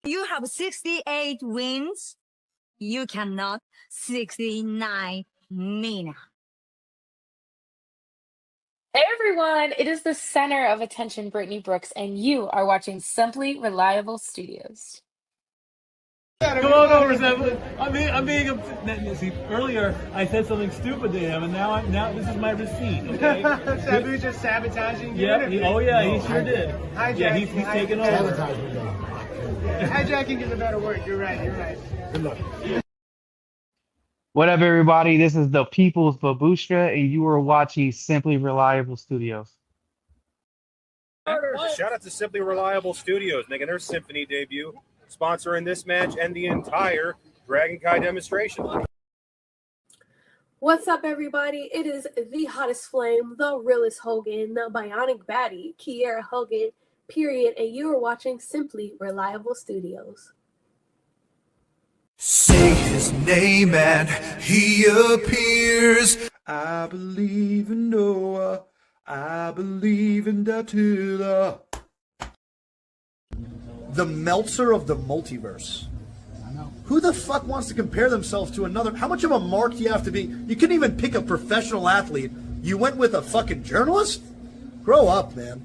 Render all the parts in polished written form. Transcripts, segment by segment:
You have 68 wins. You cannot 69 Mina. Hey everyone, it is the center of attention, Brittany Brooks, and you are watching Simply Reliable Studios. Come on over, Simply. I'm being upset. See, earlier I said something stupid to him, and now this is my receipt. Okay? Sabu's just sabotaging you. Yep. He sure did. Hijack. Yeah, he's taking over. Hijacking is a better word. You're right. Good luck. What up, everybody? This is the People's Babushka, and you are watching Simply Reliable Studios. Shout out to Simply Reliable Studios making their Symphony debut, sponsoring this match and the entire Dragon Kai demonstration. What's up, everybody? It is the hottest flame, the realest Hogan, the bionic baddie, Kiera Hogan, period, and you are watching Simply Reliable Studios. Say his name and he appears. I believe in Noah. I believe in Datula. The Meltzer of the multiverse. I know. Who the fuck wants to compare themselves to another? How much of a mark do you have to be? You couldn't even pick a professional athlete. You went with a fucking journalist? Grow up, man.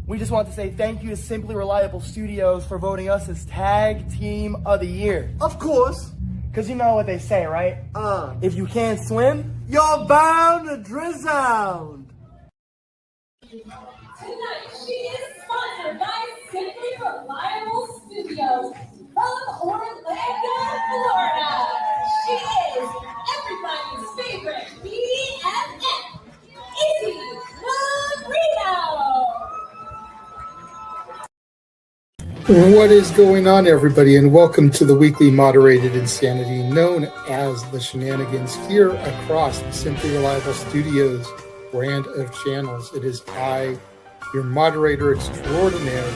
We just want to say thank you to Simply Reliable Studios for voting us as Tag Team of the Year. Of course. Because you know what they say, right? If you can't swim, you're bound to drown. Tonight, she is sponsored by Simply Reliable Studios from Orlando, Florida. She is everybody's favorite BFF, Izzy Marino. What is going on, everybody, and welcome to the weekly moderated insanity known as the Shenanigans here across the Simply Reliable Studios brand of channels. It is I, your moderator extraordinaire,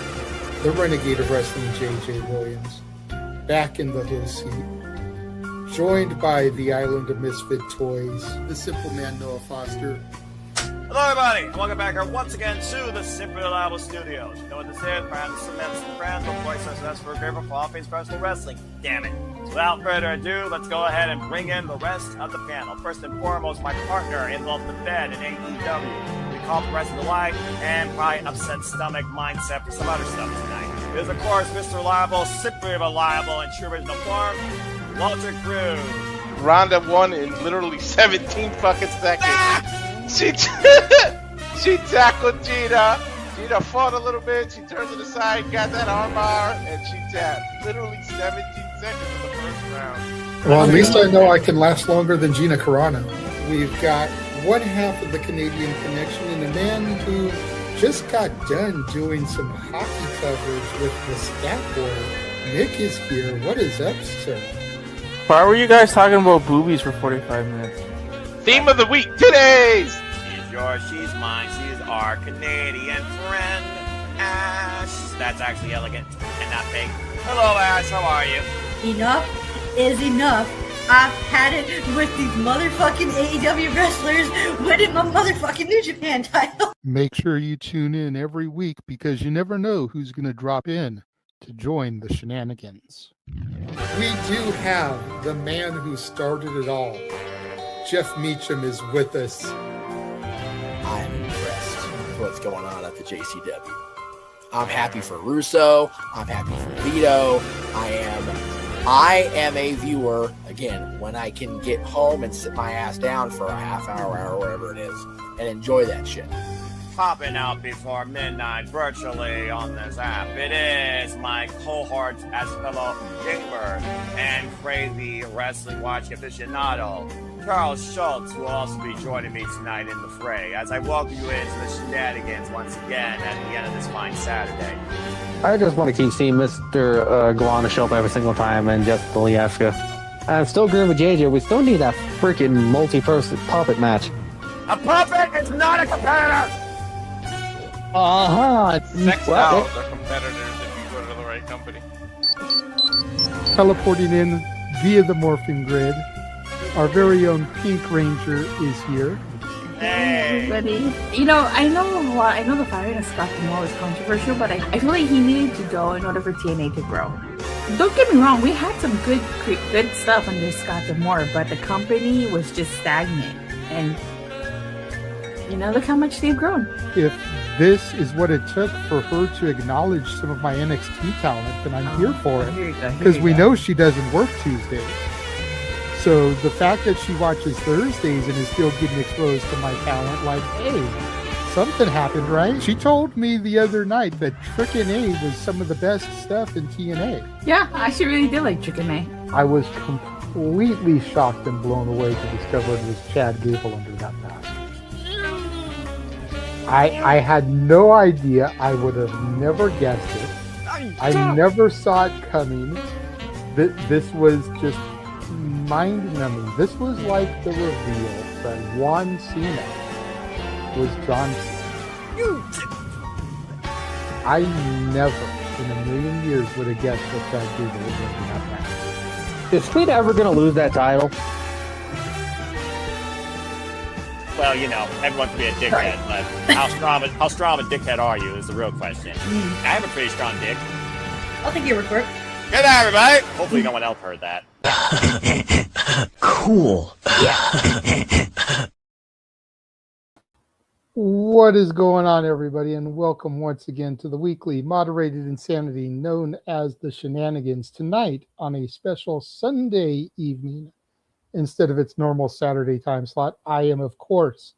the Renegade of Wrestling, JJ Williams, back in the hood seat, joined by the Island of Misfit Toys, the Simple Man Noah Foster. Hello, everybody, and welcome back here once again to the Simply Reliable Studios. You know what this is? Brand cements and brands of voices. That's for favorite fall-face professional wrestling. Damn it. So without further ado, let's go ahead and bring in the rest of the panel. First and foremost, my partner in Love the Bed in AEW. We call the rest of the light and probably upset stomach mindset for some other stuff tonight. It is, of course, Mr. Reliable, Simply Reliable, in true original form, Walter Cruz. Ronda won in literally 17 fucking seconds. She tackled Gina. Gina fought a little bit. She turned to the side, got that armbar, and she tapped. Literally 17 seconds in the first round. Well, at least I know I can last longer than Gina Carano. We've got one half of the Canadian connection and a man who just got done doing some hockey coverage with the Stat Boy. Nick is here. What is up, sir? Why were you guys talking about boobies for 45 minutes? Theme of the week, today's. She's yours, she's mine, she's our Canadian friend, Ash. That's actually elegant and not fake. Hello, Ash, how are you? Enough is enough. I've had it with these motherfucking AEW wrestlers winning my motherfucking New Japan title. Make sure you tune in every week because you never know who's going to drop in to join the Shenanigans. We do have the man who started it all. Jeff Meacham is with us. I'm impressed with what's going on at the JCW. I'm happy for Russo. I'm happy for Vito. I am a viewer, again, when I can get home and sit my ass down for a half hour, whatever it is, and enjoy that shit. Popping out before midnight virtually on this app. It is my cohort as fellow gamer and crazy wrestling watching aficionado, Charles Schultz, will also be joining me tonight in the fray as I welcome you into the Shenanigans once again at the end of this fine Saturday. I just want to keep seeing Mr. Guana show up every single time and just Polyaska. I'm still agreeing with JJ. We still need that freaking multi-person puppet match. A puppet is not a competitor! Sex dolls are competitors if you go to the right company. Teleporting in via the morphing grid, our very own Pink Ranger is here. Everybody. You know, I know the firing of Scott Moore was controversial, but I feel like he needed to go in order for TNA to grow. Don't get me wrong, we had some good stuff under Scott Moore, but the company was just stagnant. And you know, look how much they've grown. If this is what it took for her to acknowledge some of my NXT talent, then I'm here for it. Because we know she doesn't work Tuesdays. So the fact that she watches Thursdays and is still getting exposed to my talent, like, hey, something happened, right? She told me the other night that Trick and A was some of the best stuff in TNA. Yeah, I actually really did like Trick and A. I was completely shocked and blown away to discover it was Chad Gable under that mask. I had no idea. I would have never guessed it. I never saw it coming. This was just mind-numbing. This was like the reveal that Juan Cena was John Cena. I never in a million years would have guessed that Chad Gable was going to be that match. Is Fleet ever going to lose that title? Well, you know, everyone can be a dickhead, but how strong a dickhead are you is the real question. I have a pretty strong dick. I'll take your report. Good night, everybody. Hopefully no one else heard that. Cool. What is going on, everybody, and welcome once again to the weekly moderated insanity known as the Shenanigans. Tonight, on a special Sunday evening, instead of its normal Saturday time slot, I am, of course,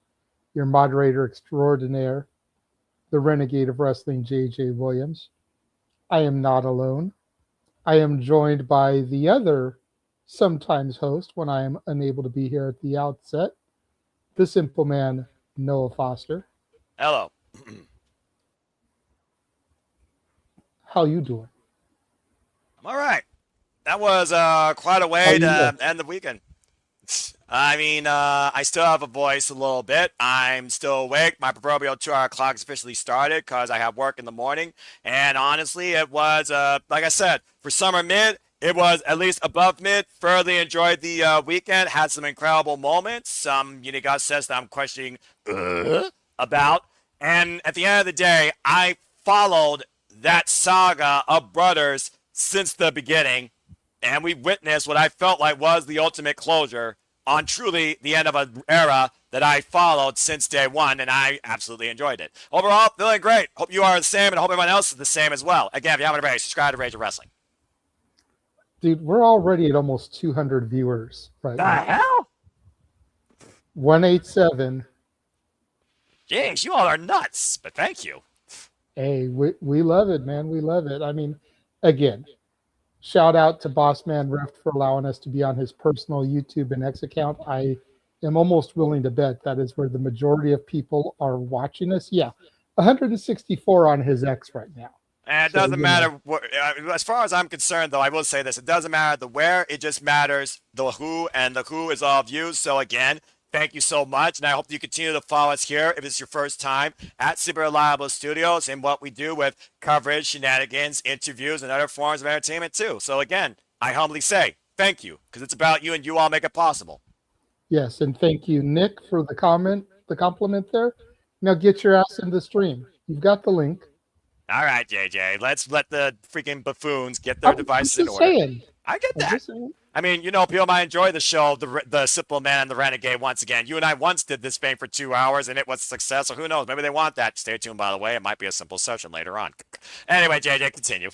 your moderator extraordinaire, the Renegade of Wrestling, J.J. Williams. I am not alone. I am joined by the other sometimes host when I am unable to be here at the outset, the simple man, Noah Foster. Hello. How you doing? I'm all right. That was quite a way to end the weekend. I mean, I still have a voice a little bit. I'm still awake. My proverbial 2-hour clock's officially started because I have work in the morning. And honestly, it was, like I said, for summer mid, it was at least above mid. Thoroughly enjoyed the weekend. Had some incredible moments. Some unique sets that I'm questioning about. And at the end of the day, I followed that saga of brothers since the beginning. And we witnessed what I felt like was the ultimate closure on truly the end of an era that I followed since day one, and I absolutely enjoyed it. Overall, feeling great. Hope you are the same, and hope everyone else is the same as well. Again, if you haven't already, subscribe to Rage of Wrestling. Dude, we're already at almost 200 viewers right now. The hell? 187. Jeez, you all are nuts, but thank you. Hey, we love it, man. We love it. I mean, again, shout out to Bossman Rift for allowing us to be on his personal YouTube and X account. I am almost willing to bet that is where the majority of people are watching us. Yeah, 164 on his X right now. And it doesn't matter what, as far as I'm concerned, though, I will say this. It doesn't matter the where. It just matters the who, and the who is all of you. So, again, thank you so much, and I hope you continue to follow us here if it's your first time at Super Reliable Studios and what we do with coverage, shenanigans, interviews, and other forms of entertainment, too. So, again, I humbly say thank you, because it's about you, and you all make it possible. Yes, and thank you, Nick, for the compliment there. Now get your ass in the stream. You've got the link. All right, JJ, let's let the freaking buffoons get their devices in order. Saying. I get that. I mean, you know, people might enjoy the show, the Simple Man and the Renegade once again. You and I once did this thing for 2 hours, and it was a success, so who knows? Maybe they want that. Stay tuned, by the way. It might be a simple session later on. Anyway, JJ, continue.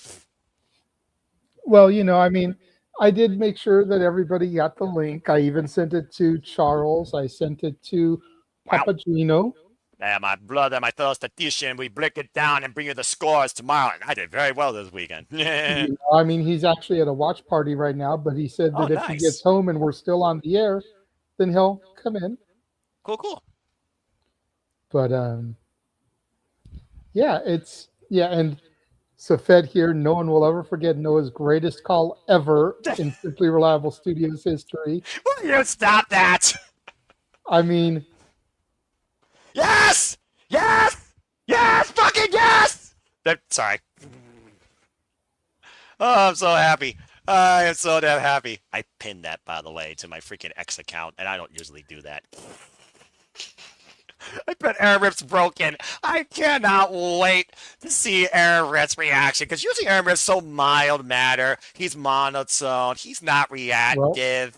Well, you know, I mean, I did make sure that everybody got the link. I even sent it to Charles. I sent it to Papagino. My brother, my fellow statistician, we break it down and bring you the scores tomorrow. And I did very well this weekend. You know, I mean, he's actually at a watch party right now, but he said that if he gets home and we're still on the air, then he'll come in. Cool. But, yeah, and Safed here, no one will ever forget Noah's greatest call ever in Simply Reliable Studios history. Will you stop that? I mean... Yes! Fucking yes! Sorry. Oh, I'm so happy. I am so damn happy. I pinned that, by the way, to my freaking X account, and I don't usually do that. I bet Aaron Rip's broken. I cannot wait to see Aaron Rip's reaction because usually Aaron Rip's so mild manner. He's monotone. He's not reactive.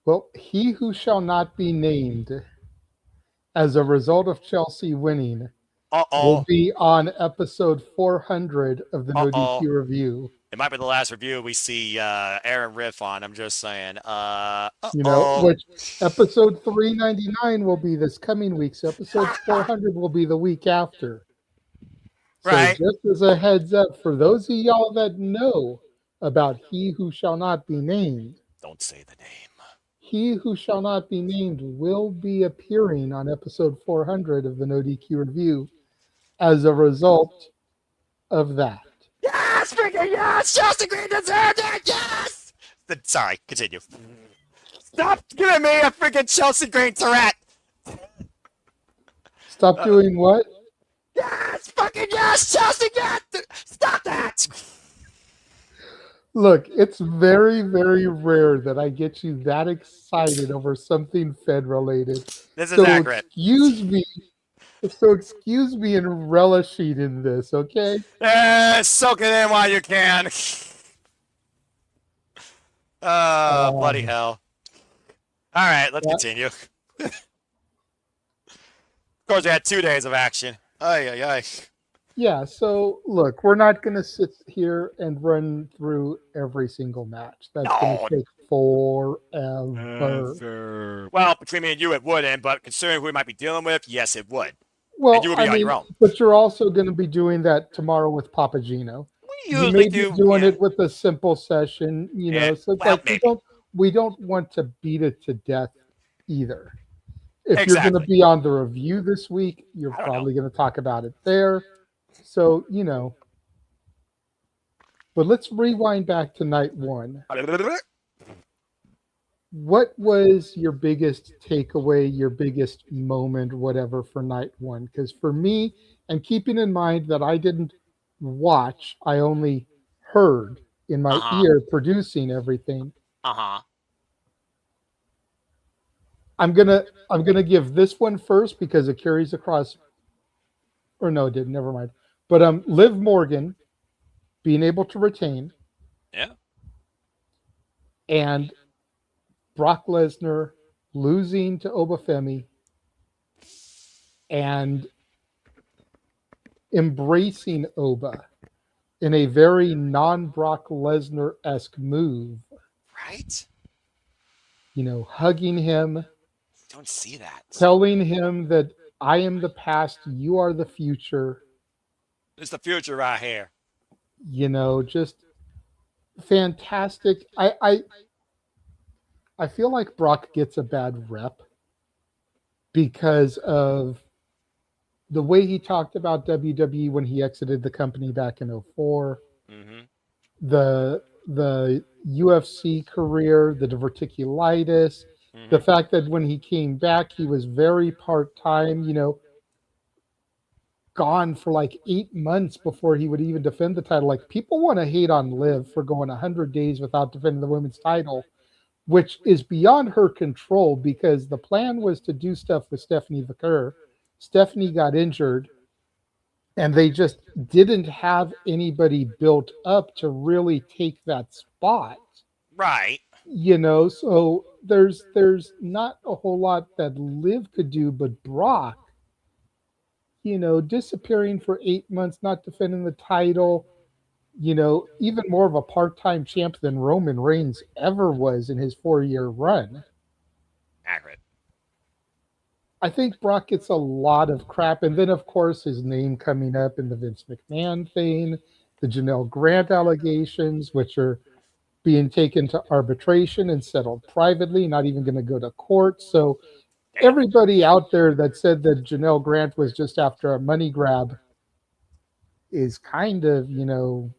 Well, he who shall not be named as a result of Chelsea winning will be on episode 400 of the No DQ review. It might be the last review we see Aaron Riff on. I'm just saying. You know, which episode 399 will be this coming week. So episode 400 will be the week after. So right. Just as a heads up, for those of y'all that know about He Who Shall Not Be Named. Don't say the name. He Who Shall Not Be Named will be appearing on episode 400 of the No DQ review as a result of that. Yes, freaking yes! Chelsea Green deserved it! Yes! Sorry, continue. Stop giving me a freaking Chelsea Green Tourette! Stop doing what? Yes! Fucking yes! Chelsea Green! Stop that! Look, it's very, very rare that I get you that excited over something Fed related. This is accurate. Excuse me in relishing in this, okay? Soak it in while you can. Bloody hell. All right, let's continue. Of course, we had 2 days of action. Ay. Yeah, so look, we're not going to sit here and run through every single match. That's going to take forever. Well, between me and you, it wouldn't, but considering who we might be dealing with, yes, it would. Well, and you would be on your own. But you're also going to be doing that tomorrow with Papa Gino. We usually do. Doing it with a simple session, you know. So it's like we don't want to beat it to death either. If you're going to be on the review this week, you're probably going to talk about it there. So, you know. But let's rewind back to night one. What was your biggest takeaway, your biggest moment, whatever, for night one? Because for me, and keeping in mind that I didn't watch, I only heard in my ear producing everything. I'm gonna give this one first because it carries across. Or no, it didn't. Never mind. But Liv Morgan being able to retain. Yeah. And Brock Lesnar losing to Obafemi and embracing Oba in a very non-Brock Lesnar-esque move. Right? You know, hugging him. Don't see that. Telling him that I am the past, you are the future. It's the future right here. You know, just fantastic. I feel like Brock gets a bad rep because of the way he talked about WWE when he exited the company back in 2004. The UFC career, the diverticulitis, the fact that when he came back, he was very part-time, you know, gone for like 8 months before he would even defend the title. Like, people want to hate on Liv for going 100 days without defending the women's title, which is beyond her control because the plan was to do stuff with Stephanie Vaquer. Stephanie got injured, and they just didn't have anybody built up to really take that spot. Right. You know, so there's not a whole lot that Liv could do, but Brock, you know, disappearing for 8 months, not defending the title, you know, even more of a part-time champ than Roman Reigns ever was in his 4-year run. Accurate. I think Brock gets a lot of crap. And then, of course, his name coming up in the Vince McMahon thing, the Janelle Grant allegations, which are being taken to arbitration and settled privately, not even going to go to court. So everybody out there that said that Janelle Grant was just after a money grab is kind of, you know,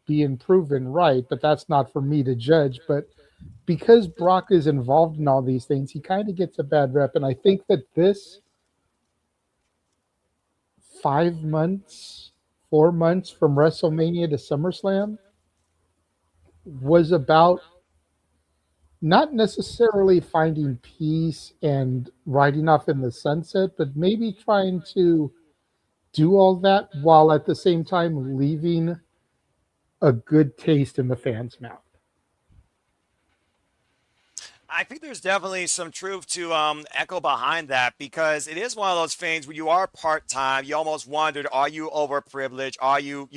being proven right, but that's not for me to judge. But because Brock is involved in all these things, he kind of gets a bad rep. And I think that this 4 months from WrestleMania to SummerSlam was about not necessarily finding peace and riding off in the sunset, but maybe trying to do all that while at the same time leaving a good taste in the fans' mouth. I think there's definitely some truth to echo behind that, because it is one of those things where you are part-time. You almost wondered, are you overprivileged? Are you,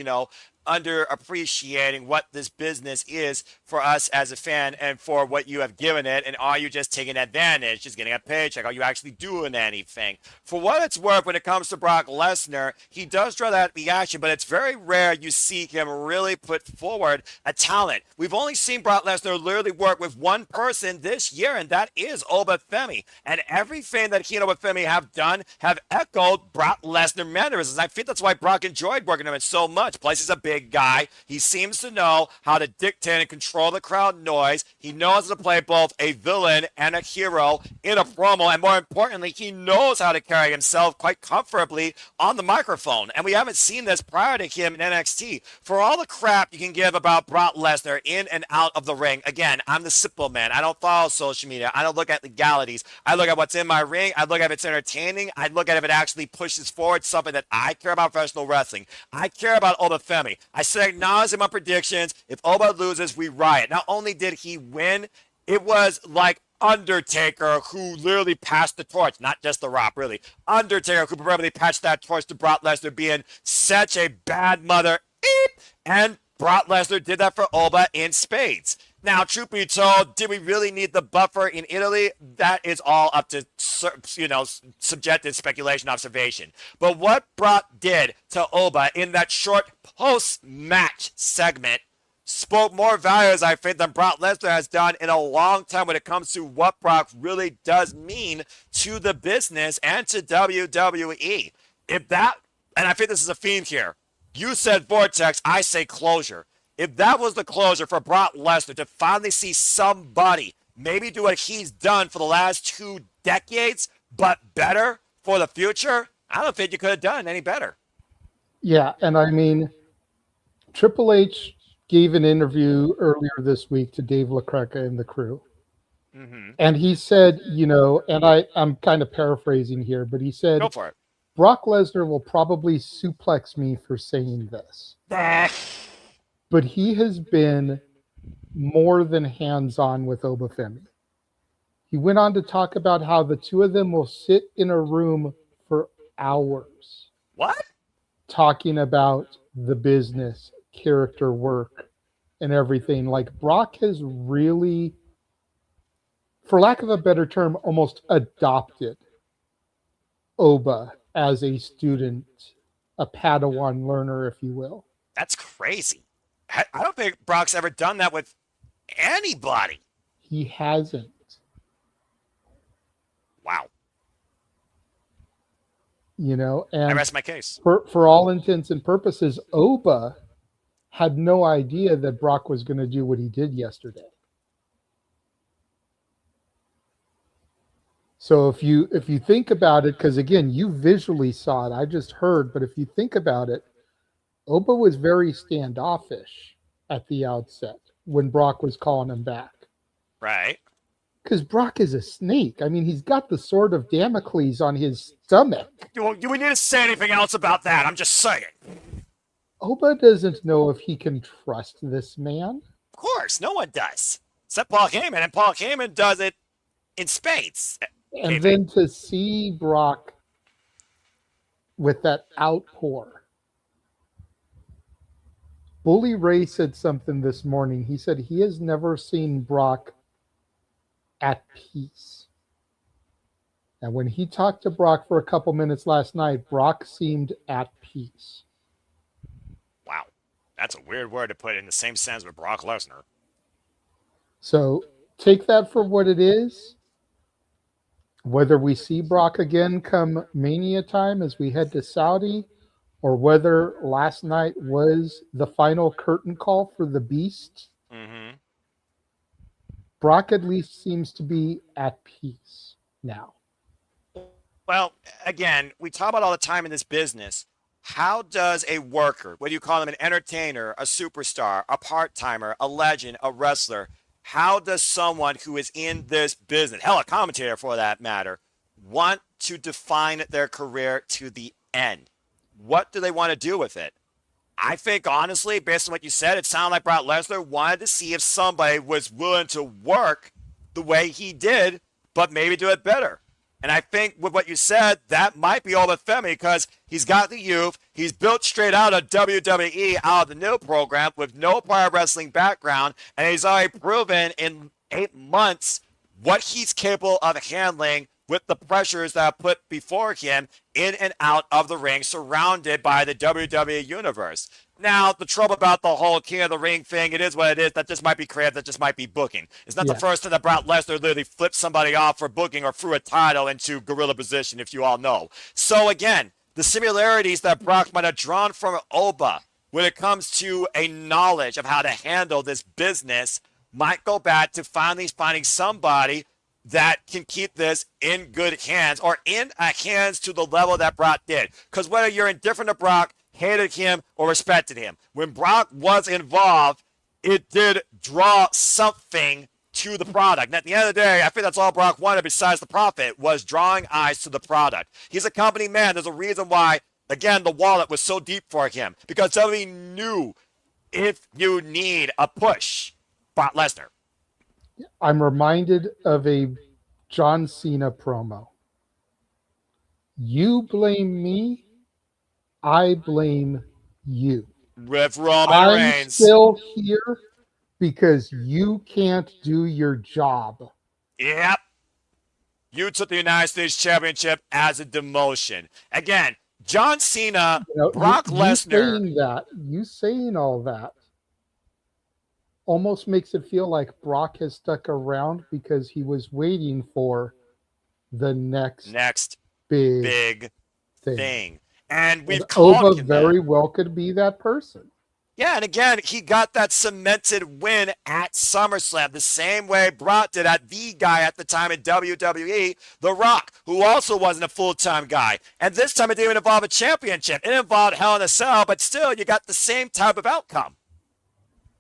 underappreciating what this business is for us as a fan and for what you have given it? And are you just taking advantage, just getting a paycheck? Are you actually doing anything? For what it's worth, when it comes to Brock Lesnar, he does draw that reaction, but it's very rare you see him really put forward a talent. We've only seen Brock Lesnar literally work with one person this year, and that is Obafemi. And everything that he and Obafemi have done have echoed Brock Lesnar mannerisms. I think that's why Brock enjoyed working with him so much. Plus, he's a big guy. He seems to know how to dictate and control the crowd noise. He knows how to play both a villain and a hero in a promo, and more importantly, he knows how to carry himself quite comfortably on the microphone. And we haven't seen this prior to him in NXT. For all the crap you can give about Brock Lesnar in and out of the ring, again, I'm the simple man. I don't follow social media. I don't look at legalities. I look at what's in my ring. I look at if it's entertaining. I look at if it actually pushes forward something that I care about professional wrestling. I care about Obafemi. I said acknowledge in my predictions. If Oba loses, we riot. Not only did he win, it was like Undertaker who literally passed the torch, not just The Rock, really. Undertaker who probably passed that torch to Brock Lesnar being such a bad mother. And Brock Lesnar did that for Oba in spades. Now, truth be told, did we really need the buffer in Italy? That is all up to, subjective speculation, observation. But what Brock did to Oba in that short post-match segment spoke more values, I think, than Brock Lesnar has done in a long time when it comes to what Brock really does mean to the business and to WWE. And I think this is a theme here. You said vortex, I say closure. If that was the closure for Brock Lesnar to finally see somebody maybe do what he's done for the last 2 decades, but better for the future, I don't think you could have done any better. Yeah, and I mean, Triple H gave an interview earlier this week to Dave LaCreca and the crew. Mm-hmm. And he said, and I'm kind of paraphrasing here, but he said, go for it. Brock Lesnar will probably suplex me for saying this. But he has been more than hands-on with Obafemi. He went on to talk about how the two of them will sit in a room for hours. What? Talking about the business, character work, and everything. Like, Brock has really, for lack of a better term, almost adopted Oba as a student, a Padawan learner, if you will. That's crazy. I don't think Brock's ever done that with anybody. He hasn't. Wow. And I rest my case. For all intents and purposes, Oba had no idea that Brock was going to do what he did yesterday. So if you think about it, because again, you visually saw it, I just heard, but if you think about it, Oba was very standoffish at the outset when Brock was calling him back. Right. Because Brock is a snake. I mean, he's got the sword of Damocles on his stomach. Do we need to say anything else about that? I'm just saying. Oba doesn't know if he can trust this man. Of course, no one does. Except Paul Heyman, and Paul Heyman does it in spades. And then to see Brock with that outpour. Bully Ray said something this morning. He said he has never seen Brock at peace. And when he talked to Brock for a couple minutes last night, Brock seemed at peace. Wow. That's a weird word to put in the same sense with Brock Lesnar. So take that for what it is. Whether we see Brock again come Mania time as we head to Saudi, or whether last night was the final curtain call for the Beast, Brock at least seems to be at peace now. Well, again, we talk about all the time in this business. How does a worker, what do you call them, an entertainer, a superstar, a part-timer, a legend, a wrestler, how does someone who is in this business, hell, a commentator for that matter, want to define their career to the end? What do they want to do with it? I think, honestly, based on what you said, it sounded like Brock Lesnar wanted to see if somebody was willing to work the way he did, but maybe do it better. And I think with what you said, that might be all the Femi, because he's got the youth. He's built straight out of WWE, out of the new program, with no prior wrestling background. And he's already proven in 8 months what he's capable of handling with the pressures that are put before him in and out of the ring, surrounded by the WWE universe. Now, the trouble about the whole King of the Ring thing, it is what it is. That just might be creative. That just might be booking. It's not the first time that Brock Lesnar literally flipped somebody off for booking or threw a title into gorilla position, if you all know. So, again, the similarities that Brock might have drawn from Oba when it comes to a knowledge of how to handle this business might go back to finally finding somebody that can keep this in good hands, or in hands to the level that Brock did. Because whether you're indifferent to Brock, hated him, or respected him, when Brock was involved, it did draw something to the product. And at the end of the day, I think that's all Brock wanted besides the profit, was drawing eyes to the product. He's a company man. There's a reason why, again, the wallet was so deep for him, because WWE knew if you need a push, Brock Lesnar. I'm reminded of a John Cena promo. You blame me, I blame you. With Roman I'm Reigns. still here because you can't do your job. Yep. You took the United States Championship as a demotion. Again, John Cena, Brock Lesnar. You saying all that almost makes it feel like Brock has stuck around because he was waiting for the next big thing. And we've called Oba him very that. well could be that person. Yeah, and again, he got that cemented win at SummerSlam, the same way Brock did at the guy at the time in WWE, The Rock, who also wasn't a full-time guy. And this time it didn't even involve a championship. It involved Hell in a Cell, but still, you got the same type of outcome.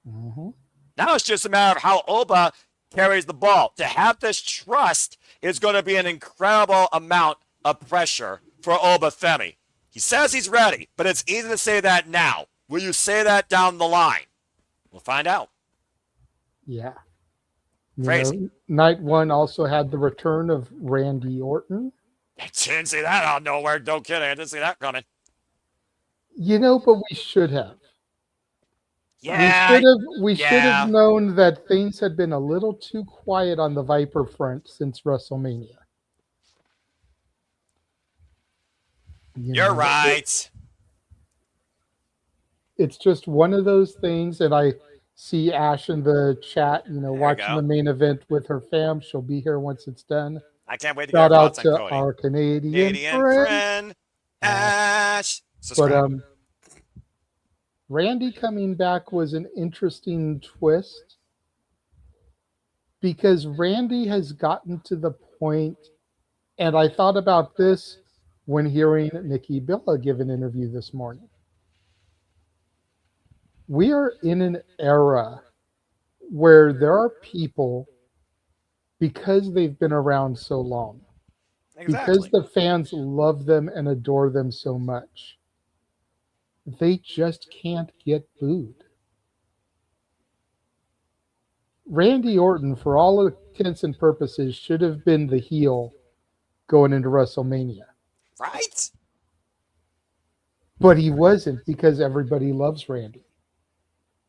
Mm-hmm. Now it's just a matter of how Oba carries the ball. To have this trust is going to be an incredible amount of pressure for Oba Femi. He says he's ready, but it's easy to say that now. Will you say that down the line? We'll find out. Yeah. Crazy. Night one also had the return of Randy Orton. I didn't see that out of nowhere. Don't kid. I didn't see that coming. But we should have. Yeah. We should have known that things had been a little too quiet on the Viper front since WrestleMania. You're right. It's just one of those things, and I see Ash in the chat, watching the main event with her fam. She'll be here once it's done. I can't wait to Shout get out thoughts to on Cody. our Canadian friend. Ash. Subscribe. But Randy coming back was an interesting twist, because Randy has gotten to the point, and I thought about this when hearing Nikki Bella give an interview this morning. We are in an era where there are people, because they've been around so long, because the fans love them and adore them so much, they just can't get booed. Randy Orton, for all intents and purposes, should have been the heel going into WrestleMania. Right? But he wasn't, because everybody loves Randy.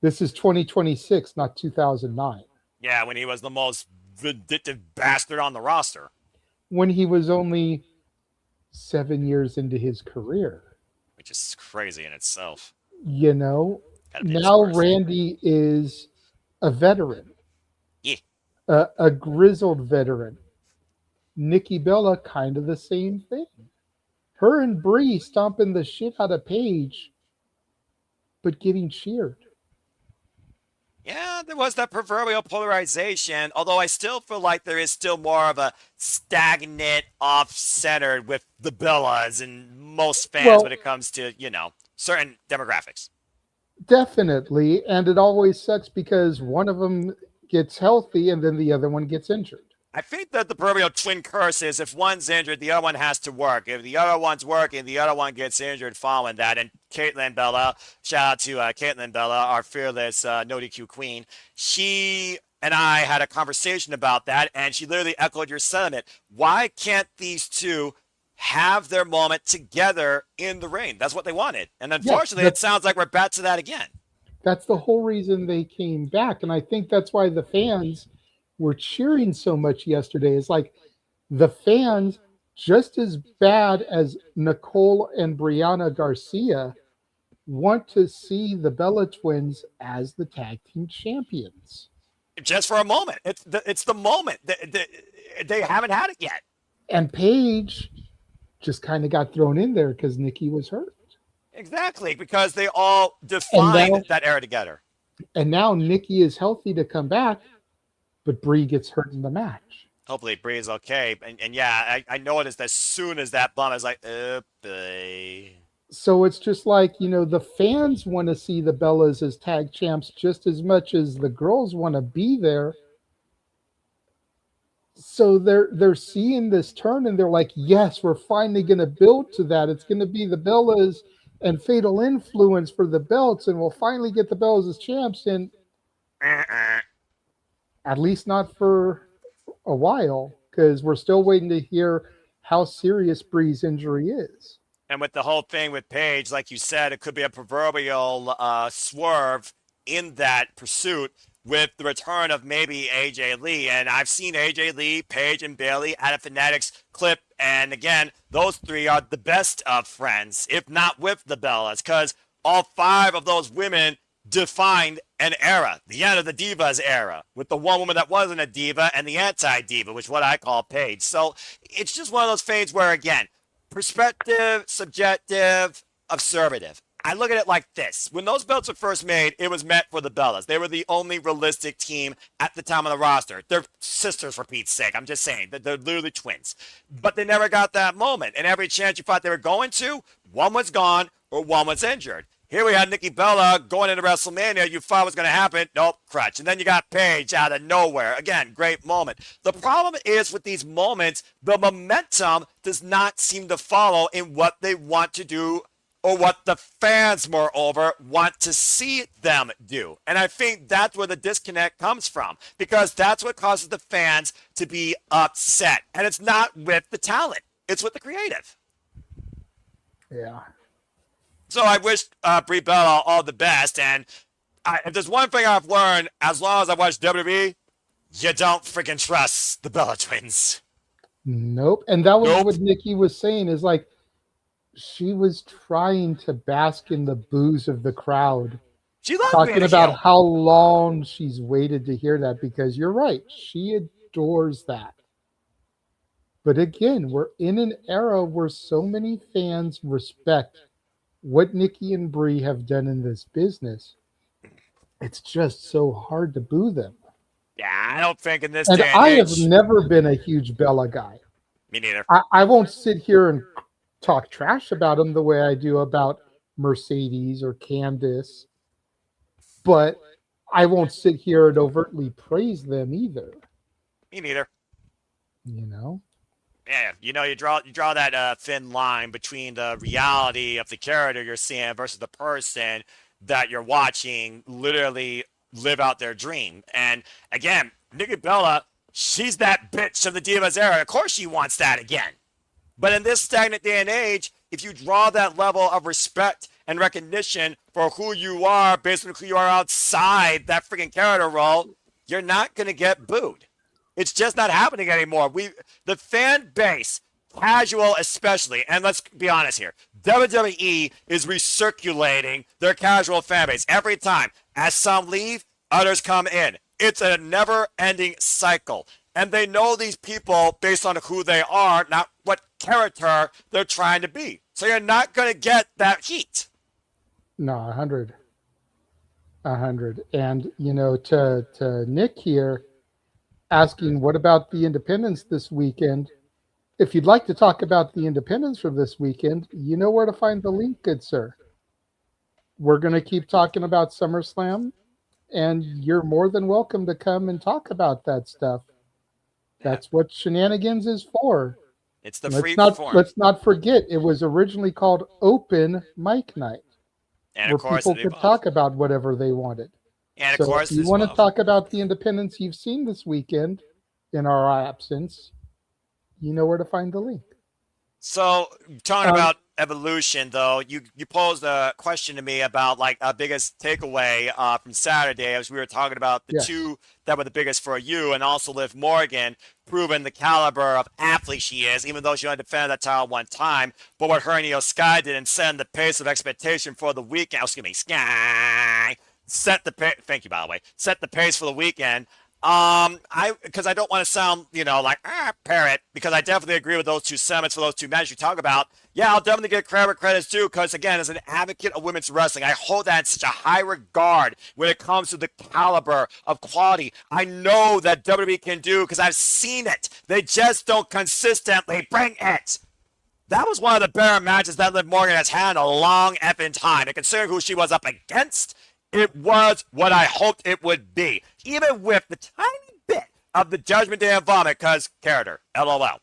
This is 2026, not 2009. Yeah, when he was the most vindictive bastard on the roster. When he was only 7 years into his career. Which is crazy in itself. Now Randy is a veteran. Yeah. A grizzled veteran. Nikki Bella, kind of the same thing. Her and Bree stomping the shit out of Paige, but getting cheered. Yeah, there was that proverbial polarization, although I still feel like there is still more of a stagnant, off-centered with the Bellas and most fans when it comes to, certain demographics. Definitely, and it always sucks because one of them gets healthy and then the other one gets injured. I think that the proverbial twin curse is if one's injured, the other one has to work. If the other one's working, the other one gets injured following that. And Caitlin Bella, shout out to Caitlin Bella, our fearless no DQ queen. She and I had a conversation about that, and she literally echoed your sentiment. Why can't these two have their moment together in the ring? That's what they wanted. And unfortunately, it sounds like we're back to that again. That's the whole reason they came back. And I think that's why the fans were cheering so much yesterday. Is like the fans, just as bad as Nicole and Brianna Garcia, want to see the Bella Twins as the tag team champions. Just for a moment. It's the moment. They haven't had it yet. And Paige just kind of got thrown in there because Nikki was hurt. Exactly, because they all defined that era together. And now Nikki is healthy to come back, but Brie gets hurt in the match. Hopefully Brie is okay. And yeah, I noticed as soon as that bump, I was like, oh, boy. So it's just like, the fans want to see the Bellas as tag champs just as much as the girls want to be there. So they're seeing this turn and they're like, yes, we're finally going to build to that. It's going to be the Bellas and Fatal Influence for the belts, and we'll finally get the Bellas as champs. And at least not for a while, because we're still waiting to hear how serious Brie's injury is. And with the whole thing with Paige, like you said, it could be a proverbial swerve in that pursuit with the return of maybe AJ Lee. And I've seen AJ Lee, Paige, and Bailey at a Fanatics clip. And again, those three are the best of friends, if not with the Bellas, because all five of those women defined an era, the end of the Divas era, with the one woman that wasn't a diva and the anti-diva, which is what I call Paige. So it's just one of those fades where, again, perspective, subjective, observative. I look at it like this. When those belts were first made, it was meant for the Bellas. They were the only realistic team at the time on the roster. They're sisters, for Pete's sake. I'm just saying. They're literally twins. But they never got that moment. And every chance you thought they were going to, one was gone or one was injured. Here we had Nikki Bella going into WrestleMania. You thought was going to happen. Nope, crutch. And then you got Paige out of nowhere. Again, great moment. The problem is with these moments, the momentum does not seem to follow in what they want to do or what the fans, moreover, want to see them do. And I think that's where the disconnect comes from, because that's what causes the fans to be upset. And it's not with the talent. It's with the creative. Yeah. So I wish Brie Bella all the best. And if there's one thing I've learned, as long as I watch WWE, you don't freaking trust the Bella Twins. Nope. And that was what Nikki was saying, is like, she was trying to bask in the boos of the crowd. She loves talking about how long she's waited to hear that, because you're right. She adores that. But again, we're in an era where so many fans respect what Nikki and Brie have done in this business. It's just so hard to boo them. Yeah, I don't think in this And day and I age. have never been a huge Bella guy. Me neither. I won't sit here and talk trash about them the way I do about Mercedes or Candice, but I won't sit here and overtly praise them either. Me neither. You know? Yeah, you draw that thin line between the reality of the character you're seeing versus the person that you're watching literally live out their dream. And again, Nikki Bella, she's that bitch of the Divas era. Of course she wants that again. But in this stagnant day and age, if you draw that level of respect and recognition for who you are based on who you are outside that freaking character role, you're not going to get booed. It's just not happening anymore. The fan base, casual especially, and let's be honest here, WWE is recirculating their casual fan base every time. As some leave, others come in. It's a never-ending cycle. And they know these people based on who they are, not what character they're trying to be. So you're not going to get that heat. No, 100. 100. And, to Nick here, asking, what about the independents this weekend? If you'd like to talk about the independents from this weekend, you know where to find the link, good sir. We're going to keep talking about SummerSlam and you're more than welcome to come and talk about that stuff. That's what Shenanigans is for. It's the let's free not form. let's not forget it was originally called Open Mic Night, And where of course, people could talk about whatever they wanted. And of So course, if you want to talk about the independents you've seen this weekend in our absence, you know where to find the link. So talking about evolution, though, you posed a question to me about like a biggest takeaway from Saturday, as we were talking about the two that were the biggest for you, and also Liv Morgan proving the caliber of athlete she is, even though she only defended that title one time. But what her and Io Sky did and set the pace of expectation for the weekend. Excuse me, Sky set the pace. Thank you, by the way. Set the pace for the weekend. Because I don't want to sound, like parrot, because I definitely agree with those two sentiments for those two matches you talk about. Yeah, I'll definitely get credit where credit's due, because again, as an advocate of women's wrestling, I hold that in such a high regard when it comes to the caliber of quality. I know that WWE can do, because I've seen it. They just don't consistently bring it. That was one of the better matches that Liv Morgan has had in a long effing time. And considering who she was up against, it was what I hoped it would be. Even with the tiny bit of the Judgment Day vomit, because character, LOL.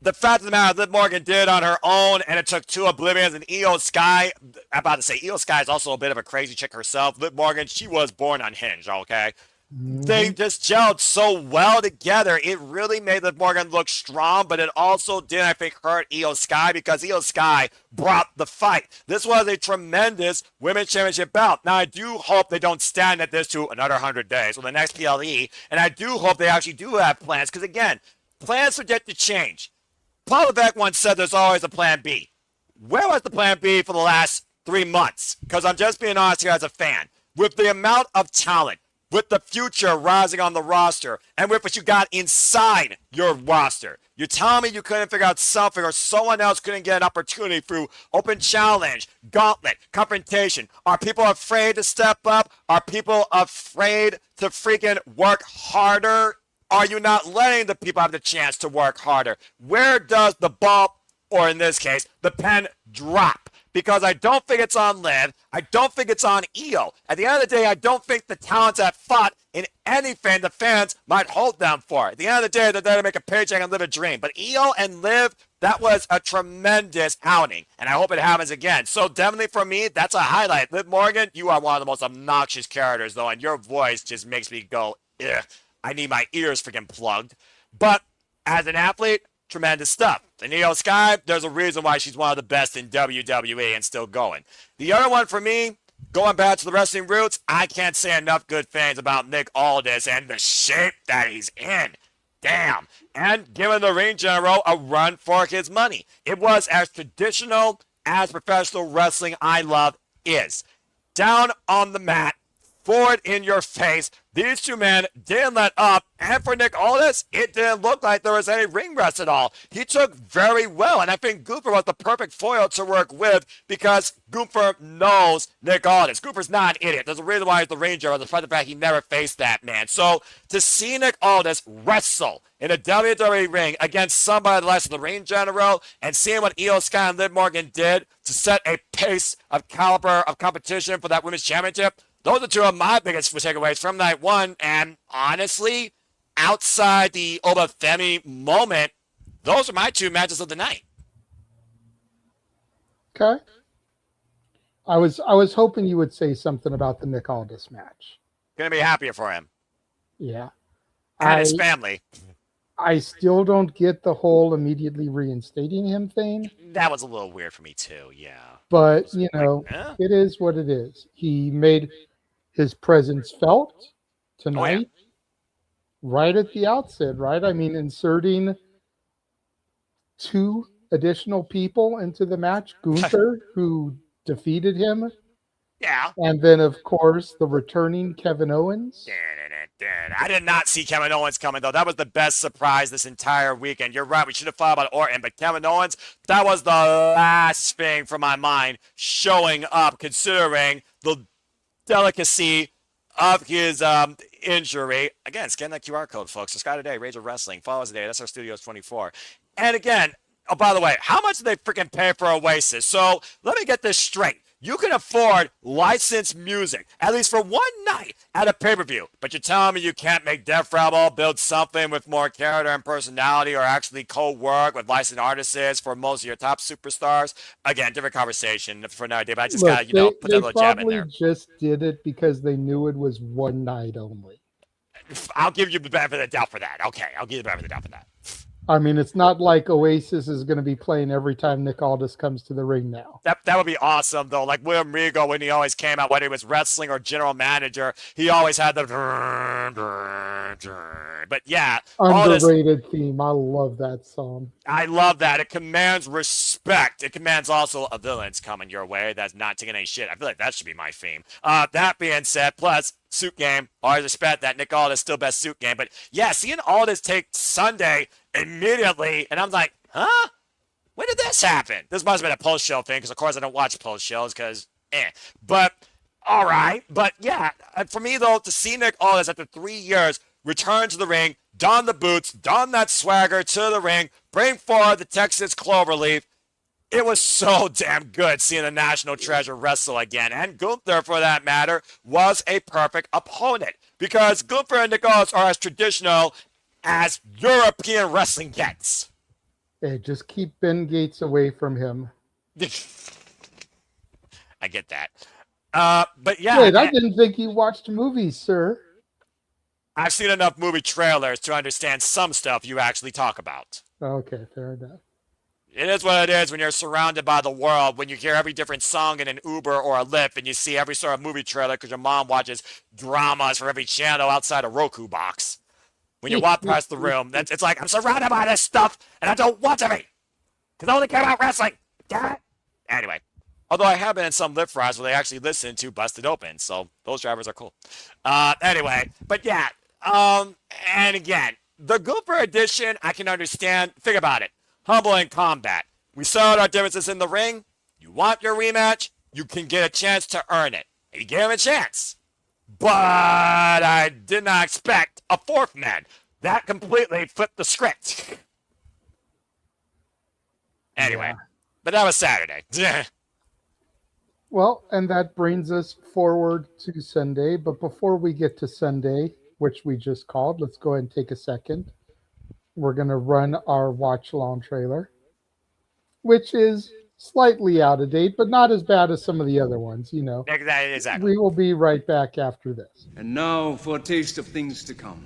The fact of the matter, Liv Morgan did on her own, and it took two Oblivions and Io Sky. I'm about to say, Io Sky is also a bit of a crazy chick herself. Liv Morgan, she was born unhinged, okay? They just gelled so well together. It really made Liv Morgan look strong, but it also did, I think, hurt Io Sky, because Io Sky brought the fight. This was a tremendous Women's Championship bout. Now, I do hope they don't stand at this to another 100 days with the next PLE, and I do hope they actually do have plans, because, again, plans forget to change. Paul Levesque once said there's always a plan B. Where was the plan B for the last 3 months? Because I'm just being honest here as a fan. With the amount of talent, with the future rising on the roster, and with what you got inside your roster, you're telling me you couldn't figure out something, or someone else couldn't get an opportunity through open challenge, gauntlet, confrontation? Are people afraid to step up? Are people afraid to freaking work harder? Are you not letting the people have the chance to work harder? Where does the ball, or in this case, the pen drop? Because I don't think it's on Liv. I don't think it's on Io. At the end of the day, I don't think the talents have fought in anything the fans might hold them for. At the end of the day, they're there to make a paycheck and live a dream. But Io and Liv, that was a tremendous outing, and I hope it happens again. So definitely for me, that's a highlight. Liv Morgan, you are one of the most obnoxious characters, though, and your voice just makes me go, ugh. I need my ears freaking plugged. But as an athlete, tremendous stuff. And Io Sky, there's a reason why she's one of the best in WWE and still going. The other one for me, going back to the wrestling roots, I can't say enough good things about Nick Aldis and the shape that he's in. Damn. And giving the ring general a run for his money. It was as traditional as professional wrestling I love is. Down on the mat, forward in your face. These two men didn't let up, and for Nick Aldis, it didn't look like there was any ring rust at all. He took very well, and I think Gunther was the perfect foil to work with, because Gunther knows Nick Aldis. Gunther's not an idiot. There's a reason why he's the Ranger, despite the fact he never faced that man. So to see Nick Aldis wrestle in a WWE ring against somebody less than the ring general, and seeing what Io Sky and Liv Morgan did to set a pace of caliber of competition for that women's championship, those are two of my biggest takeaways from night one. And honestly, outside the Obafemi moment, those are my two matches of the night. Okay. I was hoping you would say something about the Nick Aldis match. Gonna be happier for him. Yeah. And his family. I still don't get the whole immediately reinstating him thing. That was a little weird for me too, yeah. But, it is what it is. He made his presence felt tonight, right at the outset, right? I mean, inserting two additional people into the match. Gunther, who defeated him. Yeah. And then, of course, the returning Kevin Owens. I did not see Kevin Owens coming, though. That was the best surprise this entire weekend. You're right. We should have thought about Orton, but Kevin Owens, that was the last thing from my mind showing up, considering the delicacy of his injury. Again, scan that QR code, folks. Subscribe today. Rage of Wrestling. Follow us today. That's our Studios 24. And again, oh, by the way, how much did they freaking pay for Oasis? So let me get this straight. You can afford licensed music, at least for one night at a pay-per-view. But you're telling me you can't make Def Rebel build something with more character and personality, or actually co-work with licensed artists for most of your top superstars? Again, different conversation for another day, but I just Look, gotta, put that they little jab in probably there. just did it because they knew it was one night only. I'll give you the benefit of the doubt for that. Okay, I'll give you the benefit of the doubt for that. I mean, it's not like Oasis is going to be playing every time Nick Aldis comes to the ring now. That would be awesome, though. Like William Regal, when he always came out, whether he was wrestling or general manager, he always had the. But yeah, Underrated theme. I love that song. I love that. It commands respect. It commands also a villain's coming your way that's not taking any shit. I feel like that should be my theme. That being said, plus suit game. Always respect that Nick Aldis still best suit game. But yeah, seeing Aldis take Sunday immediately, and I'm like, huh? When did this happen? This must have been a post-show thing, because of course I don't watch post-shows, because But, all right. But yeah, for me though, to see Nick Aldis after 3 years return to the ring, don the boots, don that swagger to the ring, bring forward the Texas Cloverleaf, it was so damn good seeing a national treasure wrestle again. And Gunther, for that matter, was a perfect opponent, because Gunther and Nick Aldis are as traditional as European wrestling gets. Hey, just keep Ben Gates away from him. I get that. But yeah. Wait, I didn't think you watched movies, sir. I've seen enough movie trailers to understand some stuff you actually talk about. Okay, fair enough. It is what it is when you're surrounded by the world, when you hear every different song in an Uber or a Lyft, and you see every sort of movie trailer because your mom watches dramas for every channel outside a Roku box. When you walk past the room, it's like, I'm surrounded by this stuff, and I don't want to be, because I only care about wrestling. Damn it. Anyway, although I have been in some Lyft rides where they actually listen to Busted Open, so those drivers are cool. Anyway, but yeah, and again, the Gooper edition, I can understand. Think about it. Humble in combat. We saw our differences in the ring. You want your rematch, you can get a chance to earn it. And you gave him a chance. But I did not expect a fourth man. That completely flipped the script. Anyway, but that was Saturday. Well, and that brings us forward to Sunday. But before we get to Sunday, which we just called, let's go ahead and take a second. We're going to run our watch along trailer, which is slightly out of date, but not as bad as some of the other ones, you know. Exactly. We will be right back after this. And now for a taste of things to come.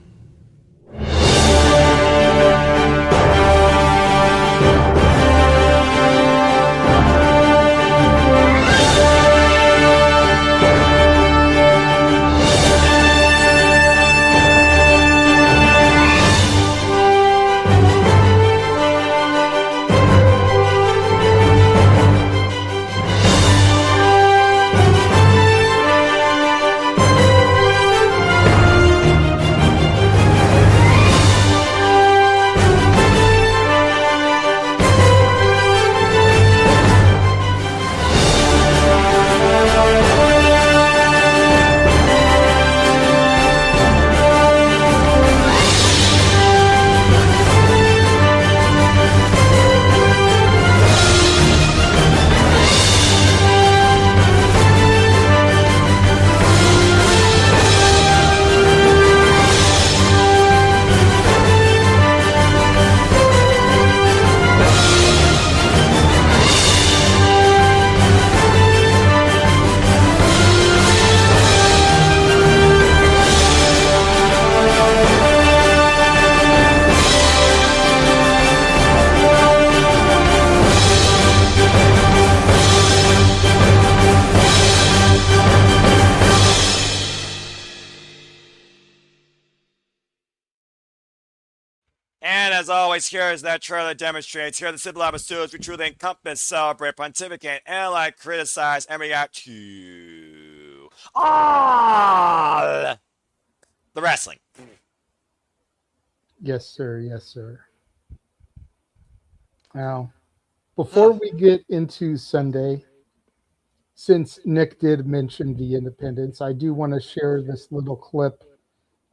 And as always, here is that trailer demonstrates. Here are the Simple Lab Studios. We truly encompass, celebrate, pontificate, analyze, criticize, and react to all the wrestling. Yes, sir. Yes, sir. Now, before we get into Sunday, since Nick did mention the independents, I do want to share this little clip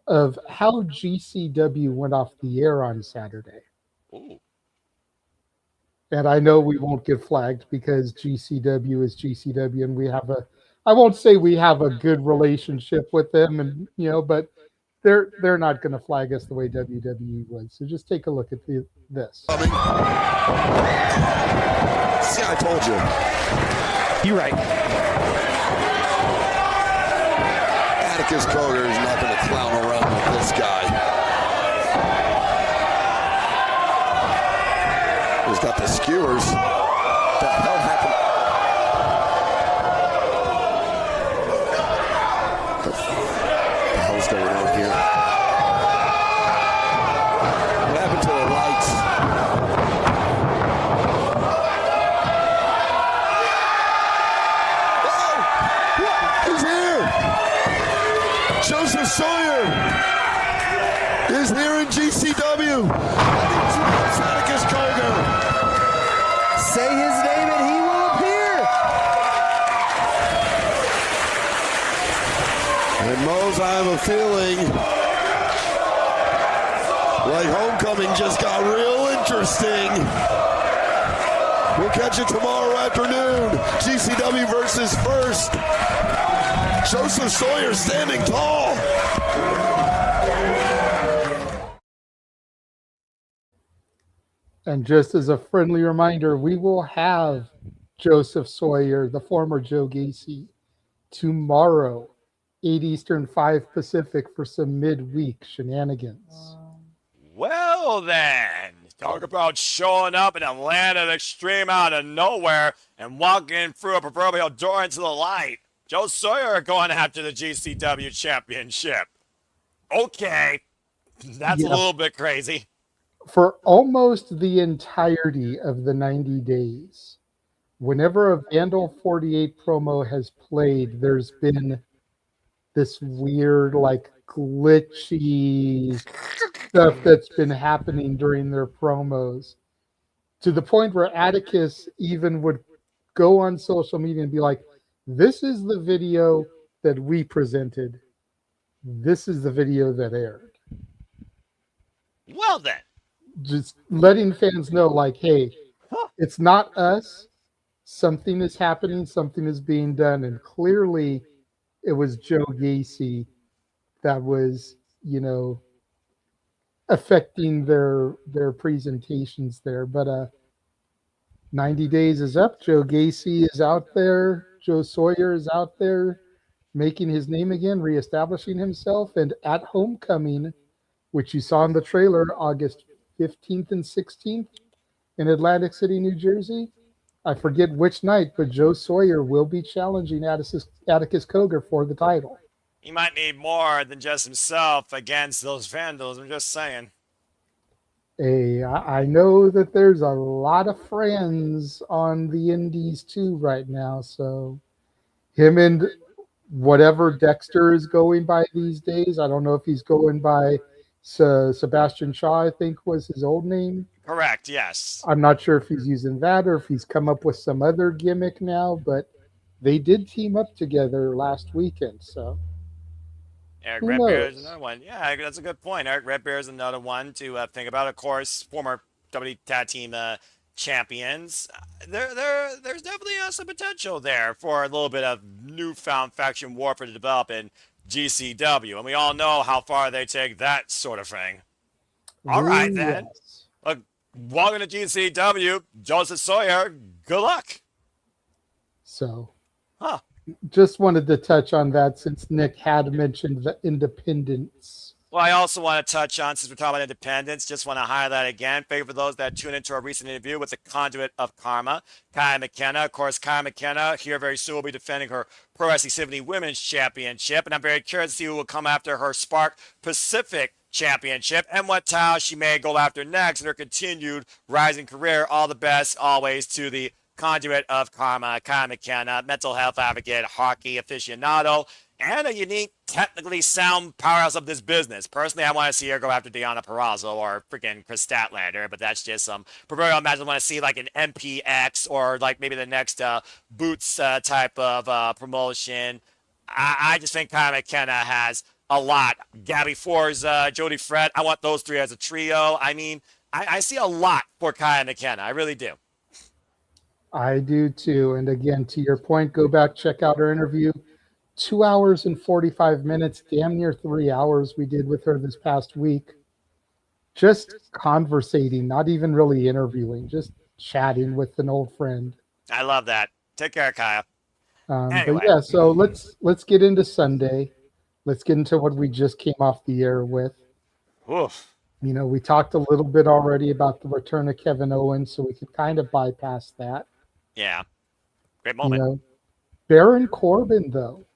of how GCW went off the air on Saturday. Ooh. And I know we won't get flagged because GCW is GCW, and we have I won't say we have a good relationship with them, and but they're not going to flag us the way WWE would. So just take a look at this. See, I told you. You're right. Atticus Cogar is not going to clown around with this guy. He's got the skewers. What the hell happened? What the hell's going on here? What happened to the lights? He's here! Joseph Sawyer is here in GCW. Atticus Cogar. Say his name and he will appear. And Mose, I have a feeling like homecoming just got real interesting. We'll catch you tomorrow afternoon. GCW versus First. Joseph Sawyer standing tall. And just as a friendly reminder, we will have Joseph Sawyer, the former Joe Gacy, tomorrow, 8 Eastern, 5 Pacific, for some midweek shenanigans. Well then, talk about showing up in Atlanta Extreme out of nowhere and walking through a proverbial door into the light. Joe Sawyer going after the GCW championship. Okay, that's a little bit crazy. For almost the entirety of the 90 days, whenever a Vandal 48 promo has played, there's been this weird, like, glitchy stuff that's been happening during their promos, to the point where Atticus even would go on social media and be like, this is the video that we presented. This is the video that aired. Well then. Just letting fans know, like, hey, it's not us. Something is happening. Something is being done. And clearly it was Joe Gacy that was, affecting their presentations there. But 90 days is up. Joe Gacy is out there. Joe Sawyer is out there making his name again, reestablishing himself. And at Homecoming, which you saw in the trailer, August 15th and 16th in Atlantic City, New Jersey. I forget which night, but Joe Sawyer will be challenging Atticus Cogar for the title. He might need more than just himself against those Vandals. I'm just saying. Hey, I know that there's a lot of friends on the indies too right now. So him and whatever Dexter is going by these days, I don't know if he's going by Sebastian Shaw, I think was his old name. Correct, yes. I'm not sure if he's using that or if he's come up with some other gimmick now, but they did team up together last weekend, so Eric who Redbeard is knows? another one. Yeah, that's a good point. Eric Redbeard is another one to think about. Of course, former WWE Tag Team champions. There's definitely some potential there for a little bit of newfound faction warfare to develop in GCW, and we all know how far they take that sort of thing. All right, then. Yes. Look, welcome to GCW, Joseph Sawyer. Good luck. So just wanted to touch on that since Nick had mentioned the independents. Well, I also want to touch on, since we're talking about independence, just want to highlight again, for those that tune into our recent interview with the Conduit of Karma, Kai McKenna. Of course, Kai McKenna here very soon will be defending her Pro Wrestling 70 Women's Championship, and I'm very curious to see who will come after her Spark Pacific Championship and what title she may go after next in her continued rising career. All the best always to the Conduit of Karma, Kai McKenna, mental health advocate, hockey aficionado, and a unique, technically sound powerhouse of this business. Personally, I want to see her go after Deonna Purrazzo or freaking Chris Statlander, but that's just some proverbial match. I want to see like an MPX or like maybe the next Boots type of promotion. I just think Kai McKenna has a lot. Gabby Forza, Jody Fred, I want those three as a trio. I mean, I see a lot for Kai McKenna. I really do. I do too. And again, to your point, go back, check out our interview. 2 hours and 45 minutes, damn near 3 hours we did with her this past week. Just conversating, not even really interviewing, just chatting with an old friend. I love that. Take care, Kaya. But yeah, so let's get into Sunday. Let's get into what we just came off the air with. Oof. You know, we talked a little bit already about the return of Kevin Owens, so we could kind of bypass that. Yeah. Great You moment. know, Baron Corbin, though.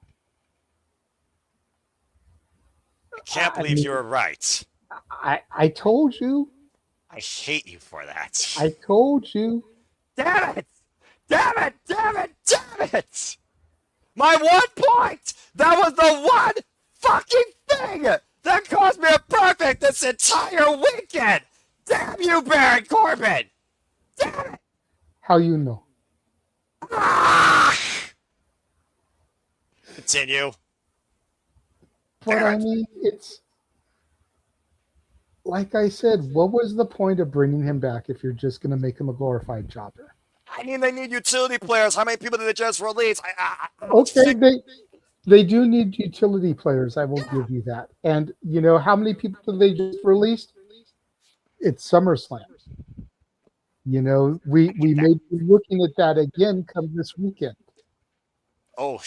I can't believe you were right. I told you. I hate you for that. I told you. Damn it! Damn it! Damn it! Damn it! My 1 point! That was the one fucking thing that caused me a perfect this entire weekend! Damn you, Baron Corbin! Damn it! How you know? Continue. But I mean, it's like I said, what was the point of bringing him back if you're just going to make him a glorified jobber? I mean, they need utility players. How many people did they just release? Okay, they do need utility players. I will give you that. And you know how many people did they just release? It's SummerSlam. You know, we may be looking at that again come this weekend. Oh,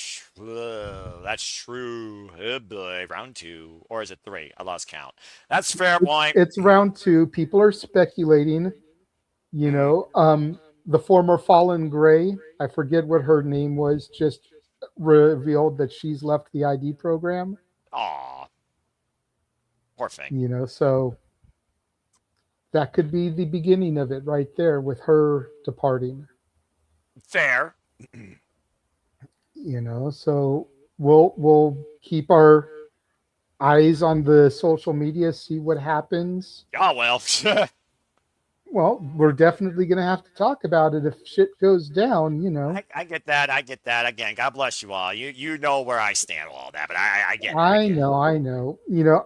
that's true. Oh boy, round 2. Or is it 3? I lost count. That's fair point. It's round 2. People are speculating. You know, the former Fallen Gray, I forget what her name was, just revealed that she's left the ID program. Aw. Poor thing. You know, so that could be the beginning of it right there with her departing. Fair. You know, so we'll keep our eyes on the social media, see what happens. Oh, well. Well, we're definitely going to have to talk about it if shit goes down, you know. I get that. I get that. Again, God bless you all. You know where I stand with all that, but I get it. I know. You know,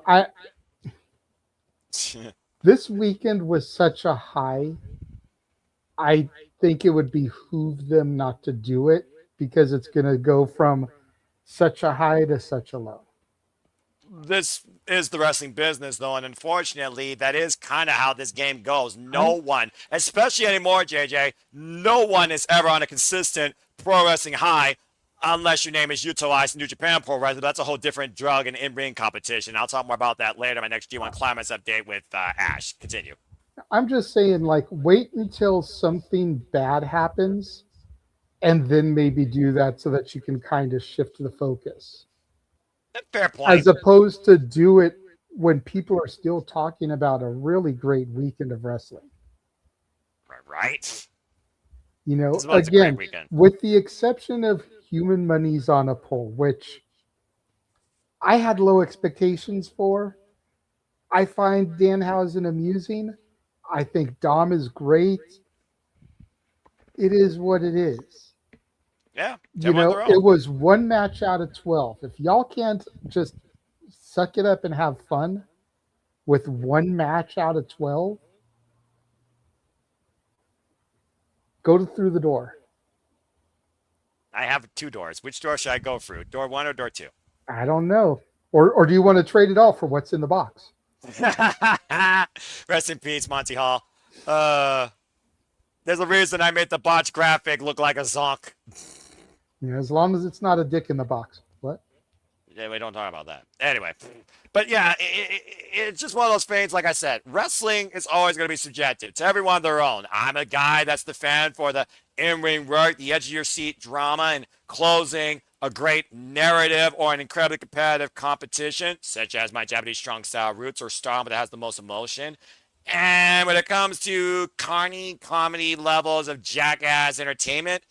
this weekend was such a high. I think it would behoove them not to do it because it's going to go from such a high to such a low. This is the wrestling business, though, and unfortunately, that is kind of how this game goes. No one, especially anymore, JJ, no one is ever on a consistent pro wrestling high unless your name is utilized in New Japan Pro Wrestling. That's a whole different drug and in-ring competition. I'll talk more about that later in my next G1 Climax update with Ash. Continue. I'm just saying, like, wait until something bad happens and then maybe do that so that you can kind of shift the focus. Fair point. As opposed to do it when people are still talking about a really great weekend of wrestling. Right. You know, This was a again, great weekend. with the exception of Human Money's on a Pole, which I had low expectations for. I find Danhausen amusing. I think Dom is great. It is what it is. Yeah. You know, it was 1 match out of 12. If y'all can't just suck it up and have fun with 1 match out of 12, go through the door. I have 2 doors. Which door should I go through? Door 1 or door 2? I don't know. Or do you want to trade it all for what's in the box? Rest in peace, Monty Hall. There's a reason I made the botch graphic look like a zonk. You know, as long as it's not a dick in the box. What? Yeah, we don't talk about that. Anyway, but yeah, it's just one of those things. Like I said, wrestling is always going to be subjective to everyone their own. I'm a guy that's the fan for the in-ring work, the edge of your seat drama, and closing a great narrative or an incredibly competitive competition, such as my Japanese strong style roots or Stardom that has the most emotion. And when it comes to carny comedy levels of jackass entertainment,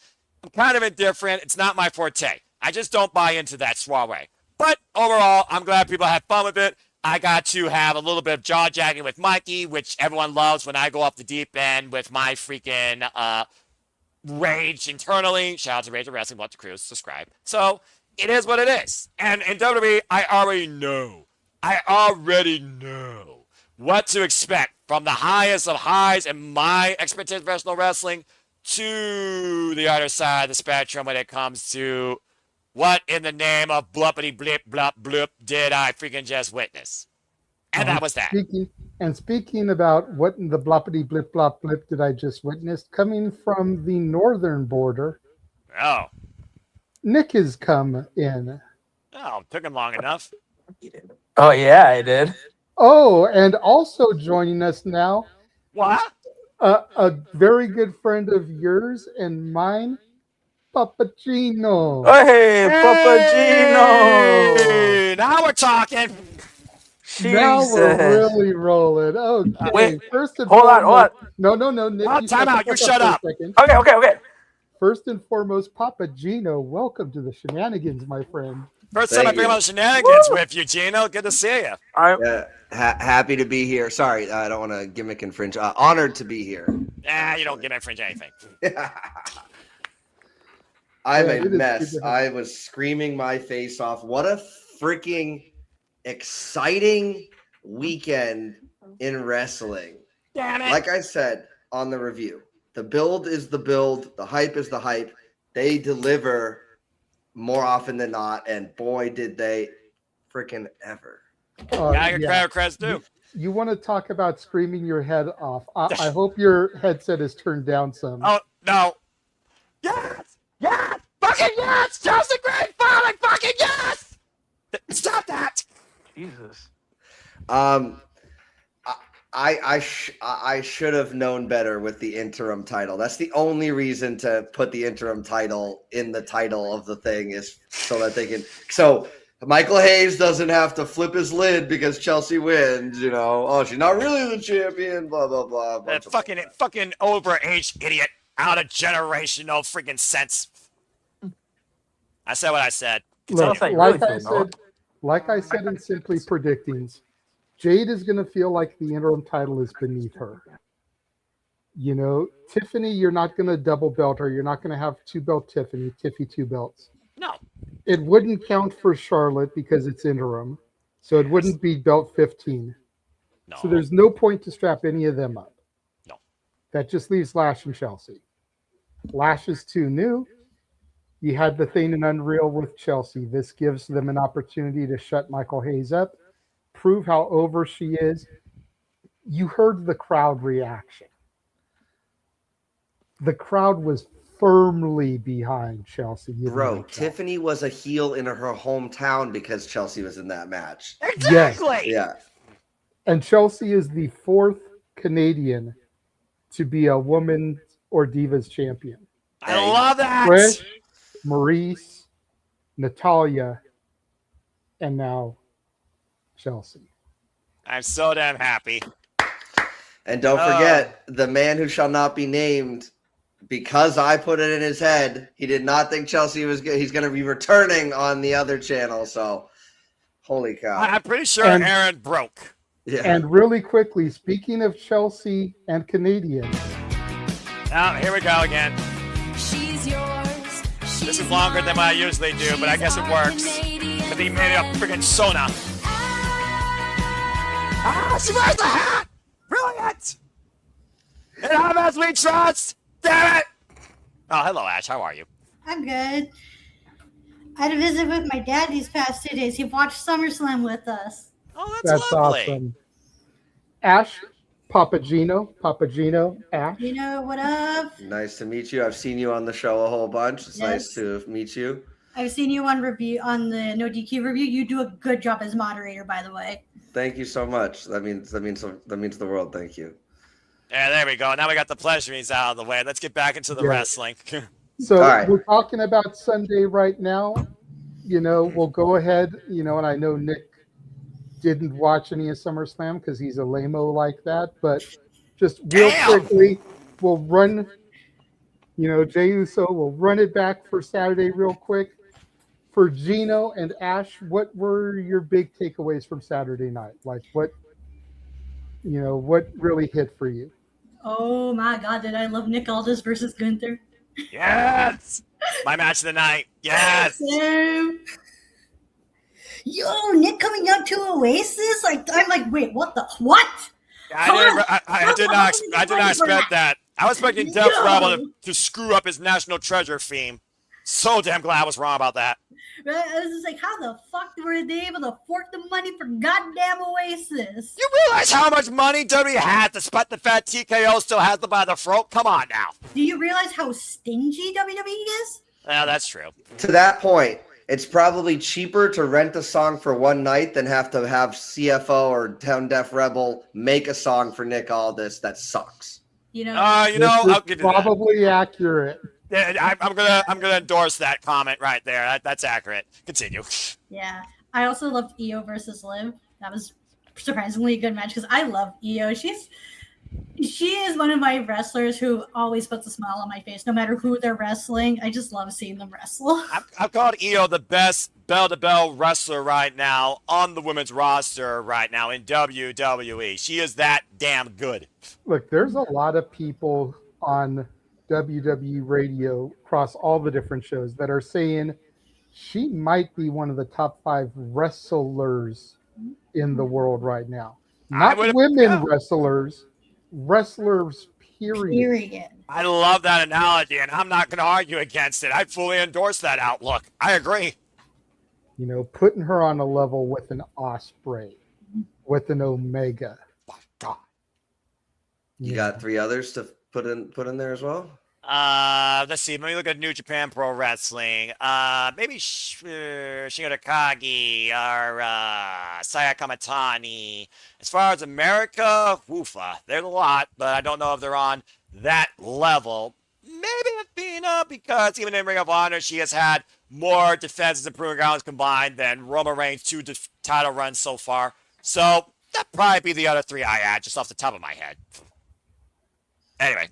I'm kind of indifferent. It's not my forte. I just don't buy into that soiree. But overall, I'm glad people had fun with it. I got to have a little bit of jaw-jacking with Mikey, which everyone loves when I go off the deep end with my freaking rage internally. Shout out to Rage of Wrestling, Watch the Cruise, subscribe. So it is what it is. And in WWE, I already know what to expect from the highest of highs in my expectation of professional wrestling to the other side of the spectrum when it comes to what in the name of bluppity blip blop bloop did I freaking just witness? And that was that. Speaking about what in the bloppity blip blop blip did I just witness, coming from the northern border, Oh. Nick has come in. Oh, took him long enough. Oh, yeah, I did. Oh, and also joining us now, what? A very good friend of yours and mine, Papagino. Hey, Papagino! Hey, now we're talking. Now we're Jesus. really rolling. Okay. Wait, first and hold on, foremost, hold No, Nick. Oh, time out. You shut up. Okay. First and foremost, Papagino, welcome to the Shenanigans, my friend. First time I've been on Shenanigans with you, Gino. Good to see you. Happy to be here. Sorry, I don't want to gimmick infringe. Honored to be here. You don't get infringe anything. I'm a mess. I was screaming my face off. What a freaking exciting weekend in wrestling. Damn it. Like I said on the review, the build is the build. The hype is the hype. They deliver more often than not, and boy, did they freaking ever. Crowd creds too. You want to talk about screaming your head off. I hope your headset is turned down some. Oh, no. Yes! Yes! Fucking yes! Chelsea Green falling! Fucking yes! Stop that! Jesus. I should have known better with the interim title. That's the only reason to put the interim title in the title of the thing, is so that they can. So Michael Hayes doesn't have to flip his lid because Chelsea wins. You know, oh, she's not really the champion. Blah blah blah. That fucking overaged idiot, out of generational freaking sense. I said what I said. Look, like I said in Simply Predictings, Jade is going to feel like the interim title is beneath her. You know, Tiffany, you're not going to double belt her. You're not going to have two belt Tiffany, 2 belts. No. It wouldn't count for Charlotte because it's interim. So it wouldn't be belt 15. No. So there's no point to strap any of them up. No. That just leaves Lash and Chelsea. Lash is too new. You had the thing in Unreal with Chelsea. This gives them an opportunity to shut Michael Hayes up, prove how over she is. You heard the crowd reaction. The crowd was firmly behind Chelsea. Bro, Tiffany was a heel in her hometown because Chelsea was in that match. Exactly. Yeah. And Chelsea is the 4th Canadian to be a woman or Divas champion. I love that. Trish, Maurice, Natalia, and now Chelsea. I'm so damn happy. And don't forget, the man who shall not be named, because I put it in his head, he did not think Chelsea was good. He's going to be returning on the other channel. So, holy cow. I'm pretty sure Aaron broke. Yeah. And really quickly, speaking of Chelsea and Canadians. Oh, here we go again. She's yours. This is longer than what I usually do, but I guess it works. But he made it up freaking Sona. She wears the hat! Brilliant! And how as we trust! Damn it! Oh, hello, Ash. How are you? I'm good. I had a visit with my dad these past 2 days. He watched SummerSlam with us. Oh, That's awesome. Ash, Papagino, Ash. You know, what up? Nice to meet you. I've seen you on the show a whole bunch. It's nice to meet you. I've seen you on the No DQ review. You do a good job as moderator, by the way. Thank you so much. That means the world. Thank you. Yeah, there we go. Now we got the pleasures out of the way. Let's get back into the wrestling. So we're talking about Sunday right now. You know, we'll go ahead, you know, and I know Nick didn't watch any of SummerSlam because he's a lame-o like that, but just real quickly, we'll run, you know, Jey Uso, we'll run it back for Saturday real quick. For Gino and Ash, what were your big takeaways from Saturday night? Like what really hit for you? Oh my God, did I love Nick Aldis versus Gunther? Yes! My match of the night. Yes! Yo, Nick coming out to Oasis? I'm like, wait, what? I did not expect that. I was expecting Def Rebel to screw up his National Treasure theme. So damn glad I was wrong about that. I was just like, how the fuck were they able to fork the money for goddamn Oasis? You realize how much money WWE had despite the fact TKO still has them by the throat? Come on now. Do you realize how stingy WWE is? Yeah, that's true. To that point, it's probably cheaper to rent a song for one night than have to have CFO or Town Def Rebel make a song for Nick Aldis that sucks. You know, I'll give you that. Probably accurate. Yeah, I'm gonna endorse that comment right there. That's accurate. Continue. Yeah, I also loved Io versus Liv. That was surprisingly a good match because I love Io. She is one of my wrestlers who always puts a smile on my face, no matter who they're wrestling. I just love seeing them wrestle. I've called Io the best bell-to-bell wrestler right now on the women's roster right now in WWE. She is that damn good. Look, there's a lot of people on WWE radio across all the different shows that are saying she might be one of the top 5 wrestlers in the world right now. Not women wrestlers, wrestlers, period. I love that analogy, and I'm not going to argue against it. I fully endorse that outlook. I agree. You know, putting her on a level with an Osprey, with an Omega. Oh, God. You got 3 others to put in there as well? Let's see. Let me look at New Japan Pro Wrestling. Maybe Shingo Takagi or Saya Kamatani. As far as America, woofa. There's a lot, but I don't know if they're on that level. Maybe Athena, because even in Ring of Honor, she has had more defenses and proving grounds combined than Roman Reigns' 2 title runs so far. So that'd probably be the other 3 I add, just off the top of my head. Anyway.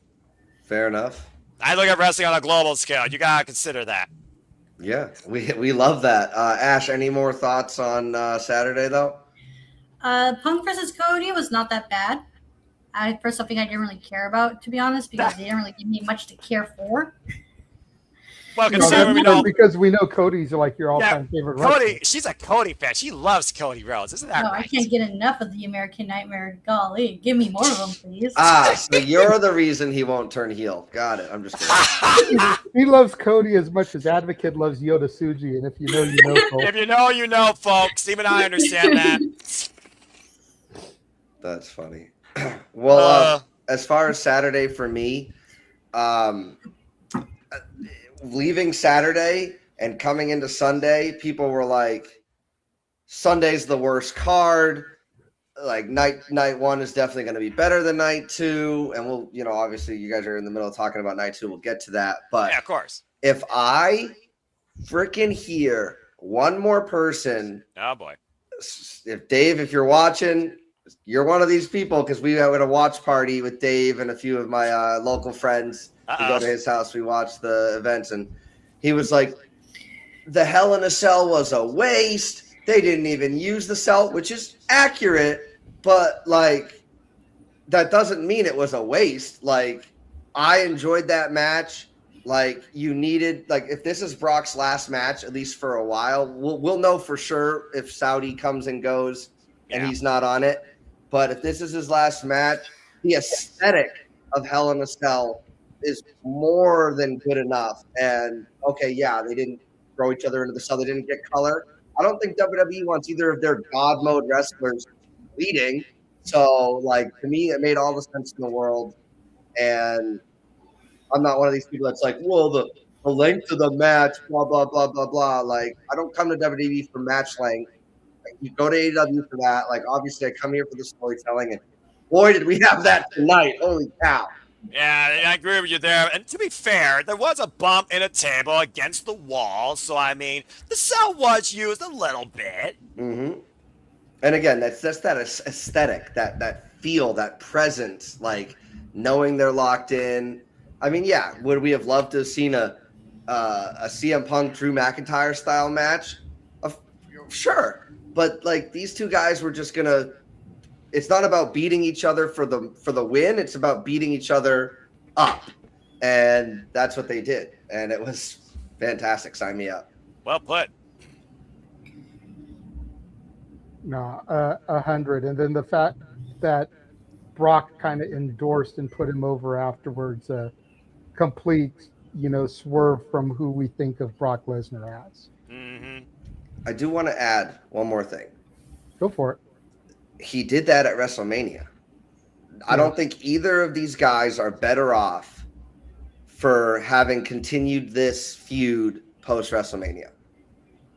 Fair enough. I look at wrestling on a global scale. You gotta consider that. Yeah, we love that. Ash, any more thoughts on Saturday though? Punk versus Cody was not that bad. For something I didn't really care about, to be honest, because they didn't really give me much to care for. Well, because we know Cody's like your all-time favorite wrestler. Cody, she's a Cody fan. She loves Cody Rhodes. Isn't that No, right? I can't get enough of the American Nightmare. Golly, give me more of them, please. So you're the reason he won't turn heel. Got it. I'm just kidding. He loves Cody as much as Advocate loves Yoda Tsuji, and if you know, you know, folks. If you know, you know, folks. Even I understand that. That's funny. Well, as far as Saturday for me, leaving Saturday and coming into Sunday, people were like, Sunday's the worst card. Like night 1 is definitely going to be better than night 2. And we'll, obviously you guys are in the middle of talking about night 2. We'll get to that. But yeah, of course. If I freaking hear one more person, oh boy, if Dave, if you're watching, you're one of these people, because we had a watch party with Dave and a few of my local friends. We go to his house, we watch the events, and he was like, the Hell in a Cell was a waste. They didn't even use the cell, which is accurate, but like that doesn't mean it was a waste. Like, I enjoyed that match. Like, you needed, like, if this is Brock's last match, at least for a while, we'll know for sure if Saudi comes and goes and he's not on it. But if this is his last match, the aesthetic of Hell in a Cell is more than good enough. And okay, yeah, they didn't throw each other into the cell. They didn't get color. I don't think WWE wants either of their God mode wrestlers leading. So, like, to me, it made all the sense in the world. And I'm not one of these people that's like, well, the length of the match, blah, blah, blah, blah, blah. Like, I don't come to WWE for match length. Like, you go to AEW for that. Like, obviously, I come here for the storytelling. And boy, did we have that tonight. Holy cow. Yeah, I agree with you there. And to be fair, there was a bump in a table against the wall. So, I mean, the cell was used a little bit. Mm-hmm. And again, that's that aesthetic, that feel, that presence, like knowing they're locked in. I mean, yeah, would we have loved to have seen a CM Punk Drew McIntyre style match? Sure. But like, these two guys were just gonna, it's not about beating each other for the win, it's about beating each other up. And that's what they did. And it was fantastic. Sign me up. Well put. No, 100. And then the fact that Brock kind of endorsed and put him over afterwards. Complete, swerve from who we think of Brock Lesnar as. Mm-hmm. I do want to add one more thing. Go for it. He did that at WrestleMania. I don't think either of these guys are better off for having continued this feud post WrestleMania.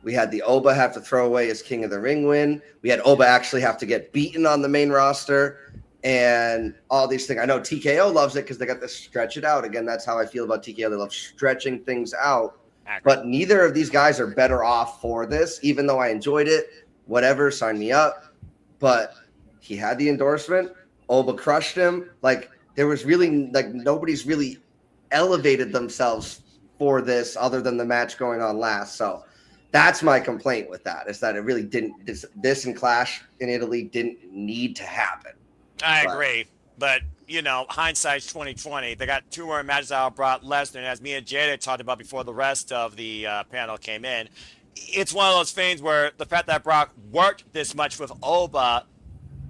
We had the Oba have to throw away his King of the Ring win. We had Oba actually have to get beaten on the main roster and all these things. I know TKO loves it because they got to stretch it out. Again, that's how I feel about TKO. They love stretching things out. But neither of these guys are better off for this, even though I enjoyed it. Whatever, sign me up. But he had the endorsement. Oba crushed him. Like, there was really, like, nobody's really elevated themselves for this other than the match going on last. So that's my complaint with that, is that it really didn't, this and Clash in Italy didn't need to happen. I agree. But, hindsight's 2020. They got 2 more matches out of Brock Lesnar. And as me and Jada talked about before the rest of the panel came in, it's one of those things where the fact that Brock worked this much with Oba,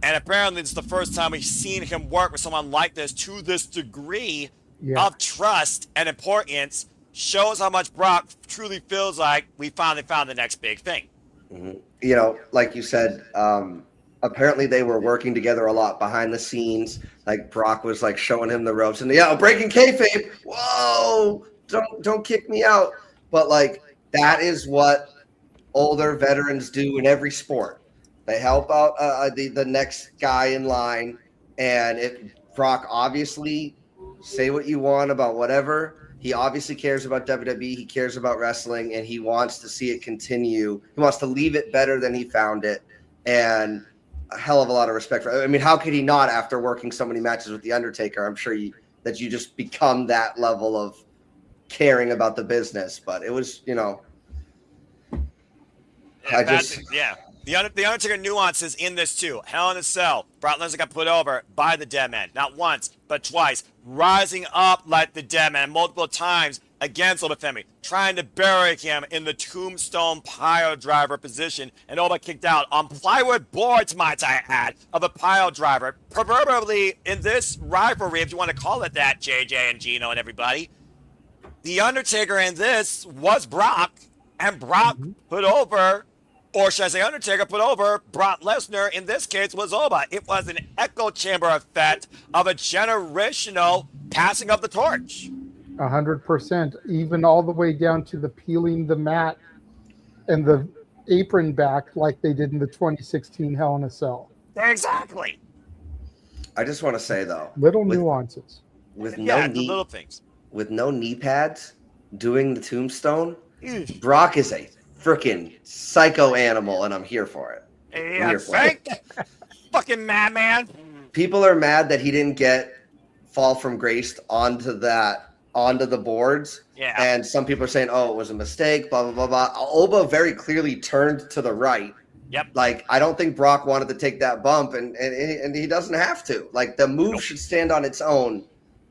and apparently it's the first time we've seen him work with someone like this to this degree of trust and importance, shows how much Brock truly feels like we finally found the next big thing. Mm-hmm. Like you said, apparently they were working together a lot behind the scenes. Like Brock was like showing him the ropes and breaking kayfabe. Whoa, don't kick me out. But like, that is what older veterans do in every sport. They help out the next guy in line. And if Brock, obviously, say what you want about whatever, he obviously cares about WWE. He cares about wrestling, and he wants to see it continue. He wants to leave it better than he found it. And a hell of a lot of respect for. I mean, how could he not after working so many matches with The Undertaker? I'm sure that you just become that level of caring about the business. But it was, The Undertaker nuances in this too. Hell in a Cell. Brock Lesnar got put over by the Dead Man. Not once, but twice. Rising up like the Dead Man multiple times against Obafemi. Trying to bury him in the tombstone pile driver position. And Oba kicked out on plywood boards, might I add, of a pile driver. Proverbially, in this rivalry, if you want to call it that, JJ and Gino and everybody, The Undertaker in this was Brock. And Brock put over... Or should I say Undertaker put over Brock Lesnar, in this case, was Oba. It was an echo chamber effect of a generational passing of the torch. 100%. Even all the way down to the peeling the mat and the apron back like they did in the 2016 Hell in a Cell. Exactly. I just want to say, though. Little nuances. With the little things. With no knee pads, doing the tombstone, Brock is a freaking psycho animal, and I'm here for it. Yeah, thank fucking madman. People are mad that he didn't get fall from grace onto the boards. Yeah. And some people are saying, it was a mistake, blah, blah, blah, blah. Oba very clearly turned to the right. Yep. Like, I don't think Brock wanted to take that bump, and he doesn't have to. Like, the move should stand on its own.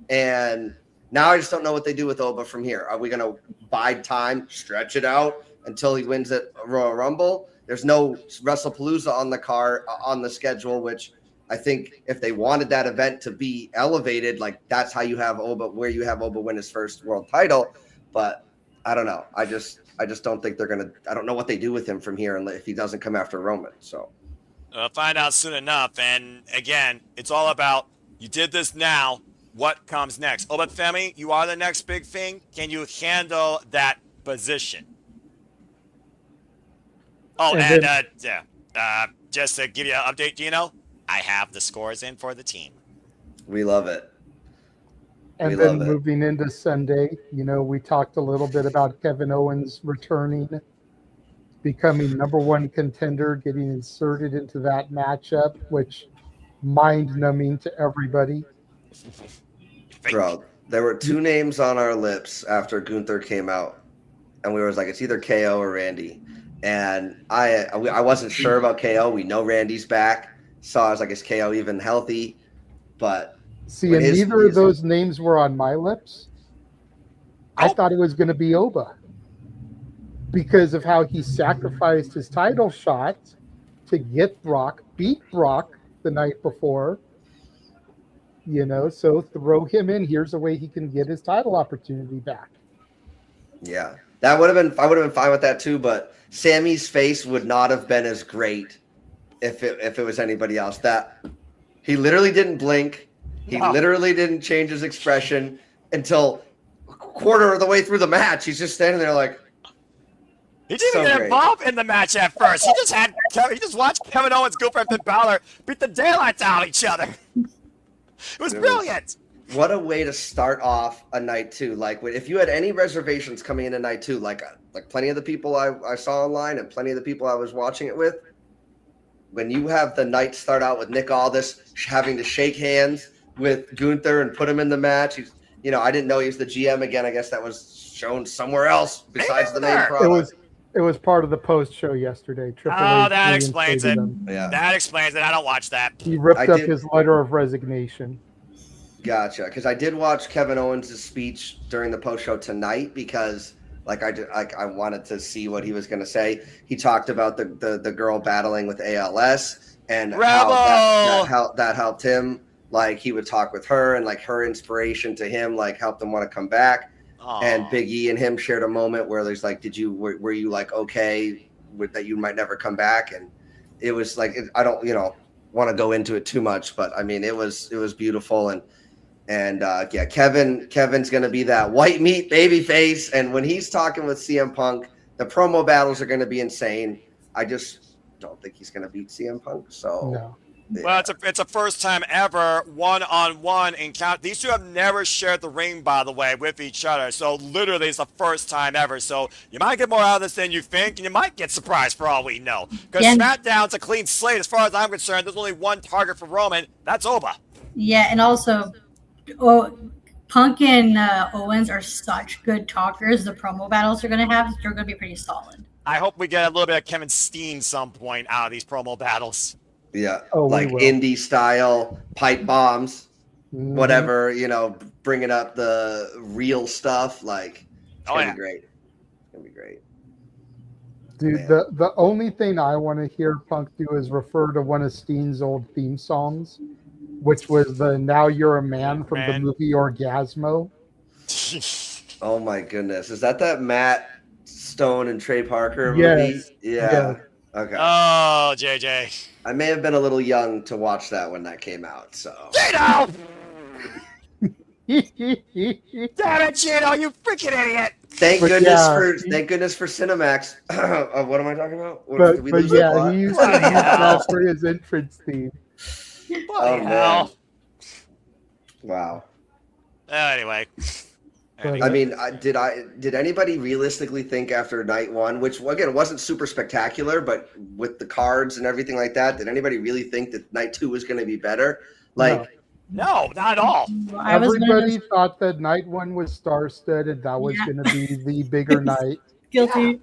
And now I just don't know what they do with Oba from here. Are we going to bide time, stretch it out until he wins at Royal Rumble? There's no WrestlePalooza on the schedule, which I think if they wanted that event to be elevated, like that's how you have Oba, where you have Oba win his first world title. But I don't know. I just don't think they're gonna. I don't know what they do with him from here, if he doesn't come after Roman. So we'll find out soon enough. And again, it's all about you did this now. What comes next? Obafemi, you are the next big thing. Can you handle that position? Oh, and just to give you an update, Gino, I have the scores in for the team. We love it. And then moving into Sunday, we talked a little bit about Kevin Owens returning, becoming #1 contender, getting inserted into that matchup, which mind-numbing to everybody. Bro, there were 2 names on our lips after Gunther came out, and we were like, it's either KO or Randy. And I wasn't sure about KO. We know Randy's back. So I was like, is KO even healthy? But see, and neither of those names were on my lips. I thought it was going to be Oba because of how he sacrificed his title shot to get Brock, beat Brock the night before, So throw him in. Here's a way he can get his title opportunity back. Yeah, I would have been fine with that too. But Sammy's face would not have been as great if it was anybody else. That he literally didn't blink. He literally didn't change his expression until a quarter of the way through the match. He's just standing there like. He didn't get involved in the match at first. He just watched Kevin Owens go for Finn Balor beat the daylights out of each other. It was brilliant. What a way to start off a night two. Like, if you had any reservations coming into night two, like plenty of the people I saw online and plenty of the people I was watching it with, when you have the night start out with Nick Aldis having to shake hands with Gunther and put him in the match, I didn't know he was the GM again. I guess that was shown somewhere else besides the main product. It was part of the post show yesterday. That explains it. Yeah. That explains it. I don't watch that. He ripped up his letter of resignation. Gotcha. Because I did watch Kevin Owens' speech during the post show tonight because I wanted to see what he was going to say. He talked about the girl battling with ALS and how that helped him. Like, he would talk with her and like her inspiration to him helped him want to come back. Aww. And Big E and him shared a moment where there's like, were you like okay with that you might never come back? And it was like, I don't want to go into it too much, but I mean it was beautiful and Kevin's gonna be that white meat baby face, and when he's talking with CM Punk, the promo battles are gonna be insane. I just don't think he's gonna beat CM Punk. So. No. Yeah. Well, it's a first time ever one-on-one encounter. These two have never shared the ring, by the way, with each other. So literally, it's the first time ever. So you might get more out of this than you think, and you mimight get surprised for all we know. Because SmackDown's a clean slate, as far as I'm concerned. There's only one target for Roman. That's Oba. Yeah, and also, Punk and Owens are such good talkers. The promo battles they're going to have, they're going to be pretty solid. I hope we get a little bit of Kevin Steen some point out of these promo battles. Yeah, like indie style pipe bombs, whatever, bringing up the real stuff. Like, it's gonna be great. It's gonna be great. Dude, the only thing I want to hear Punk do is refer to one of Steen's old theme songs, which was the "Now You're a Man" from the movie Orgasmo. Oh my goodness, is that Matt Stone and Trey Parker movie? Yes. Yeah. Yes. Okay. Oh, JJ. I may have been a little young to watch that when that came out, so. Gino! Damn it, Gino, you freaking idiot! Thank goodness for Cinemax. What am I talking about? He used to use that for his entrance theme. Bloody hell. Wow. Anyway. I mean, did anybody realistically think after night one, which again wasn't super spectacular, but with the cards and everything like that, did anybody really think that night two was going to be better? No, not at all. Everybody thought that night one was star-studded. That was going to be the bigger night. Guilty.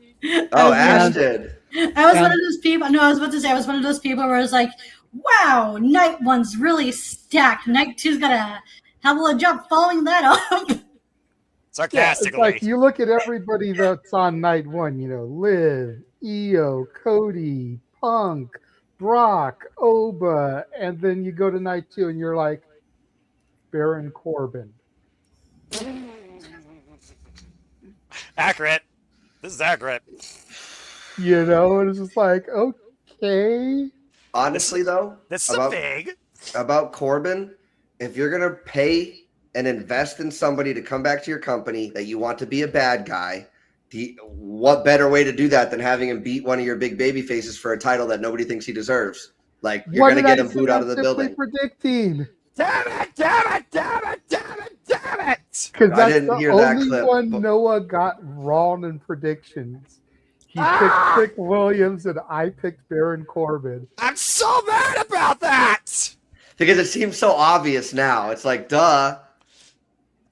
Oh, Ash did. I was one of those people. No, I was about to say I was one of those people where it's like, wow, night one's really stacked. Night two's got a hell of a jump following that up. Sarcastically. Yeah, it's like you look at everybody that's on night one, Liv, Io, Cody, Punk, Brock, Oba, and then you go to night two and you're like, Baron Corbin. Accurate. This is accurate. And it's just like, okay. Honestly, though, this is big. About Corbin, if you're going to pay and invest in somebody to come back to your company that you want to be a bad guy, what better way to do that than having him beat one of your big baby faces for a title that nobody thinks he deserves? Like, you're going to get him booed out of the building. Predicting. Damn it! Because that's the only one Noah got wrong in predictions. He picked Trick Williams and I picked Baron Corbin. I'm so mad about that! Because it seems so obvious now. It's like, duh.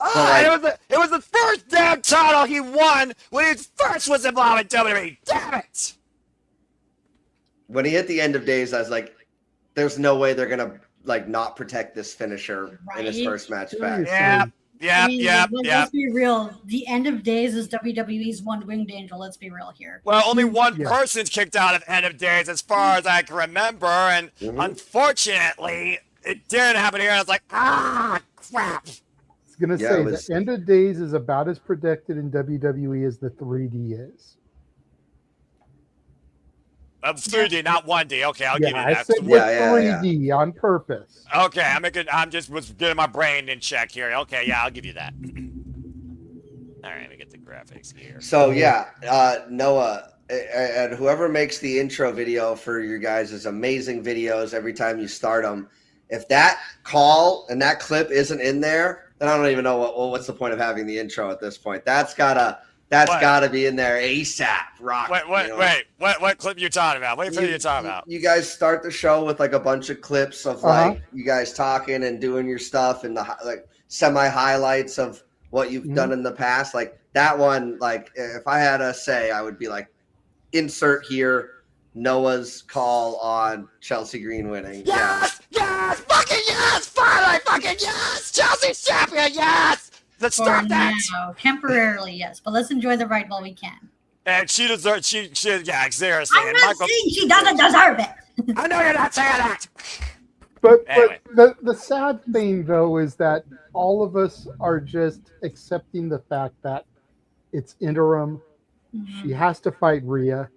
It was the first damn title he won when he first was involved in WWE. Damn it! When he hit the end of days, I was like, "There's no way they're gonna not protect this finisher in his first match back." Let's be real. The end of days is WWE's one winged angel. Let's be real here. Well, only one person's kicked out of End of Days, as far as I can remember, and unfortunately, it didn't happen here. And I was like, ah, crap. I was gonna Yeah, say it was- the end of days is about as predicted in WWE as the 3D is. 3D, not 1D. Okay, I'll give you I that. said with 3D on purpose. Okay, I'm just was getting my brain in check here. Okay, yeah, I'll give you that. All right, let me get the graphics here. So yeah, Noah and whoever makes the intro video for your guys' amazing videos every time you start them, if that call and that clip isn't in there, then I don't even know what's the point of having the intro at this point. That's gotta be in there ASAP. Rock. Wait, what clip you talking about? What clip you talking about? You guys start the show with like a bunch of clips of like you guys talking and doing your stuff and the like semi highlights of what you've done in the past. Like that one, like if I had a say, I would be like, insert here Noah's call on Chelsea Green winning. Yes, fucking yes, finally, fucking yes, Chelsea's champion, yes. Let's start that. Now, temporarily, yes, but let's enjoy the ride while we can. And she deserves. She yeah, seriously. I'm not saying she doesn't deserve it. I know you're not saying that. But Anyway. the sad thing though is that all of us are just accepting the fact that it's interim. She has to fight Rhea.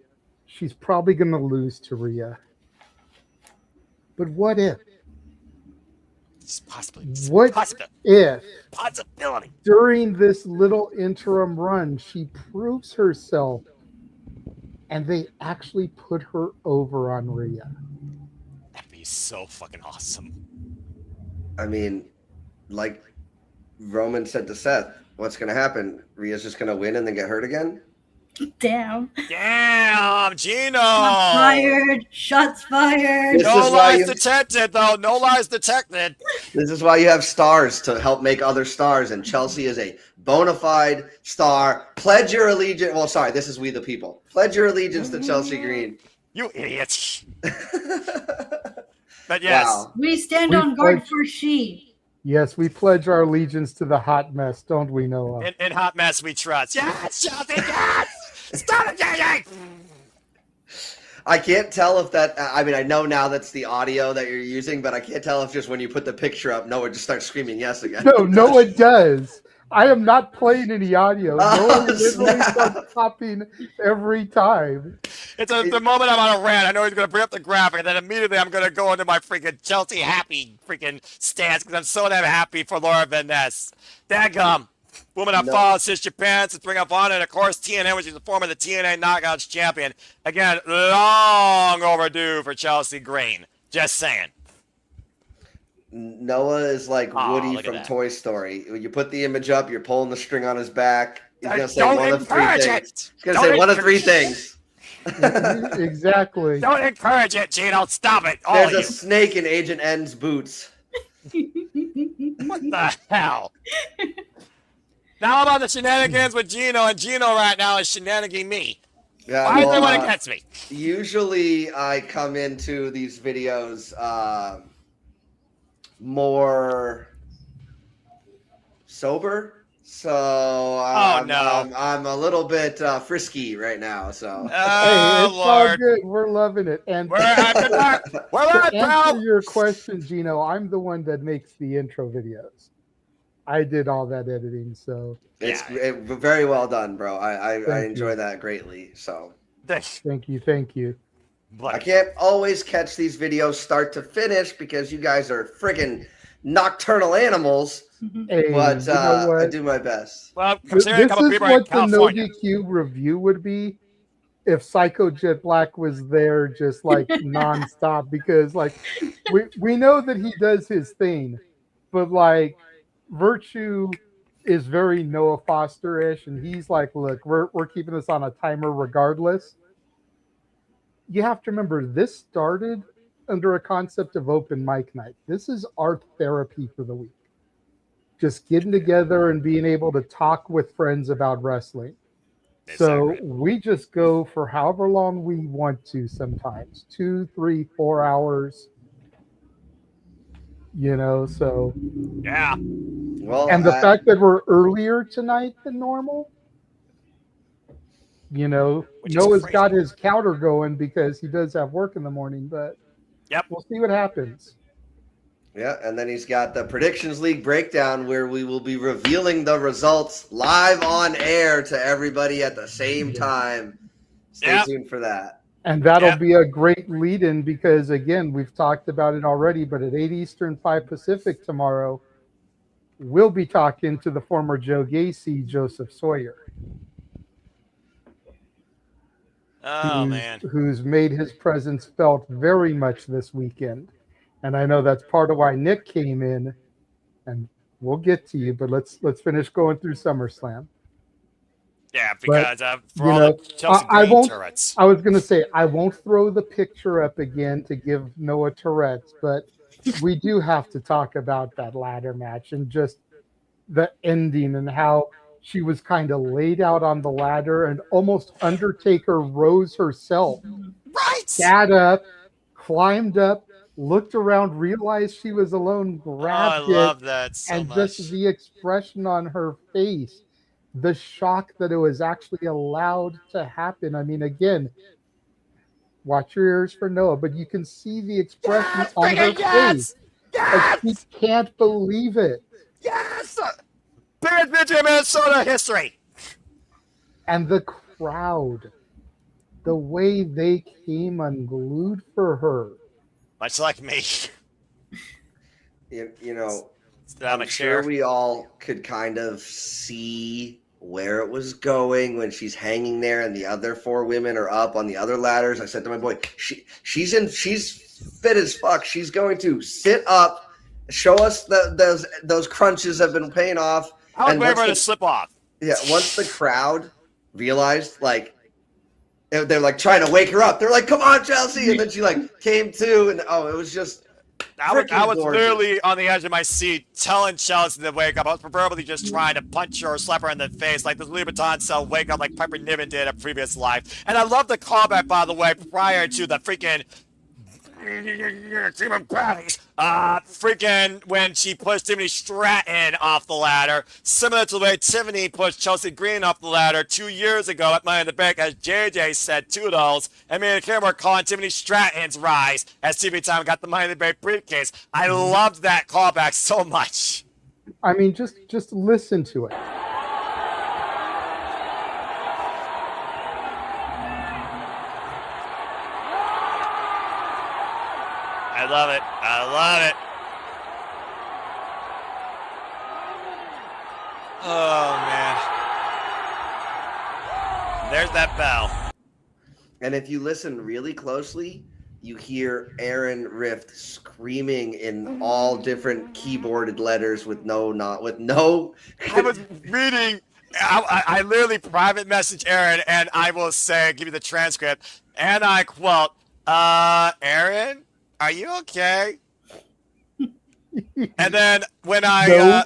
She's probably going to lose to Rhea. But what if? It's possibly. What if possibility during this little interim run she proves herself and they actually put her over on Rhea? That'd be so fucking awesome. I mean, like Roman said to Seth, what's going to happen? Rhea's just going to win and then get hurt again? Damn. Damn, Gino. Shots fired. Shots fired. No lies detected, though. No lies detected. This is why you have stars to help make other stars, and Chelsea is a bona fide star. Pledge your allegiance. Well, sorry, this is We the People. Pledge your allegiance to Chelsea Green. You idiots. But yes. Wow. We stand on guard for she. Yes, we pledge our allegiance to the hot mess, don't we, Noah? In hot mess we trust. Yes, Chelsea, yes. Stop it, JJ. I can't tell if that, I mean, I know now that's the audio that you're using, but I can't tell if just when you put the picture up, Noah just starts screaming yes again. No, Noah does. I am not playing any audio. Noah literally starts popping every time. It's the moment I'm on a rant. I know he's going to bring up the graphic, and then immediately I'm going to go into my freaking Chelsea happy freaking stance because I'm so damn happy for Laura Van Ness. Dadgum. Woman I followed since Japan, since Ring of Honor, and of course TNA, which is the former the TNA Knockouts champion. Again, long overdue for Chelsea Green. Just saying. Noah is like Woody look at from that. Toy Story. When you put the image up, you're pulling the string on his back. He's going to say Don't one of three encourage things. it. He's going to say Don't one of three encourage things. Exactly. Don't encourage it, Gino. Stop it. All There's of a you. snake in Agent N's boots. What the hell? Now I'm on the shenanigans with Gino, and Gino right now is shenaniganing me. Yeah, Why is well, everyone against me? Usually I come into these videos more sober. So I'm a little bit frisky right now. So Hey, it's all good. We're loving it. And We're live, to answer bro. your question, Gino, I'm the one that makes the intro videos. I did all that editing, so it's very well done, bro. I Thank enjoy you. that greatly. So Thank you. I can't always catch these videos start to finish because you guys are friggin' nocturnal animals. Hey, But you know what? I do my best. Well, This considering a couple is people are in what the No California. DQ review would be if Psycho Jet Black was there just like nonstop, because like we know that he does his thing, but like Virtue is very Noah Foster-ish, and he's like, look, we're keeping this on a timer regardless. You have to remember, this started under a concept of open mic night. This is art therapy for the week. Just getting together and being able to talk with friends about wrestling. So we just go for however long we want to sometimes, 2, 3, 4 hours. You know, so yeah. Well, and the fact that we're earlier tonight than normal, you know, Noah's got his counter going because he does have work in the morning, but yep, we'll see what happens. Yeah, and then he's got the Predictions League breakdown where we will be revealing the results live on air to everybody at the same time. Stay tuned for that. And that'll be a great lead-in because, again, we've talked about it already, but at 8 Eastern, 5 Pacific tomorrow, we'll be talking to the former Joe Gacy, Joseph Sawyer. Oh, man. Who's made his presence felt very much this weekend. And I know that's part of why Nick came in, and we'll get to you, but let's finish going through SummerSlam. Yeah, because for you all know, the Chelsea I Green won't. turrets. I was going to say I won't throw the picture up again to give Noah Tourette's, but we do have to talk about that ladder match and just the ending and how she was kind of laid out on the ladder and almost Undertaker rose herself. Right. Sat up, climbed up, looked around, realized she was alone, grabbed I love that so and much. just the expression on her face. The shock that it was actually allowed to happen. I mean, again, watch your ears for Noah, but you can see the expression on her face. Like she can't believe it. Yes! Biggest bitch in Minnesota history. And the crowd, the way they came unglued for her. Much like me. You know, I'm I'm sure we all could kind of see where it was going when she's hanging there and the other four women are up on the other ladders. I said to my boy, she's fit as fuck. She's going to sit up, show us those crunches have been paying off. I was waiting for her to slip off. Yeah, once the crowd realized, like, they're like trying to wake her up. They're like, "Come on, Chelsea!" And then she like came to, and it was just. I was gorgeous. literally on the edge of my seat telling Chelsea to wake up. I was preferably just trying to punch her or slap her in the face like the Louis Vuitton cell wake up like Piper Niven did in a previous life. And I love the callback, by the way, prior to the freaking freaking when she pushed Tiffany Stratton off the ladder, similar to the way Tiffany pushed Chelsea Green off the ladder 2 years ago at Money in the Bank, as JJ said toodles, and me and Kim were calling Tiffany Stratton's rise as TV Time got the Money in the Bank briefcase. I loved that callback so much. I mean, just listen to it. I love it. I love it. Oh, man. There's that bell. And if you listen really closely, you hear Aaron Rift screaming in all different keyboarded letters with no. I was reading. I literally private message Aaron, and I will say, give you the transcript, and I quote, Aaron, are you okay? And then when and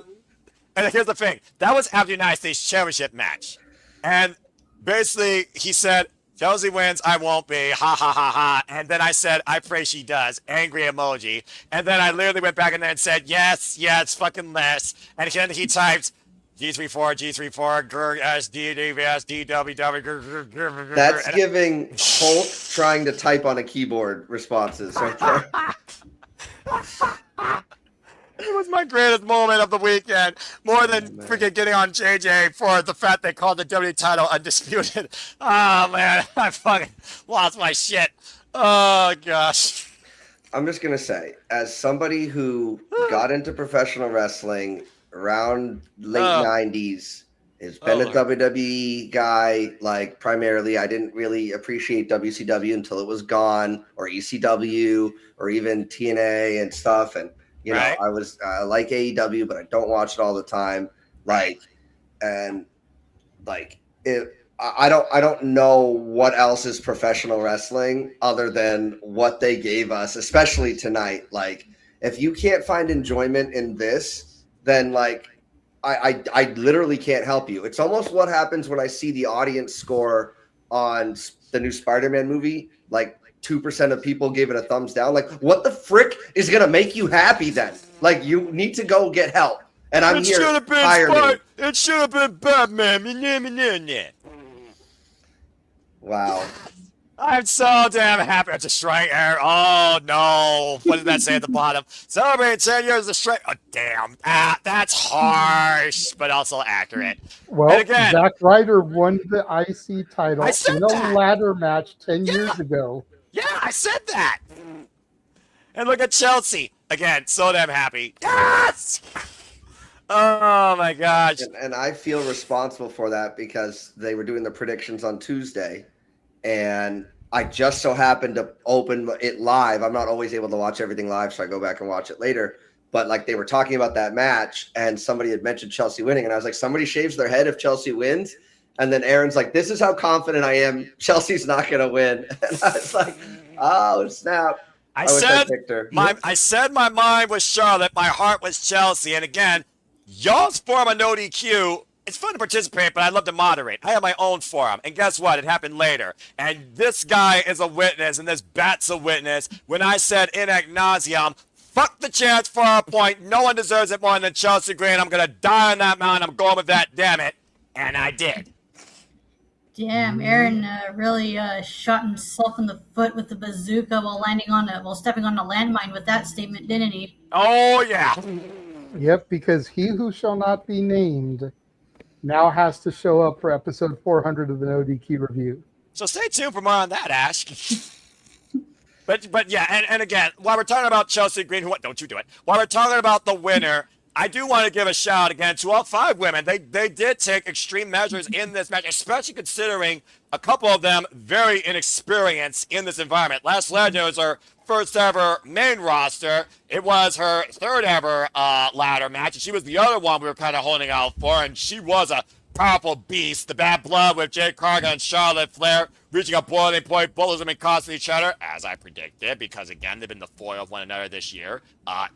here's the thing, that was after the United States Championship match. And basically he said, Chelsea wins, I won't be, ha ha ha ha. And then I said, I pray she does, angry emoji. And then I literally went back in there and said, yes, fucking less. And then he typed, G34, SD, DVS, DWW. That's giving Hulk trying to type on a keyboard responses right there. It was my greatest moment of the weekend, more than freaking getting on JJ for the fact they called the W title undisputed. Oh man, I fucking lost my shit. Oh gosh. I'm just gonna say, as somebody who got into professional wrestling around late 90s, has been a WWE guy, like primarily. I didn't really appreciate WCW until it was gone, or ECW, or even TNA and stuff. And you know, I was like AEW, but I don't watch it all the time. I don't know what else is professional wrestling other than what they gave us, especially tonight. Like, if you can't find enjoyment in this, then like I literally can't help you. It's almost what happens when I see the audience score on the new Spider-Man movie. Like 2% of people gave it a thumbs down. Like, what the frick is gonna make you happy then? Like, you need to go get help. And I'm here. It should have been Batman. Wow. I'm so damn happy. I'm destroying Aaron. Oh no! What did that say at the bottom? Celebrate 10 years of straight. Oh damn! That's harsh, but also accurate. Well, And again, Zack Ryder won the IC title I said in a that. ladder match 10 years ago. Yeah, I said that. And look at Chelsea again. So damn happy. Yes. Oh my gosh. And I feel responsible for that because they were doing the predictions on Tuesday, and I just so happened to open it live. I'm not always able to watch everything live, so I go back and watch it later. But like they were talking about that match, and somebody had mentioned Chelsea winning, and I was like, somebody shaves their head if Chelsea wins. And then Aaron's like, this is how confident I am. Chelsea's not going to win. And I was like, oh snap! I wish said picked her. I said my mind was Charlotte, my heart was Chelsea, and again, y'all's forum on No DQ. It's fun to participate, but I love to moderate. I have my own forum, and guess what? It happened later. And this guy is a witness, and this bat's a witness. When I said in ad nauseum, fuck the chance for a point. No one deserves it more than Chelsea Green. I'm gonna die on that mountain. I'm going with that. Damn it, and I did. Damn, Aaron really shot himself in the foot with the bazooka while stepping on a landmine with that statement, didn't he? Oh yeah. Yep, because he who shall not be named now has to show up for episode 400 of the No DQ review. So stay tuned for more on that, Ash. but yeah, and again, while we're talking about Chelsea Green, don't you do it. While we're talking about the winner, I do want to give a shout out again to all 5 women. They did take extreme measures in this match, especially considering a couple of them very inexperienced in this environment. Last Legend was her first ever main roster. It was her 3rd ever ladder match, and she was the other one we were kind of holding out for, and she was a powerful beast. The bad blood with Jade Cargill and Charlotte Flair reaching a boiling point. Both of them been costing each other, as I predicted, because again, they've been the foil of one another this year.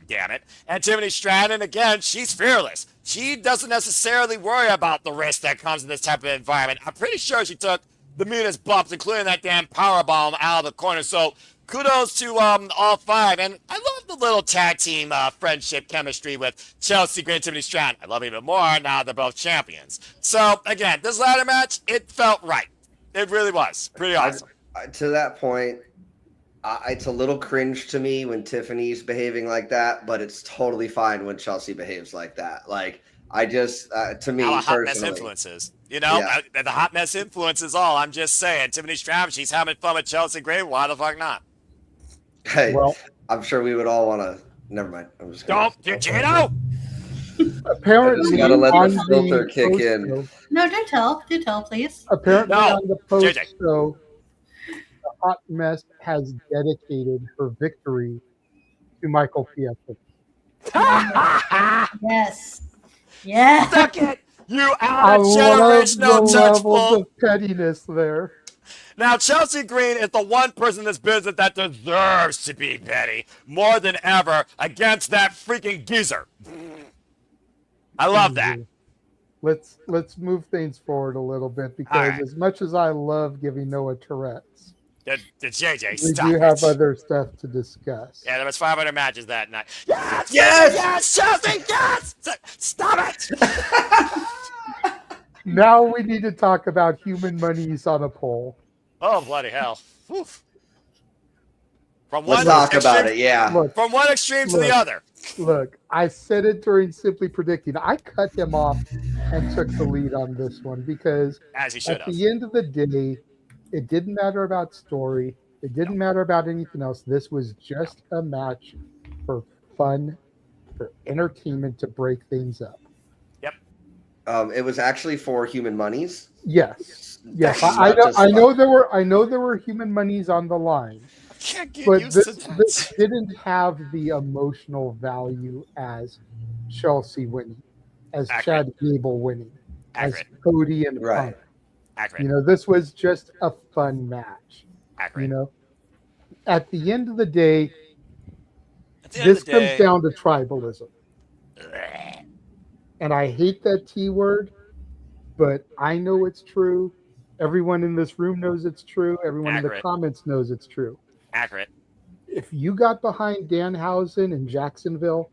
Damn it. And Tiffany Stratton, again, she's fearless. She doesn't necessarily worry about the risk that comes in this type of environment. I'm pretty sure she took the meanest bumps, including that damn powerbomb out of the corner. So kudos to all 5. And I love the little tag team friendship chemistry with Chelsea Green and Tiffany Stratton. I love it even more now they're both champions. So, again, this ladder match, it felt right. It really was. Pretty awesome. To that point, it's a little cringe to me when Tiffany's behaving like that, but it's totally fine when Chelsea behaves like that. Like, I just, to me, how a hot mess personally, influences. You know, Yeah. the hot mess influence is all. I'm just saying. Tiffany Stratton, she's having fun with Chelsea Green. Why the fuck not? Hey, Well- I'm sure we would all want to. Never mind. I'm just gonna. Don't, Gino! Apparently, You gotta let on the filter kick post in. show- No, do tell, please. Apparently, No, on the post JJ. show, the Hot Mess has dedicated her victory to Michael Pietro. Yes. Yeah. Suck it! You I out of love generational the levels touchful. of pettiness there. Now, Chelsea Green is the one person in this business that deserves to be petty more than ever against that freaking geezer. I love that. Let's move things forward a little bit because right. as much as I love giving Noah Tourette's, The JJ, we stop do it. have other stuff to discuss. Yeah, there was 500 matches that night. Yes! Yes! Yes, Chelsea, yes! Stop it! Now we need to talk about human monies on a poll. Oh, bloody hell. Whew. Let's talk about it. Yeah. Look, From one extreme to the other. Look, I said it during Simply Predicting. I cut him off and took the lead on this one because As he should at have. the end of the day, it didn't matter about story. It didn't matter about anything else. This was just a match for fun, for entertainment to break things up. Yep. It was actually for human monies. Yes. Yes. Not I just know there were human monies on the line. Can't get But used to that. this didn't have the emotional value as Chelsea winning, as Accurate. Chad Gable winning, Accurate. as Cody and Right. Punk. Accurate. You know, this was just a fun match. Accurate. You know, at the end of the day, At the end this of the comes day- down to tribalism. And I hate that T word, but I know it's true. Everyone in this room knows it's true. Everyone in the Accurate. comments knows it's true. Accurate. If you got behind Danhausen in Jacksonville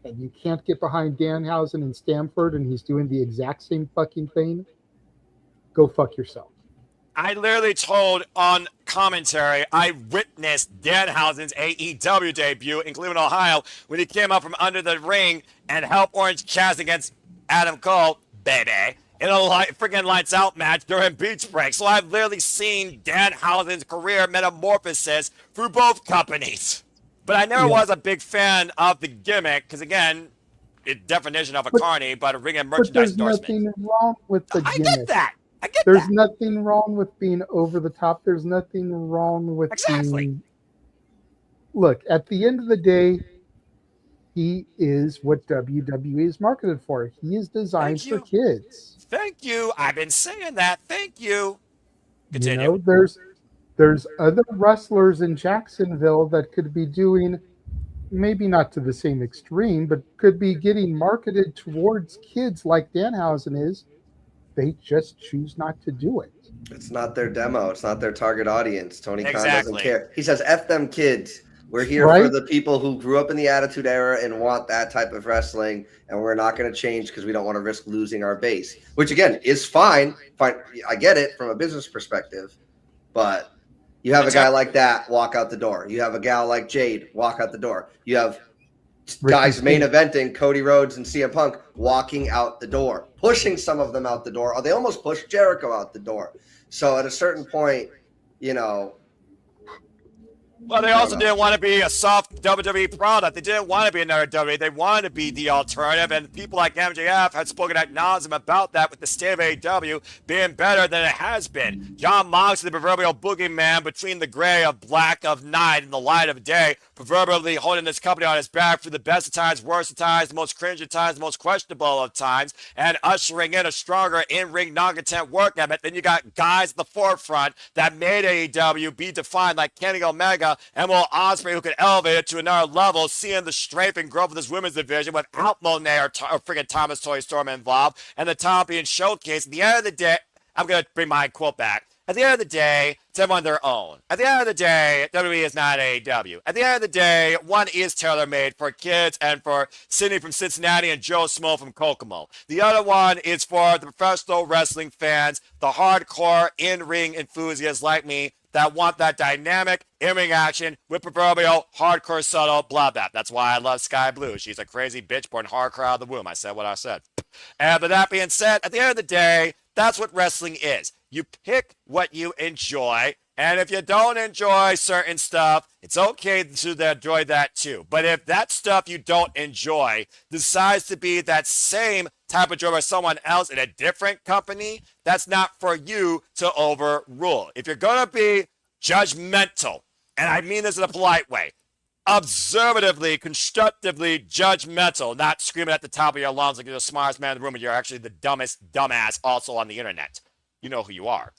and you can't get behind Danhausen in Stamford and he's doing the exact same fucking thing, go fuck yourself. I literally told on commentary, I witnessed Danhausen's AEW debut in Cleveland, Ohio, when he came up from under the ring and helped Orange Cassidy against Adam Cole, baby, in a freaking lights out match during Beach Break. So I've literally seen Danhausen's career metamorphosis through both companies. But I never was a big fan of the gimmick, because again, it's definition of a carny, but a ring and merchandise But there's endorsement. nothing wrong with the gimmick. I get that. There's nothing wrong with being over the top. There's nothing wrong with being. Look, at the end of the day, he is what WWE is marketed for. He is designed for kids. Thank you. I've been saying that. Thank you. Continue. You know, there's other wrestlers in Jacksonville that could be doing, maybe not to the same extreme, but could be getting marketed towards kids like Danhausen is. They just choose not to do it. It's not their demo. It's not their target audience. Tony Khan doesn't care. He says, F them kids. We're here for the people who grew up in the Attitude Era and want that type of wrestling, and we're not going to change because we don't want to risk losing our base, which, again, is fine. I get it from a business perspective, but you have a guy like that walk out the door. You have a gal like Jade walk out the door. You have guys main eventing, Cody Rhodes and CM Punk, walking out the door, pushing some of them out the door. Or they almost pushed Jericho out the door. So at a certain point, you know. Well, they also didn't want to be a soft WWE product. They didn't want to be another WWE. They wanted to be the alternative. And people like MJF had spoken ad nauseum about that, with the state of AEW being better than it has been. John Moxley, the proverbial boogeyman between the gray of black of night and the light of day, proverbially holding this company on his back through the best of times, worst of times, the most cringe of times, the most questionable of times, and ushering in a stronger in-ring non-content work ethic. Then you got guys at the forefront that made AEW be defined like Kenny Omega and Will Ospreay, who could elevate it to another level, seeing the strength and growth of this women's division without Monet or freaking Thomas Toy Storm involved, and the talent being showcased. At the end of the day, I'm going to bring my quote back. At the end of the day, it's everyone their own. At the end of the day, WWE is not AEW. At the end of the day, one is tailor-made for kids and for Sydney from Cincinnati and Joe Smo from Kokomo. The other one is for the professional wrestling fans, the hardcore in-ring enthusiasts like me that want that dynamic in-ring action with proverbial hardcore subtle blah blah. That's why I love Sky Blue. She's a crazy bitch born hardcore out of the womb. I said what I said. And but that being said, at the end of the day, that's what wrestling is. You pick what you enjoy, and if you don't enjoy certain stuff, it's okay to enjoy that too. But if that stuff you don't enjoy decides to be that same type of joy by someone else in a different company, that's not for you to overrule. If you're going to be judgmental, and I mean this in a polite way, observatively, constructively judgmental, not screaming at the top of your lungs like you're the smartest man in the room and you're actually the dumbest dumbass also on the internet. You know who you are.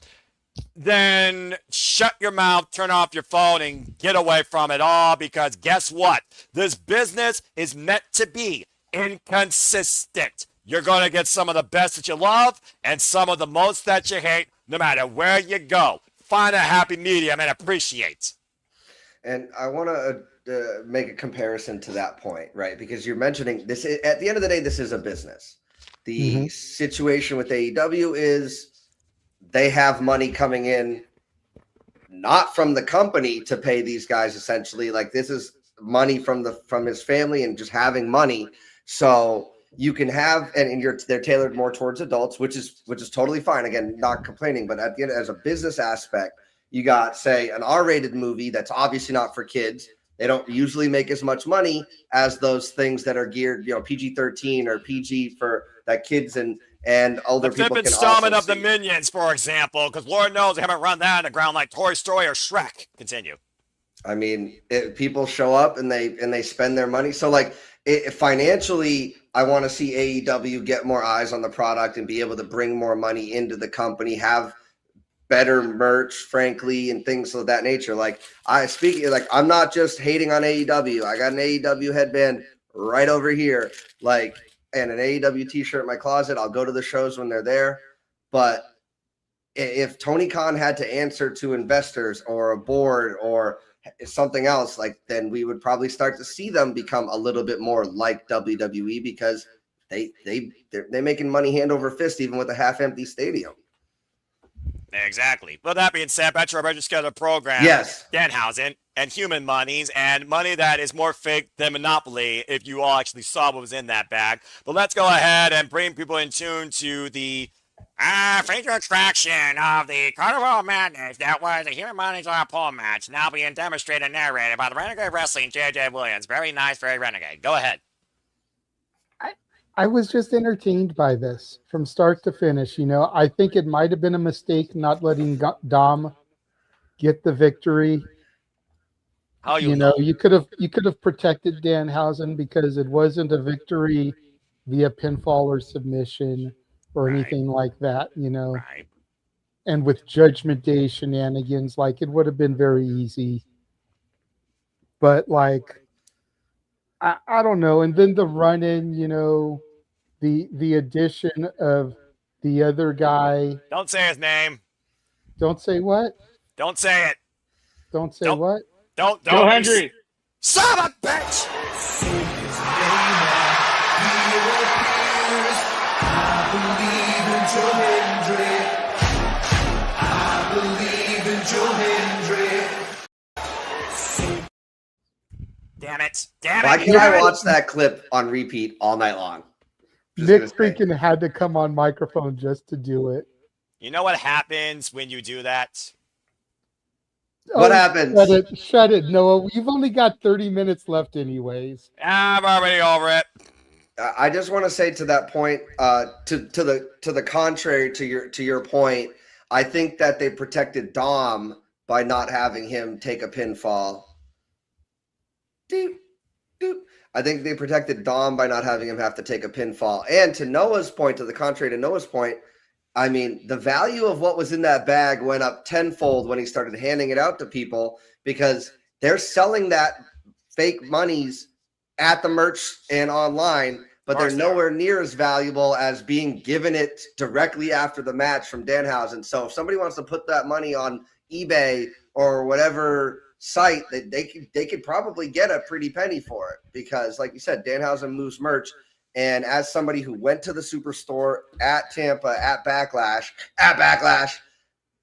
Then shut your mouth, turn off your phone, and get away from it all, because guess what? This business is meant to be inconsistent. You're going to get some of the best that you love and some of the most that you hate, no matter where you go. Find a happy medium and appreciate. And I want to make a comparison to that point, right? Because you're mentioning this. At the end of the day, this is a business. The situation with AEW is they have money coming in, not from the company to pay these guys. Essentially, like, this is money from his family and just having money. So you can have, and they're tailored more towards adults, which is totally fine. Again, not complaining, but at the end, as a business aspect, you got, say, an R-rated movie that's obviously not for kids. They don't usually make as much money as those things that are geared, PG-13 or PG for that kids and older people can also see. The fifth installment of the Minions, for example, because Lord knows they haven't run that in the ground like Toy Story or Shrek. Continue. I mean, people show up and they spend their money. So, like, financially, I want to see AEW get more eyes on the product and be able to bring more money into the company, have better merch, frankly, and things of that nature. Like, I'm not just hating on AEW. I got an AEW headband right over here, like, and an AEW t-shirt in my closet. I'll go to the shows when they're there. But if Tony Khan had to answer to investors or a board or something else, like, then we would probably start to see them become a little bit more like WWE, because they're making money hand over fist even with a half-empty stadium. Exactly. But that being said, Metro Register program, Yes. Danhausen, and human monies, and money that is more fake than Monopoly if you all actually saw what was in that bag. But let's go ahead and bring people in tune to the feature attraction of the Carnival of Madness. That was a human monies on a pole match, now being demonstrated and narrated by the Renegade of Wrestling, J.J. Williams. Very nice, very renegade. Go ahead. I was just entertained by this from start to finish. You know, I think it might have been a mistake not letting Dom get the victory. How you know, you could have protected Danhausen because it wasn't a victory via pinfall or submission or anything like that. You know, and with Judgment Day shenanigans, like it would have been very easy. But like, I don't know. And then the run in, you know. The addition of the other guy. Don't say his name. Don't say what? Don't say it. Don't say what? Don't. Go Henry. Son of a bitch! Damn it. Why can't I watch that clip on repeat all night long? Nick freaking had to come on microphone just to do it. You know what happens when you do that? What happens? Shut it, Noah. You've only got 30 minutes left anyways. I'm already over it. I just want to say to that point, to the contrary to your point, I think that they protected Dom by not having him take a pinfall. I think they protected Dom by not having him have to take a pinfall. And to Noah's point, to the contrary to Noah's point, I mean, the value of what was in that bag went up tenfold when he started handing it out to people because they're selling that fake monies at the merch and online, but they're nowhere near as valuable as being given it directly after the match from Danhausen. So if somebody wants to put that money on eBay or whatever site, they could probably get a pretty penny for it because, like you said, Danhausen moves merch. And as somebody who went to the Superstore at Tampa at Backlash,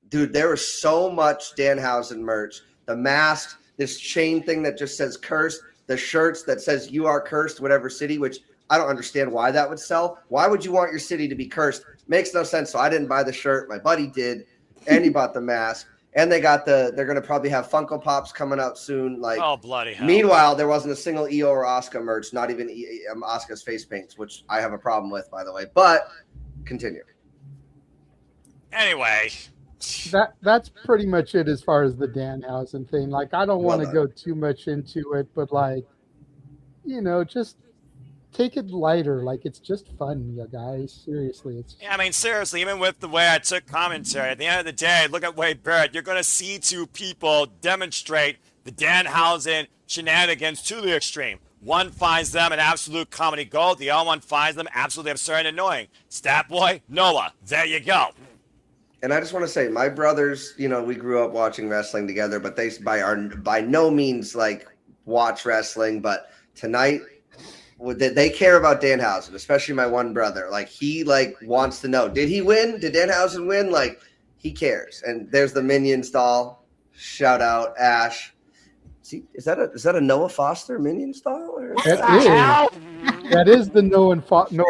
dude, there was so much Danhausen merch. The mask, this chain thing that just says cursed, the shirts that says you are cursed, whatever city, which I don't understand why that would sell. Why would you want your city to be cursed? Makes no sense. So I didn't buy the shirt. My buddy did, and he bought the mask. And they're going to probably have Funko Pops coming out soon. Like, oh, bloody hell. Meanwhile, there wasn't a single EO or Asuka merch, not even Asuka's face paints, which I have a problem with, by the way. But continue. Anyway. That's pretty much it as far as the Danhausen thing. Like, I don't want to go too much into it, but like, you know, just take it lighter. Like, it's just fun, you guys. Seriously, it's. Yeah, I mean, seriously, even with the way I took commentary, at the end of the day, look at Wade Barrett. You're going to see two people demonstrate the Danhausen shenanigans to the extreme. One finds them an absolute comedy gold. The other one finds them absolutely absurd and annoying. Stat Boy, Noah. There you go. And I just want to say, my brothers, you know, we grew up watching wrestling together, but they by no means like watch wrestling. But tonight, they care about Danhausen, especially my one brother. Like, he like wants to know, did he win? Did Danhausen win? Like, he cares. And there's the Minions doll. Shout out Ash. See, is that a Noah Foster Minions doll? Or That is the Noah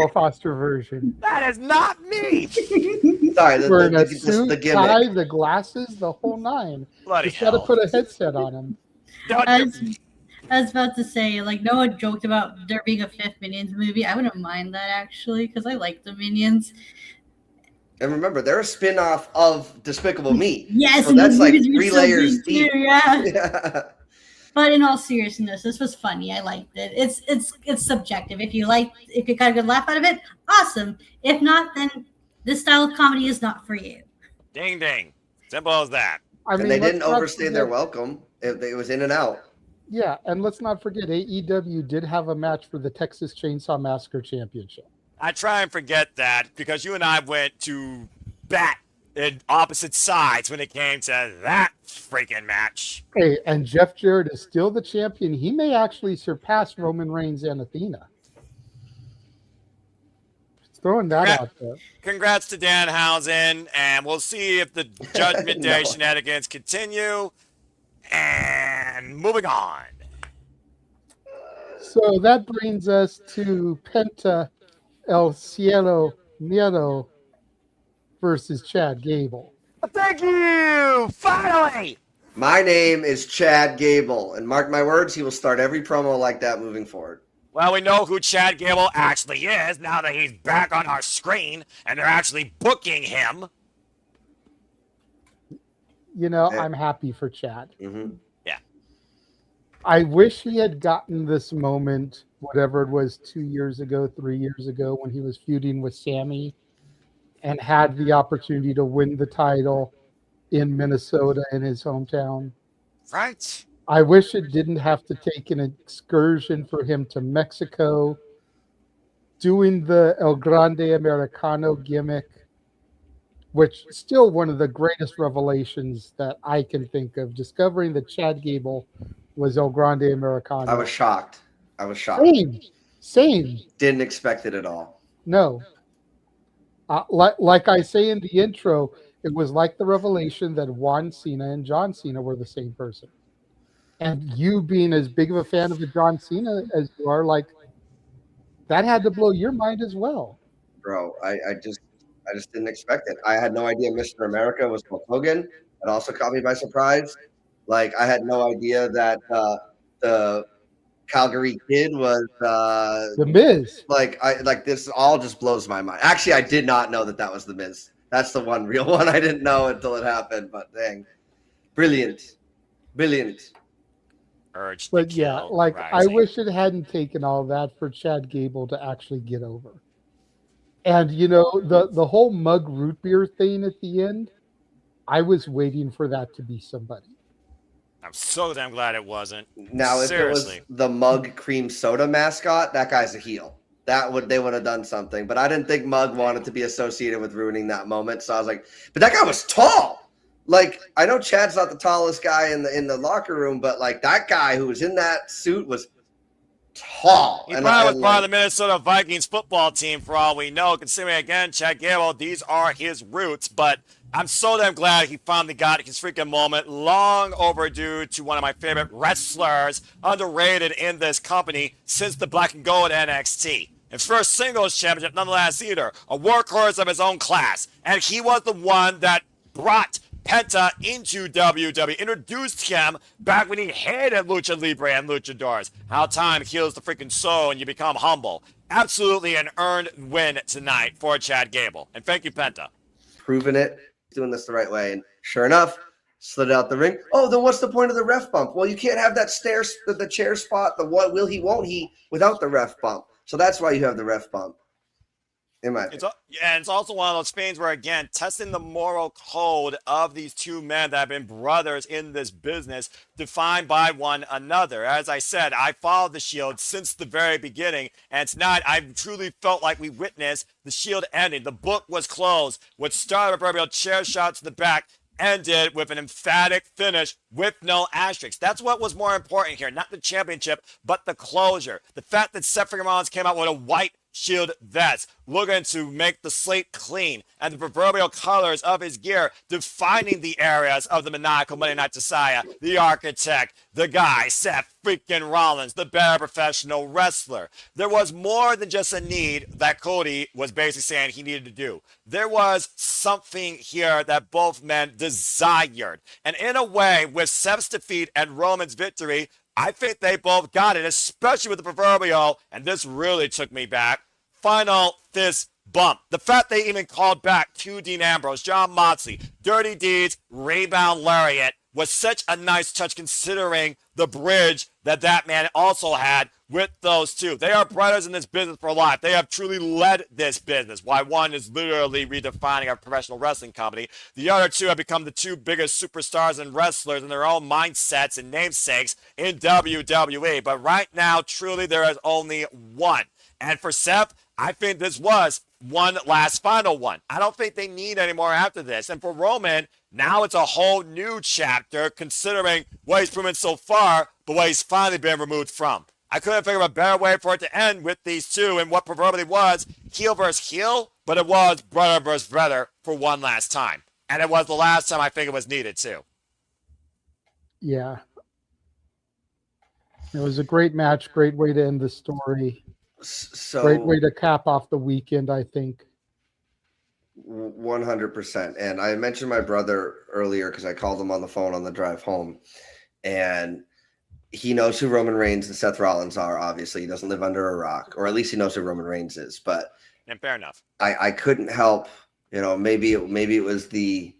Foster version. That is not me. Sorry, Wearing a suit, the gimmick. tie, the glasses, the whole nine. Bloody Just got to put a headset on him. I was about to say, like, Noah joked about there being a fifth Minions movie. I wouldn't mind that, actually, because I like the Minions. And remember, they're a spin-off of Despicable Me. Yes, so that's like movies were 3 so layers good deep. too, yeah. But in all seriousness, this was funny. I liked it. It's subjective. If you got a good laugh out of it, awesome. If not, then this style of comedy is not for you. Ding, ding. Simple as that. And they didn't overstay their welcome. It was in and out. Yeah, and let's not forget, AEW did have a match for the Texas Chainsaw Massacre Championship. I try and forget that because you and I went to bat in opposite sides when it came to that freaking match. Hey, and Jeff Jarrett is still the champion. He may actually surpass Roman Reigns and Athena. throwing that out there. Congrats to Danhausen, and we'll see if the Judgment Day No. shenanigans continue. And moving on. So that brings us to Penta El Cielo Miedo versus Chad Gable. Thank you! Finally! My name is Chad Gable, and mark my words, he will start every promo like that moving forward. Well, we know who Chad Gable actually is now that he's back on our screen, and they're actually booking him. You know, I'm happy for Chad. Mm-hmm. Yeah. I wish he had gotten this moment, whatever it was, 2 years ago, 3 years ago, when he was feuding with Sammy and had the opportunity to win the title in Minnesota in his hometown. Right. I wish it didn't have to take an excursion for him to Mexico, doing the El Grande Americano gimmick, which is still one of the greatest revelations that I can think of, discovering that Chad Gable was El Grande Americano. I was shocked. Same. Didn't expect it at all. No. Like I say in the intro, it was like the revelation that Juan Cena and John Cena were the same person. And you being as big of a fan of John Cena as you are, like, that had to blow your mind as well. Bro, I just didn't expect it. I had no idea Mr. America was Hulk Hogan. It also caught me by surprise. Like, I had no idea that the Calgary Kid was The Miz. Like this all just blows my mind. Actually, I did not know that was the Miz. That's the one real one I didn't know until it happened. But dang, brilliant. Urge. But yeah, like, I wish it hadn't taken all that for Chad Gable to actually get over. And you know, the whole mug root beer thing at the end, I was waiting for that to be somebody. I'm so damn glad it wasn't. Now, if Seriously. it was the Mug Cream Soda mascot, that guy's a heel. They would have done something. But I didn't think Mug wanted to be associated with ruining that moment. So I was like, but that guy was tall. Like, I know Chad's not the tallest guy in the locker room, but like that guy who was in that suit was tall. He probably was part of the Minnesota Vikings football team for all we know, considering, again, Chad Gable, these are his roots. But I'm so damn glad he finally got his freaking moment. Long overdue to one of my favorite wrestlers, underrated in this company since the Black and Gold NXT. His first singles championship, nonetheless, either. A workhorse of his own class. And he was the one that brought Penta into WWE, introduced him back when he hated Lucha Libre and Luchadors. How time heals the freaking soul and you become humble. Absolutely an earned win tonight for Chad Gable. And thank you, Penta. Proving it, doing this the right way. And sure enough, slid out the ring. Oh, then what's the point of the ref bump? Well, you can't have that the chair spot, the what will he, won't he, without the ref bump. So that's why you have the ref bump. It's also one of those things where, again, testing the moral code of these two men that have been brothers in this business, defined by one another. As I said, I followed the Shield since the very beginning, and tonight I truly felt like we witnessed the Shield ending. The book was closed. What started a proverbial chair shot to the back ended with an emphatic finish with no asterisks. That's what was more important here, not the championship, but the closure. The fact that Seth Rollins came out with a white Shield vest, looking to make the slate clean, and the proverbial colors of his gear defining the areas of the maniacal Monday Night Messiah, the architect, the guy, Seth freaking Rollins, the better professional wrestler. There was more than just a need that Cody was basically saying he needed to do. There was something here that both men desired. And in a way, with Seth's defeat and Roman's victory, I think they both got it, especially with the proverbial, and this really took me back, final fist bump. The fact they even called back to Dean Ambrose, John Moxley, Dirty Deeds, Rebound Lariat was such a nice touch considering the bridge that man also had with those two. They are brothers in this business for life. They have truly led this business. Why one is literally redefining a professional wrestling company. The other two have become the two biggest superstars and wrestlers in their own mindsets and namesakes in WWE. But right now, truly, there is only one. And for Seth, I think this was one last final one. I don't think they need any more after this. And for Roman, now it's a whole new chapter considering what he's proven so far, but what he's finally been removed from. I couldn't figure out a better way for it to end with these two and what proverbially was heel versus heel, but it was brother versus brother for one last time. And it was the last time I think it was needed too. Yeah. It was a great match, great way to end the story. So Great way to cap off the weekend, I think. 100%. And I mentioned my brother earlier because I called him on the phone on the drive home, and he knows who Roman Reigns and Seth Rollins are. Obviously, he doesn't live under a rock, or at least he knows who Roman Reigns is. But and fair enough. I couldn't help, maybe it was the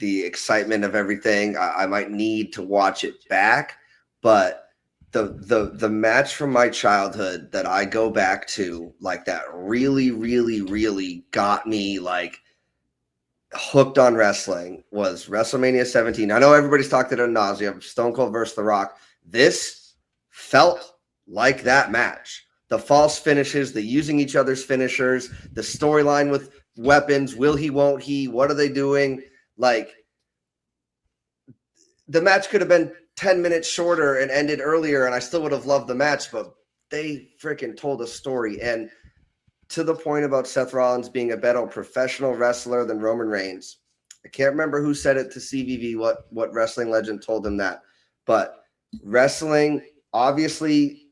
excitement of everything. I might need to watch it back, but the match from my childhood that I go back to, like, that really, really, really got me like hooked on wrestling was WrestleMania 17. I know everybody's talked it ad nauseum, Stone Cold versus The Rock. This felt like that match. The false finishes, the using each other's finishers, the storyline with weapons, will he, won't he, what are they doing? Like, the match could have been 10 minutes shorter and ended earlier, and I still would have loved the match, but they freaking told a story. And to the point about Seth Rollins being a better professional wrestler than Roman Reigns, I can't remember who said it to CVV, what wrestling legend told him that, but wrestling, obviously,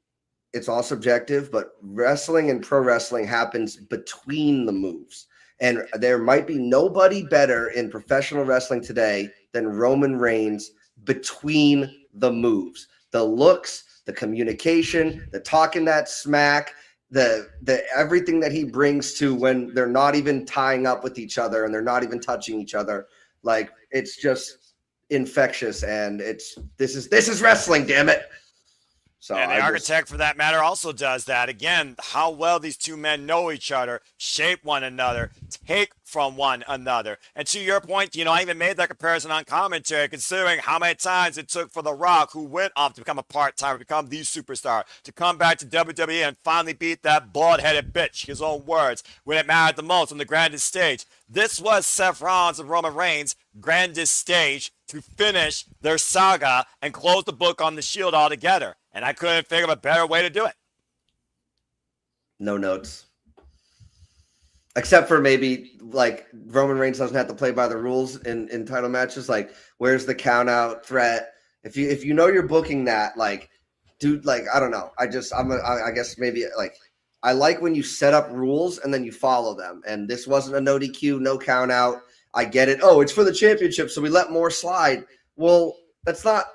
it's all subjective, but wrestling and pro wrestling happens between the moves. And there might be nobody better in professional wrestling today than Roman Reigns between the moves, the looks, the communication, the talking that smack, the everything that he brings to when they're not even tying up with each other and they're not even touching each other. Like, it's just infectious, and this is wrestling, damn it. So and the architect, for that matter, also does that. Again, how well these two men know each other, shape one another, take from one another. And to your point, I even made that comparison on commentary, considering how many times it took for The Rock, who went off to become a part-timer, become the superstar, to come back to WWE and finally beat that bald-headed bitch, his own words, when it mattered the most on the grandest stage. This was Seth Rollins and Roman Reigns' grandest stage to finish their saga and close the book on the Shield altogether. And I couldn't figure out a better way to do it. No notes. Except for maybe, like, Roman Reigns doesn't have to play by the rules in title matches. Like, where's the count out threat? If you know you're booking that, like, dude, like, I don't know. I guess maybe, like, I like when you set up rules and then you follow them. And this wasn't a no DQ, no count out. I get it. Oh, it's for the championship, so we let more slide. Well, that's not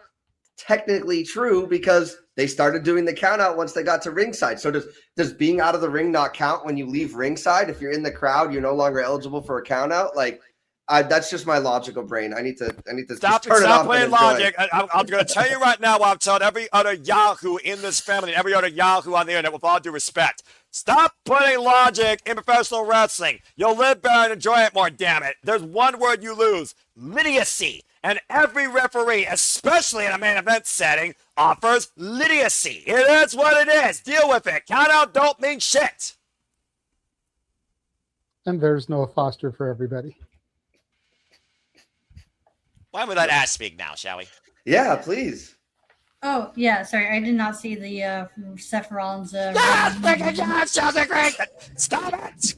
technically true, because they started doing the count out once they got to ringside. So does being out of the ring not count when you leave ringside? If you're in the crowd, you're no longer eligible for a count out. Like, that's just my logical brain. I need to Stop playing logic. I'm going to tell you right now what I've told every other Yahoo in this family and every other Yahoo on the internet, with all due respect. Stop putting logic in professional wrestling. You'll live better and enjoy it more, damn it. There's one word you lose: idiocy. And every referee, especially in a main event setting, offers idiocy. It is what it is. Deal with it. Count out don't mean shit. And there's Noah Foster for everybody. Why don't we let Ash speak now, shall we? Yeah, please. Oh, yeah, sorry. I did not see the Seth Rollins. Stop it!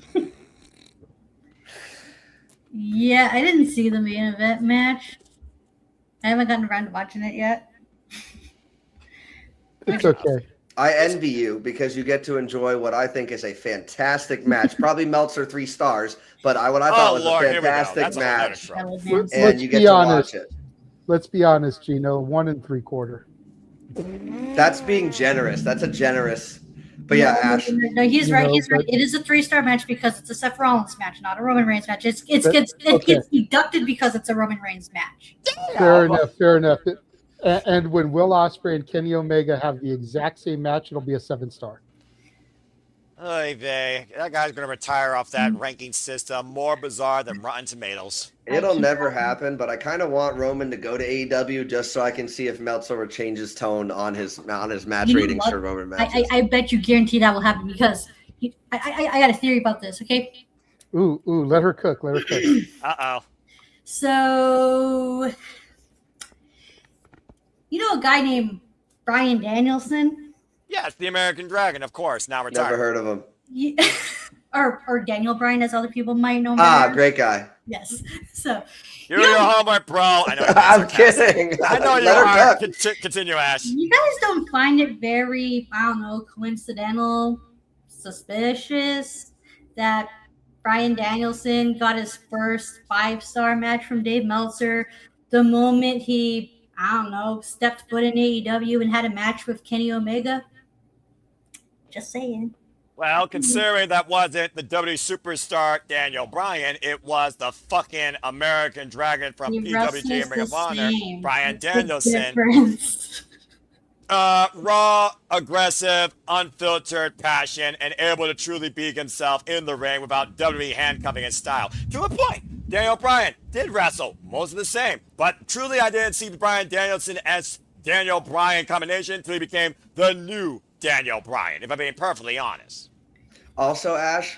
Yeah, I didn't see the main event match. I haven't gotten around to watching it yet. It's okay. I envy you because you get to enjoy what I think is a fantastic match. Probably Meltzer 3 stars, but what I thought was a fantastic match. And you get to watch it. Let's be honest, Gino. 1 3/4. That's being generous. That's a generous. But yeah, Ash. No, he's right. He's right. It is a 3-star match because it's a Seth Rollins match, not a Roman Reigns match. It gets deducted because it's a Roman Reigns match. Fair enough. And when Will Ospreay and Kenny Omega have the exact same match, it'll be a 7-star. Oy vey. That guy's going to retire off that ranking system. More bizarre than Rotten Tomatoes. It'll never happen, but I kind of want Roman to go to AEW just so I can see if Meltzer will change his tone on his match ratings for Roman matches. I bet you guarantee that will happen because I got a theory about this, okay? Ooh, let her cook. Uh-oh. So, you know a guy named Bryan Danielson? Yes, the American Dragon, of course. Now retired. Never heard of him. Yeah. or Daniel Bryan, as other people might know him. Ah, better. great guy. Yes. So You're your homework, bro. I know you're being I'm sarcastic. kidding. I know you Let her are. cook. Continue, Ash. you guys don't find it very, I don't know, coincidental, suspicious that Bryan Danielson got his first 5-star match from Dave Meltzer the moment he, I don't know, stepped foot in AEW and had a match with Kenny Omega? Just saying. Well, considering that wasn't the WWE superstar Daniel Bryan, it was the fucking American Dragon from PWG and Ring of Honor, Bryan Danielson. Raw, aggressive, unfiltered passion, and able to truly be himself in the ring without WWE handcuffing his style. To a point, Daniel Bryan did wrestle, most of the same, but truly I didn't see Bryan Danielson as Daniel Bryan combination until he became the new Daniel Bryan, if I'm being perfectly honest. Also, Ash,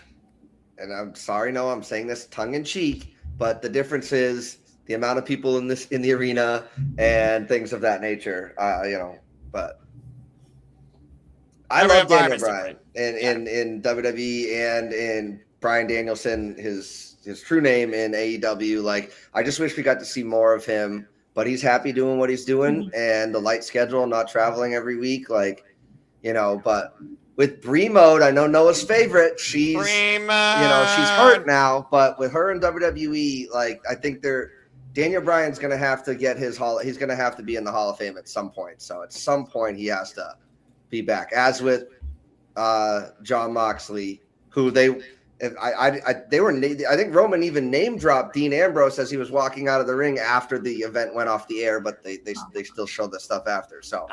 and I'm sorry, no, I'm saying this tongue in cheek, but the difference is the amount of people in the arena and things of that nature. But I love Daniel Bryan in WWE and in Bryan Danielson, his true name in AEW. Like, I just wish we got to see more of him, but he's happy doing what he's doing and the light schedule, not traveling every week. Like, but with Brie Mode, I know Noah's favorite. She's she's hurt now, but with her in WWE, like, I think Daniel Bryan's going to have to get he's going to have to be in the Hall of Fame at some point. So at some point he has to be back. As with Jon Moxley, who I think Roman even name dropped Dean Ambrose as he was walking out of the ring after the event went off the air, but they still showed the stuff after. So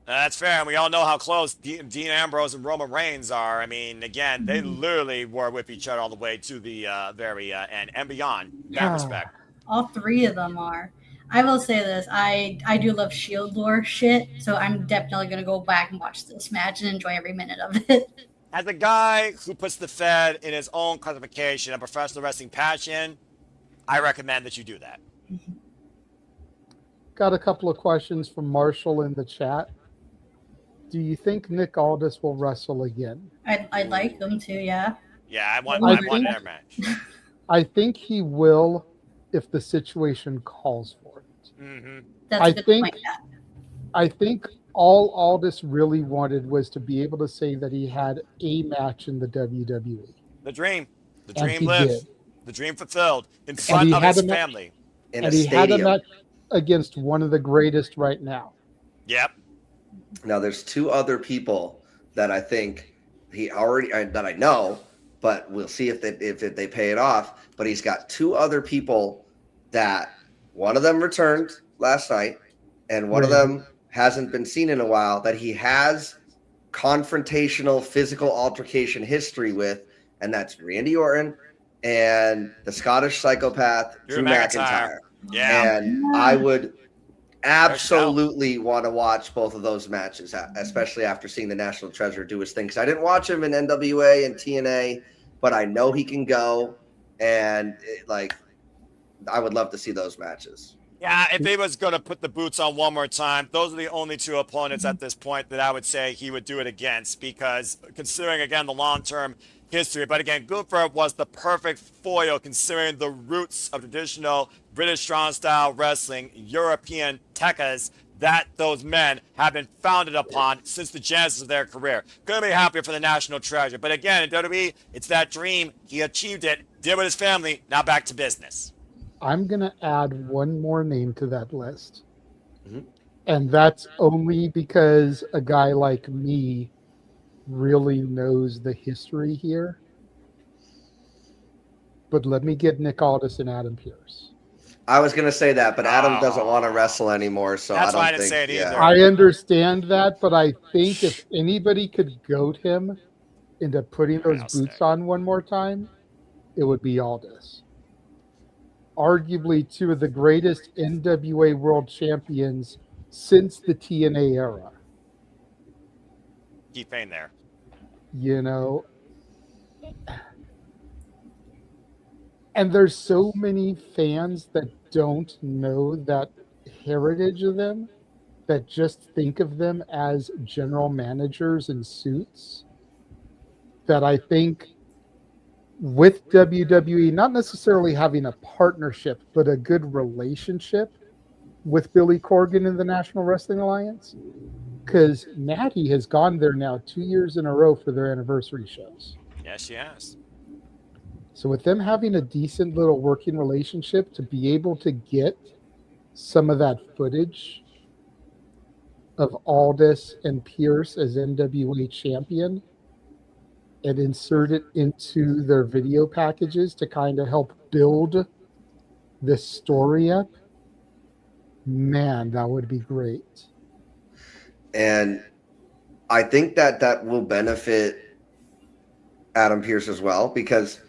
that's fair, and we all know how close Dean Ambrose and Roman Reigns are. I mean, again, they literally were with each other all the way to the very end and beyond. In that respect. All three of them are. I will say this. I do love Shield lore shit, so I'm definitely going to go back and watch this match and enjoy every minute of it. As a guy who puts the Fed in his own classification of professional wrestling passion, I recommend that you do that. Got a couple of questions from Marshall in the chat. Do you think Nick Aldis will wrestle again? I'd like them to, yeah. Yeah, I want their match. I think he will if the situation calls for it. Mm-hmm. That's a good point. I think all Aldis really wanted was to be able to say that he had a match in the WWE. The dream. The And dream he lived. did. The dream fulfilled in front of his family. And he had a match against one of the greatest right now. Yep. Now there's two other people that I think that I know, but we'll see if they pay it off. But he's got two other people that one of them returned last night, and one of them hasn't been seen in a while, that he has confrontational physical altercation history with, and that's Randy Orton and the Scottish psychopath Drew McIntyre. Yeah. And I would absolutely want to watch both of those matches, especially after seeing the National Treasure do his thing. Because I didn't watch him in NWA and TNA, but I know he can go, and I would love to see those matches. Yeah, if he was going to put the boots on one more time, those are the only two opponents at this point that I would say he would do it against, because considering, again, the long-term history. But again, Gunther was the perfect foil considering the roots of traditional British strong-style wrestling, European tekkas that those men have been founded upon since the genesis of their career. Couldn't be happier for the National Treasure. But again, in WWE, it's that dream. He achieved it, did with his family, now back to business. I'm going to add one more name to that list. And that's only because a guy like me really knows the history here. But let me get Nick Aldis and Adam Pearce. I was going to say that, but Adam doesn't want to wrestle anymore, so That's I why I don't didn't think. say it either. I understand that, but I think if anybody could goad him into putting those boots on one more time, it would be Aldis. Arguably two of the greatest NWA world champions since the TNA era. Keep Payne there. You know, and there's so many fans that don't know that heritage of them. that just think of them as general managers in suits, that I think with WWE not necessarily having a partnership, but a good relationship with Billy Corgan and the National Wrestling Alliance, because Natty has gone there now 2 years in a row for their anniversary shows. Yes, she has. So with them having a decent little working relationship, to be able to get some of that footage of Aldis and Pierce as NWA champion and insert it into their video packages to kind of help build this story up, man, that would be great. And I think that will benefit Adam Pearce as well, because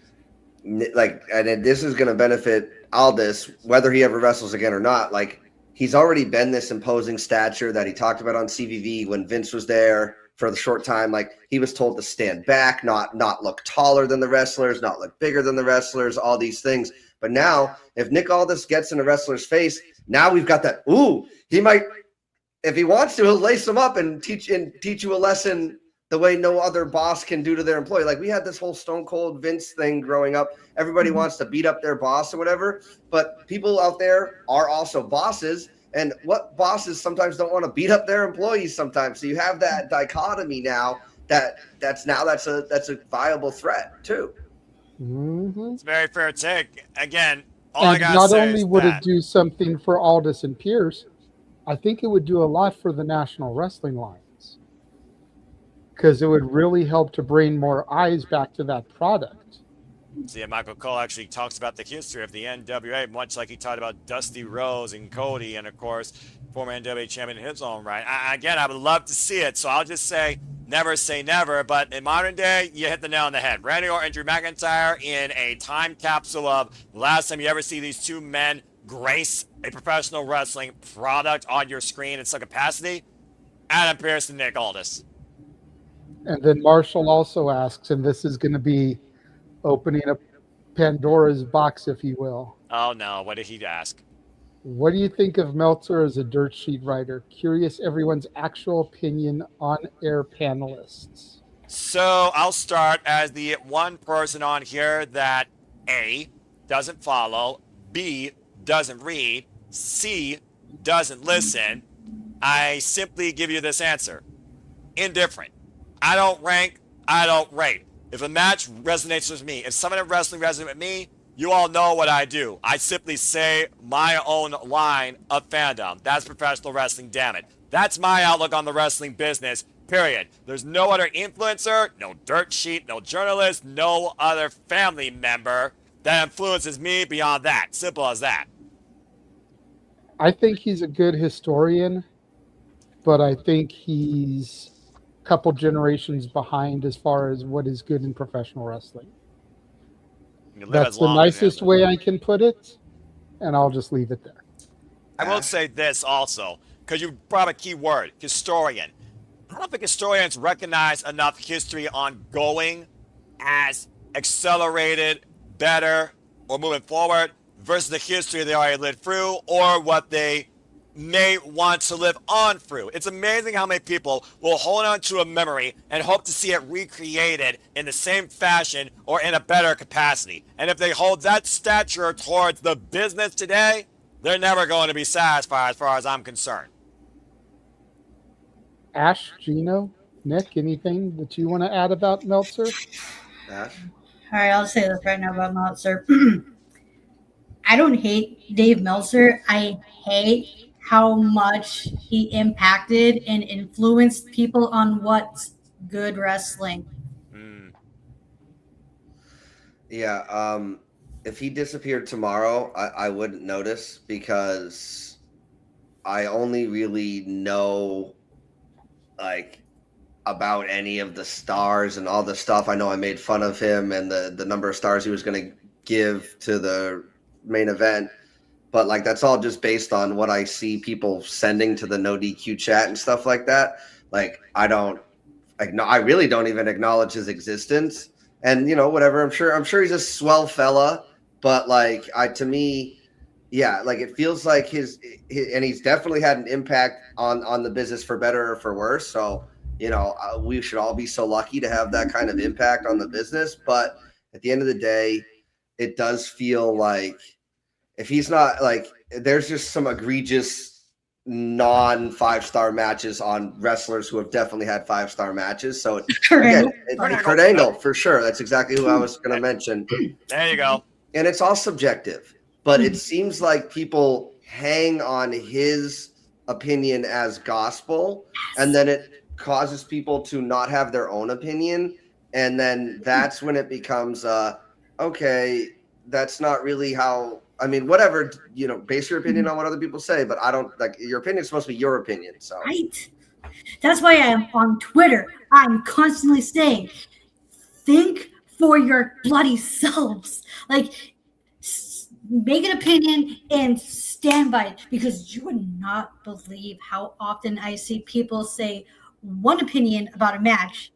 and this is going to benefit Aldis whether he ever wrestles again or not. Like, he's already been this imposing stature that he talked about on CVV when Vince was there for the short time. Like, he was told to stand back, not look taller than the wrestlers, not look bigger than the wrestlers, all these things. But now, if Nick Aldis gets in a wrestler's face, now we've got that. Ooh, he might, if he wants to, he'll lace them up and teach you a lesson the way no other boss can do to their employee. Like, we had this whole Stone Cold Vince thing growing up. Everybody wants to beat up their boss or whatever, but people out there are also bosses. And what bosses sometimes don't want to beat up their employees sometimes. So you have that dichotomy now that's a viable threat too. Mm-hmm. It's a very fair take. Again, all I And gotta not say only is would that it do something for Aldis and Pierce, I think it would do a lot for the National Wrestling Alliance, because it would really help to bring more eyes back to that product. See, Michael Cole actually talks about the history of the NWA, much like he talked about Dusty Rhodes and Cody, and of course, former NWA champion in his own right. I would love to see it, so I'll just say never, but in modern day, you hit the nail on the head. Randy Orton and Drew McIntyre in a time capsule of the last time you ever see these two men grace a professional wrestling product on your screen in some capacity. Adam Pearce and Nick Aldis. And then Marshall also asks, and this is going to be opening up Pandora's box, if you will. Oh no, what did he ask? What do you think of Meltzer as a dirt sheet writer? Curious everyone's actual opinion on air panelists. So I'll start as the one person on here that A, doesn't follow, B, doesn't read, C, doesn't listen. I simply give you this answer. Indifferent. I don't rank, I don't rate. If a match resonates with me, if someone in wrestling resonates with me, you all know what I do. I simply say my own line of fandom. That's professional wrestling, damn it. That's my outlook on the wrestling business, period. There's no other influencer, no dirt sheet, no journalist, no other family member that influences me beyond that. Simple as that. I think he's a good historian, but I think he's a couple generations behind as far as what is good in professional wrestling. That's the nicest way I can put it, and I'll just leave it there. I will say this also, because you brought up a key word, historian. I don't think historians recognize enough history ongoing as accelerated, better, or moving forward versus the history they already lived through or what they may want to live on through. It's amazing how many people will hold on to a memory and hope to see it recreated in the same fashion or in a better capacity. And if they hold that stature towards the business today, they're never going to be satisfied as far as I'm concerned. Ash, Gino, Nick, anything that you want to add about Meltzer? Ash? All right, I'll say this right now about Meltzer. I don't hate Dave Meltzer. I hate how much he impacted and influenced people on what's good wrestling. Yeah, if he disappeared tomorrow, I wouldn't notice, because I only really know like about any of the stars and all the stuff. I know I made fun of him and the number of stars he was going to give to the main event, but like that's all just based on what I see people sending to the no DQ chat and stuff like that. Like I really don't even acknowledge his existence. And you know, whatever. I'm sure he's a swell fella, but like to me, yeah, like it feels like his and he's definitely had an impact on the business for better or for worse. So, we should all be so lucky to have that kind of impact on the business. But at the end of the day, it does feel like if he's not like, there's just some egregious non 5-star matches on wrestlers who have definitely had 5-star matches. So again, Kurt Angle for sure. That's exactly who I was going to mention. There you go. And it's all subjective, but it seems like people hang on his opinion as gospel, and then it causes people to not have their own opinion. And then that's when it becomes, okay, that's not really how, I mean, whatever, base your opinion on what other people say, but I don't, like, your opinion is supposed to be your opinion. So Right. That's why I'm on Twitter. I'm constantly saying, think for your bloody selves. Like, make an opinion and stand by it, because you would not believe how often I see people say one opinion about a match,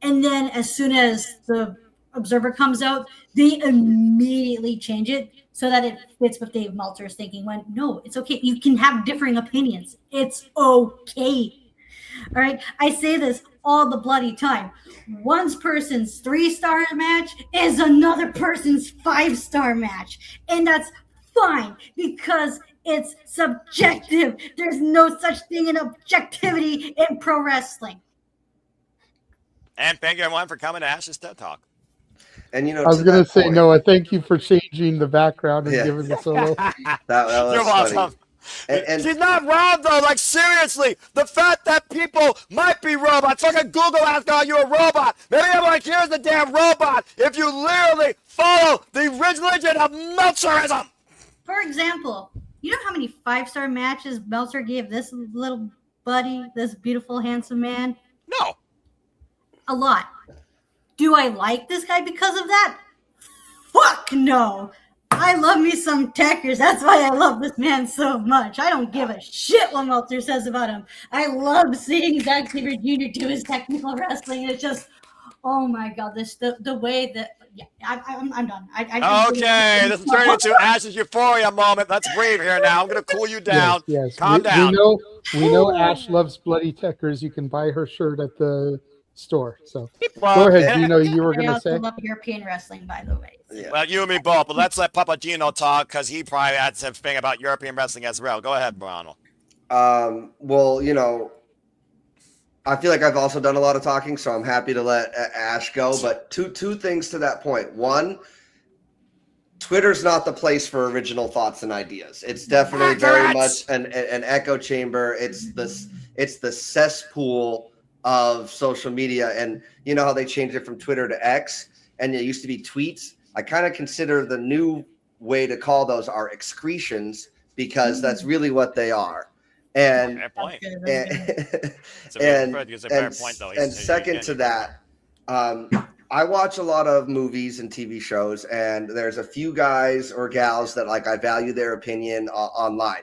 and then as soon as the Observer comes out, they immediately change it so that it fits what Dave Meltzer's thinking. When no, it's okay. You can have differing opinions. It's okay. All right. I say this all the bloody time. One person's 3-star match is another person's 5-star match. And that's fine because it's subjective. There's no such thing in objectivity in pro wrestling. And thank you everyone for coming to Ash's TED Talk. And I was going to say, Noah, thank you for changing the background and giving the solo. that was You're funny. welcome. She's not wrong though. Like seriously, the fact that people might be robots. Fucking Google ask, "Are you a robot?" Maybe I'm like, "Here's the damn robot." If you literally follow the religion of Meltzerism. For example, you know how many 5-star matches Meltzer gave this little buddy, this beautiful, handsome man? No. A lot. Do I like this guy because of that? Fuck no. I love me some Techers. That's why I love this man so much. I don't give a shit what Meltzer says about him. I love seeing Zack Sabre Jr. do his technical wrestling. It's just, oh my god, the way that. Yeah, I'm done. Okay, this is turning into Ash's euphoria moment. Let's breathe here now. I'm gonna cool you down. Yes. Calm down. We know Ash loves bloody Techers. You can buy her shirt at the store. So Well, go ahead, Gino. You were I going to also say. love European wrestling, by the way. Well, you and me both, but let's let Papa Gino talk because he probably had something about European wrestling as well. Go ahead, Ronald. Well, I feel like I've also done a lot of talking, so I'm happy to let Ash go. But two things to that point. One, Twitter's not the place for original thoughts and ideas. It's definitely very much an echo chamber. It's the cesspool of social media, and you know how they changed it from Twitter to X, and it used to be tweets. I kind of consider the new way to call those are excretions, because that's really what they are. And Fair point. And second to that, I watch a lot of movies and TV shows, and there's a few guys or gals that I value their opinion online.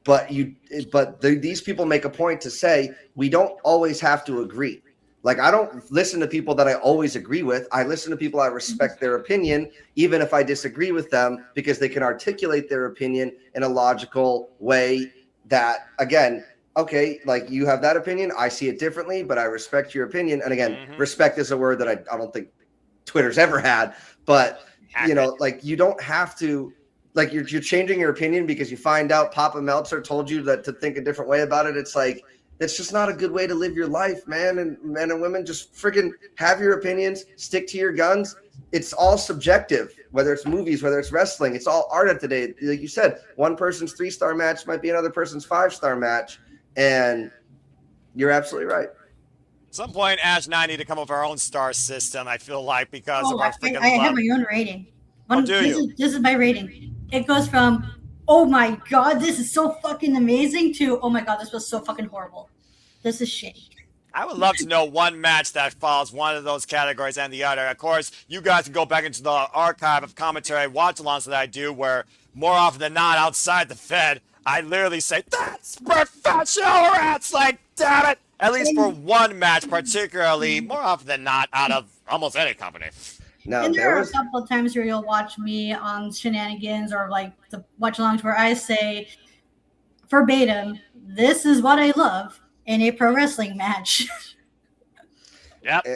But these people make a point to say we don't always have to agree. Like, I don't listen to people that I always agree with. I listen to people I respect their opinion, even if I disagree with them, because they can articulate their opinion in a logical way that, again, okay, like you have that opinion, I see it differently, but I respect your opinion. And again, respect is a word that I don't think Twitter's ever had, but like you don't have to, like you're changing your opinion because you find out Papa Meltzer told you to think a different way about it. It's like, it's just not a good way to live your life, man. And men and women, just freaking have your opinions, stick to your guns. It's all subjective, whether it's movies, whether it's wrestling, it's all art at today. Like you said, one person's 3-star match might be another person's 5-star match. And you're absolutely right. At some point, Ash and I need to come up with our own star system, I feel like, because of our freaking I have love. my own rating. You? This is my rating. It goes from, oh my god, this is so fucking amazing, to, oh my god, this was so fucking horrible. This is shitty. I would love to know one match that falls one of those categories and the other. Of course, you guys can go back into the archive of commentary watch-alongs that I do, where more often than not, outside the Fed, I literally say, that's professional wrestling, damn it! At least for one match particularly, more often than not, out of almost any company. Now And there there are was a couple of times where you'll watch me on Shenanigans or like the watch alongs where I say verbatim, "This is what I love in a pro wrestling match." Yep.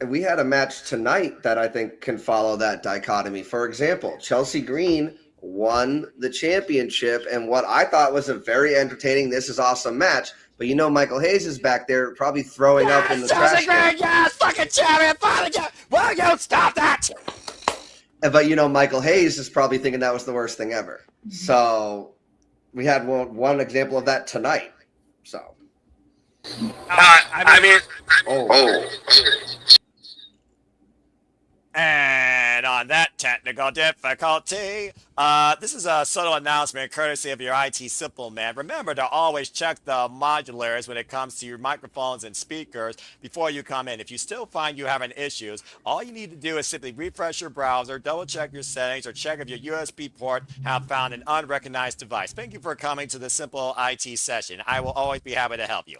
We had a match tonight that I think can follow that dichotomy. For example, Chelsea Green won the championship and what I thought was a very entertaining "This is awesome" match. But Michael Hayes is back there probably throwing up in the trash can. Yes, fucking champion, finally, will you stop that? But Michael Hayes is probably thinking that was the worst thing ever. So we had one example of that tonight. So And on that technical difficulty, this is a subtle announcement courtesy of your IT Simple Man. Remember to always check the modulars when it comes to your microphones and speakers before you come in. If you still find you having issues, all you need to do is simply refresh your browser, double check your settings, or check if your USB port have found an unrecognized device. Thank you for coming to the Simple IT session. I will always be happy to help you.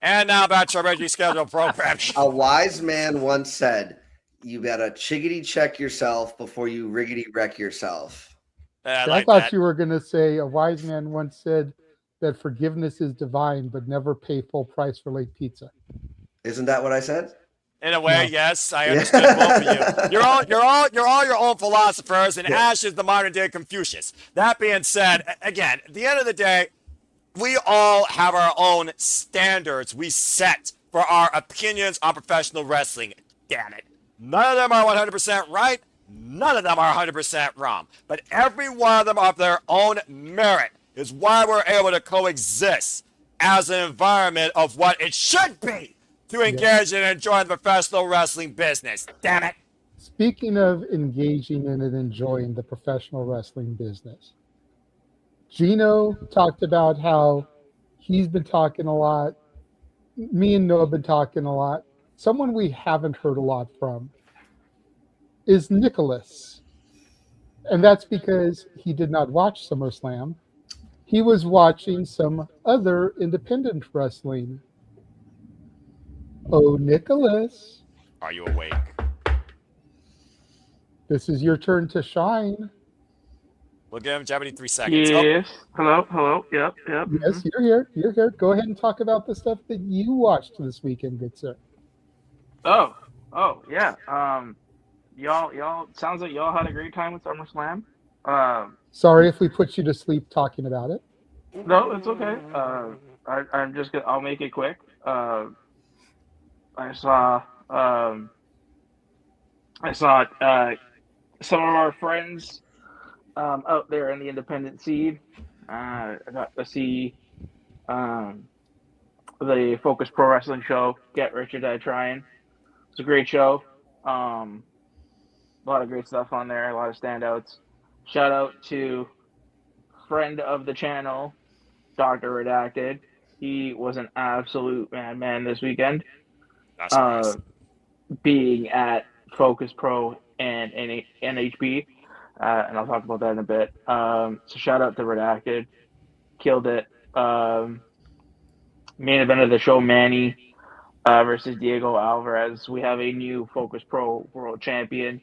And now back to our regularly scheduled program. A wise man once said, "You better chickadee check yourself before you riggedy wreck yourself." I thought you were going to say a wise man once said that forgiveness is divine, but never pay full price for late pizza. Isn't that what I said? In a way, yes, I understood both of you. You're all your own philosophers, and Ash is the modern day Confucius. That being said, again, at the end of the day, we all have our own standards we set for our opinions on professional wrestling. Damn it. None of them are 100% right. None of them are 100% wrong. But every one of them of their own merit is why we're able to coexist as an environment of what it should be to engage and enjoy the professional wrestling business. Damn it. Speaking of engaging in and enjoying the professional wrestling business, Gino talked about how he's been talking a lot. Me and Noah have been talking a lot. Someone we haven't heard a lot from is Nicholas. And that's because he did not watch SummerSlam. He was watching some other independent wrestling. Oh, Nicholas. Are you awake? This is your turn to shine. We'll give him Jeopardy 3 seconds. Yes. Hello. Yep. Yes, you're here. You're here. Go ahead and talk about the stuff that you watched this weekend, good sir. Oh, yeah. Y'all sounds like y'all had a great time with SummerSlam. Sorry if we put you to sleep talking about it. No, it's okay. I'll make it quick. I saw some of our friends out there in the independent scene. I got to see the Focus Pro Wrestling show, Get Rich or Die Trying. It's a great show. A lot of great stuff on there, a lot of standouts. Shout out to friend of the channel, Dr. Redacted. He was an absolute madman this weekend. That's nice. Being at Focus Pro and NHB. And I'll talk about that in a bit. So shout out to Redacted. Killed it. Main event of the show, Manny versus Diego Alvarez. We have a new Focus Pro World Champion.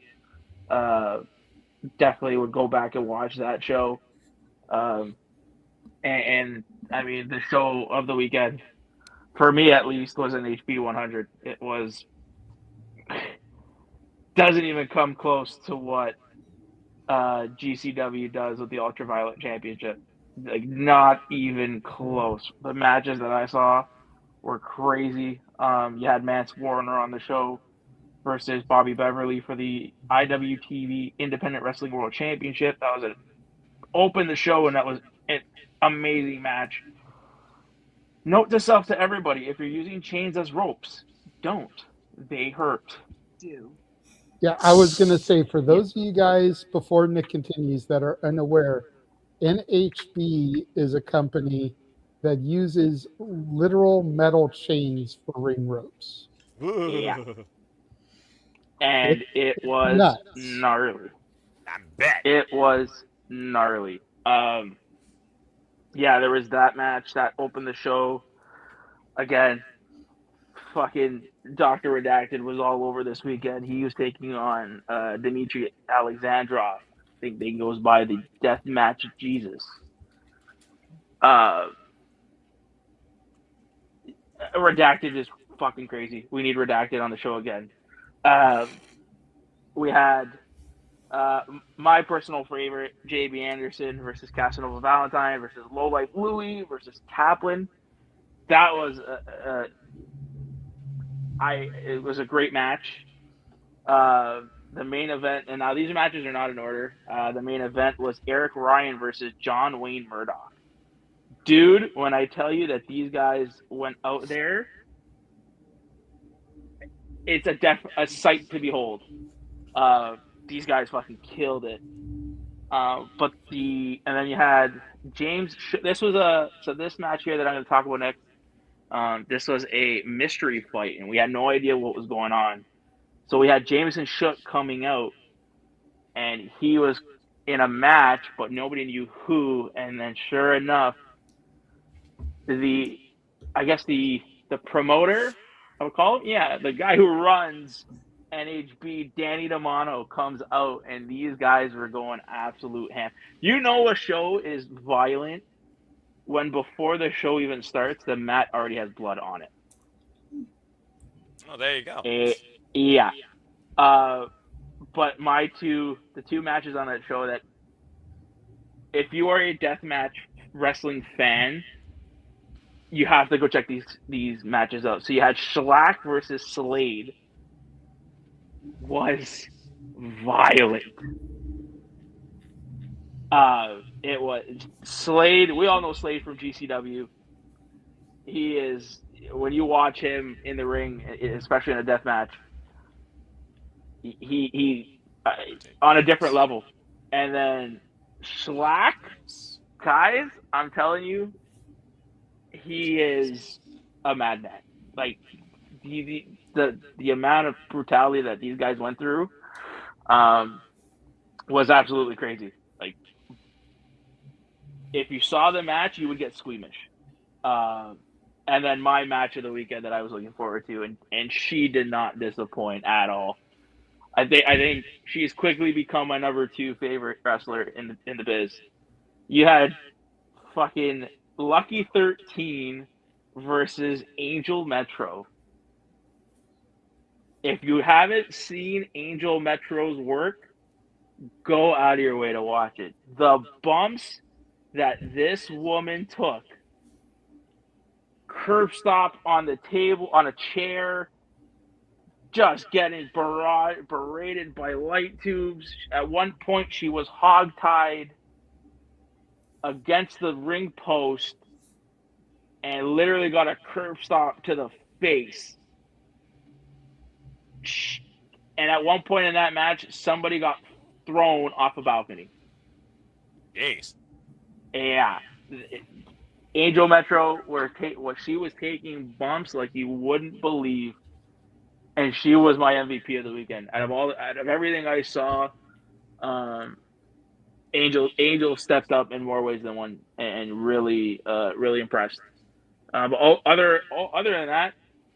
Definitely would go back and watch that show. And I mean, the show of the weekend, for me at least, was an HB 100. It was doesn't even come close to what GCW does with the Ultraviolet Championship. Like, not even close. The matches that I saw were crazy. You had Mance Warner on the show versus Bobby Beverly for the IWTV Independent Wrestling World Championship. That was opened the show, and that was an amazing match. Note to self to everybody: if you're using chains as ropes, don't. They hurt. Yeah, I was going to say, for those of you guys, before Nick continues, that are unaware, NHB is a company that uses literal metal chains for ring ropes. Yeah. And it was gnarly. I bet. It was gnarly. Yeah, there was that match that opened the show. Again, fucking Dr. Redacted was all over this weekend. He was taking on Dmitry Alexandrov. I think he goes by the Death Match Jesus. Redacted is fucking crazy. We need Redacted on the show again. We had my personal favorite, JB Anderson versus Casanova Valentine versus Lowlife Louie versus Kaplan. That was it was a great match. The main event, and now these matches are not in order. The main event was Eric Ryan versus John Wayne Murdoch. Dude, when I tell you that these guys went out there, it's a sight to behold. These guys fucking killed it. And then you had James. This match here that I'm going to talk about next. This was a mystery fight, and we had no idea what was going on. So we had Jameson Shook coming out, and he was in a match, but nobody knew who. And then, sure enough, the promoter, I would call him, the guy who runs NHB, Danny D'Amano, comes out, and these guys were going absolute ham. You know a show is violent when before the show even starts, the mat already has blood on it. Oh, there you go. Yeah. But the two matches on that show that if you are a deathmatch wrestling fan, you have to go check these matches out. So you had Shellac versus Slade. Was violent. It was Slade. We all know Slade from GCW. He is, when you watch him in the ring, especially in a death match, he on a different level. And then Shellac, guys, I'm telling you, he is a madman. Like the amount of brutality that these guys went through was absolutely crazy. Like, if you saw the match, you would get squeamish. And then my match of the weekend that I was looking forward to, and she did not disappoint at all. I think she's quickly become my number 2 favorite wrestler in the biz. You had fucking Lucky 13 versus Angel Metro. If you haven't seen Angel Metro's work, go out of your way to watch it. The bumps that this woman took, curb stop on the table, on a chair, just getting berated by light tubes. At one point, she was hogtied against the ring post and literally got a curb stop to the face. And at one point in that match, somebody got thrown off a balcony. Jeez. Yeah. Angel Metro, she was taking bumps like you wouldn't believe, and she was my MVP of the weekend. Out of everything I saw, Angel stepped up in more ways than one, and really impressed. But other than that,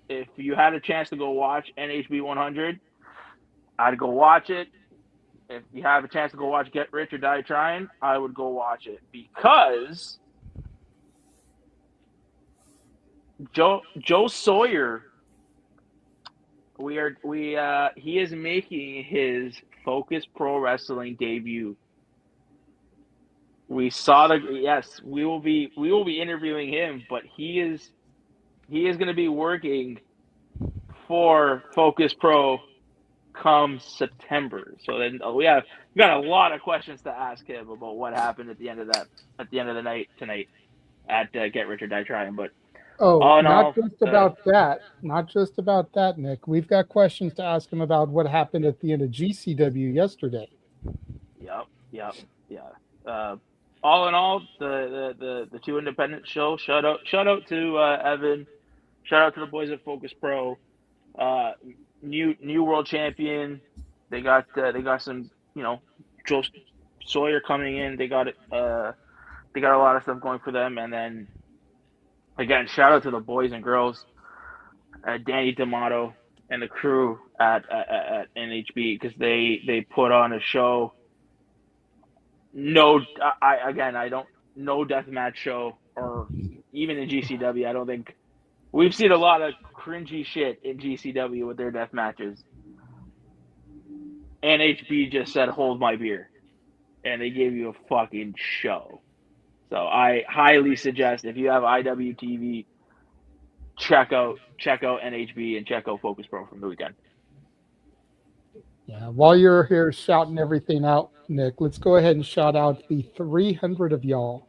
if you had a chance to go watch NHB 100, I'd go watch it. If you have a chance to go watch Get Rich or Die Trying, I would go watch it, because Joe Sawyer, he is making his Focus Pro Wrestling debut. We saw we will be interviewing him, but he is going to be working for Focus Pro come September. So then we got a lot of questions to ask him about what happened at the end of the night tonight at Get Rich or Die Trying. But not just about that, Nick. We've got questions to ask him about what happened at the end of GCW yesterday. Yep. All in all, the two independent shows. Shout out to Evan. Shout out to the boys at Focus Pro. New world champion. They got some, Joe Sawyer coming in. They got a lot of stuff going for them. And then again, shout out to the boys and girls. Danny D'Amato and the crew at NHB, because they put on a show. No deathmatch show, or even in GCW. I don't think we've seen a lot of cringy shit in GCW with their death matches. NHB just said, "Hold my beer," and they gave you a fucking show. So I highly suggest, if you have IWTV, check out NHB and check out Focus Pro from the weekend. Yeah, while you're here shouting everything out, Nick, let's go ahead and shout out the 300 of y'all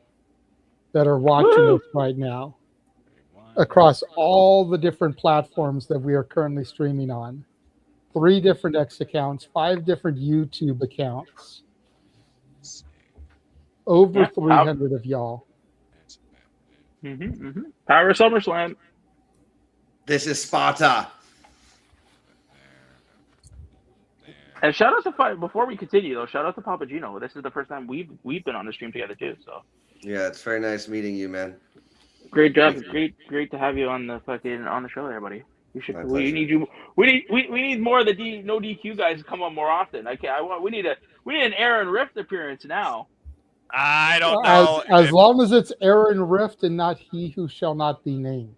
that are watching us right now across all the different platforms that we are currently streaming on. 3 different X accounts, 5 different YouTube accounts. Over 300 of y'all. Power SummerSlam. This is Sparta. And shout out to before we continue though, shout out to Papa Gino. This is the first time we've been on the stream together too. So yeah, it's very nice meeting you, man. Great job. Great to have you on the show there, buddy. You should. We need you. We need more of the no DQ guys to come on more often. We need an Aaron Rift appearance now. I don't know. As long as it's Aaron Rift and not he who shall not be named.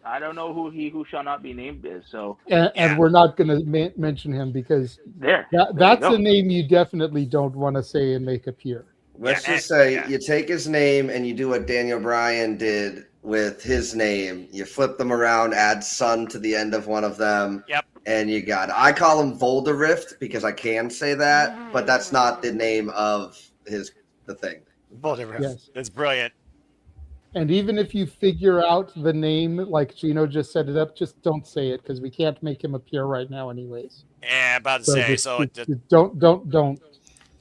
I don't know who he who shall not be named is. So and we're not going to mention him because that's a name you definitely don't want to say and make appear. Let's just say you take his name and you do what Daniel Bryan did with his name. You flip them around, add son to the end of one of them. Yep. And you got it. I call him Volderift because I can say that, but that's not the name of the thing. Volderift. Yes. That's brilliant. And even if you figure out the name, like Gino just set it up, just don't say it because we can't make him appear right now anyways. Yeah, about to say. Don't.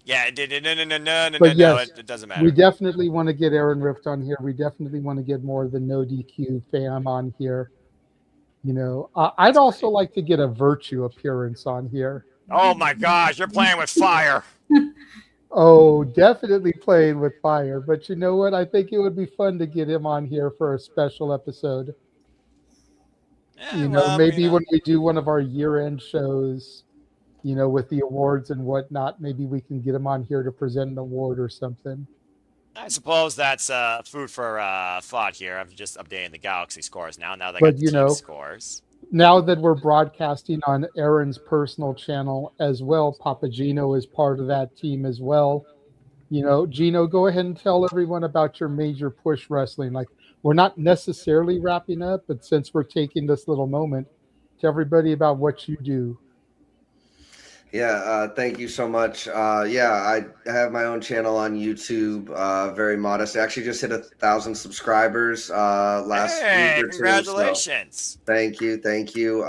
Yeah, no, But yes, it doesn't matter. We definitely want to get Aaron Rift on here. We definitely want to get more of the No DQ fam on here. You know, I'd also like to get a Virtue appearance on here. Oh my gosh, you're playing with fire. Oh, definitely playing with fire. But you know what? I think it would be fun to get him on here for a special episode. Yeah, maybe when we do one of our year-end shows, with the awards and whatnot, maybe we can get him on here to present an award or something. I suppose that's food for thought here. I'm just updating the Galaxy scores now. Now they got the team scores. Now that we're broadcasting on Aaron's personal channel as well, Papa Gino is part of that team as well. Gino, go ahead and tell everyone about your major push wrestling. Like, we're not necessarily wrapping up, but since we're taking this little moment, tell everybody about what you do. Yeah, thank you so much. I have my own channel on YouTube, very modest. I actually just hit 1,000 subscribers last week or two. Congratulations. So thank you.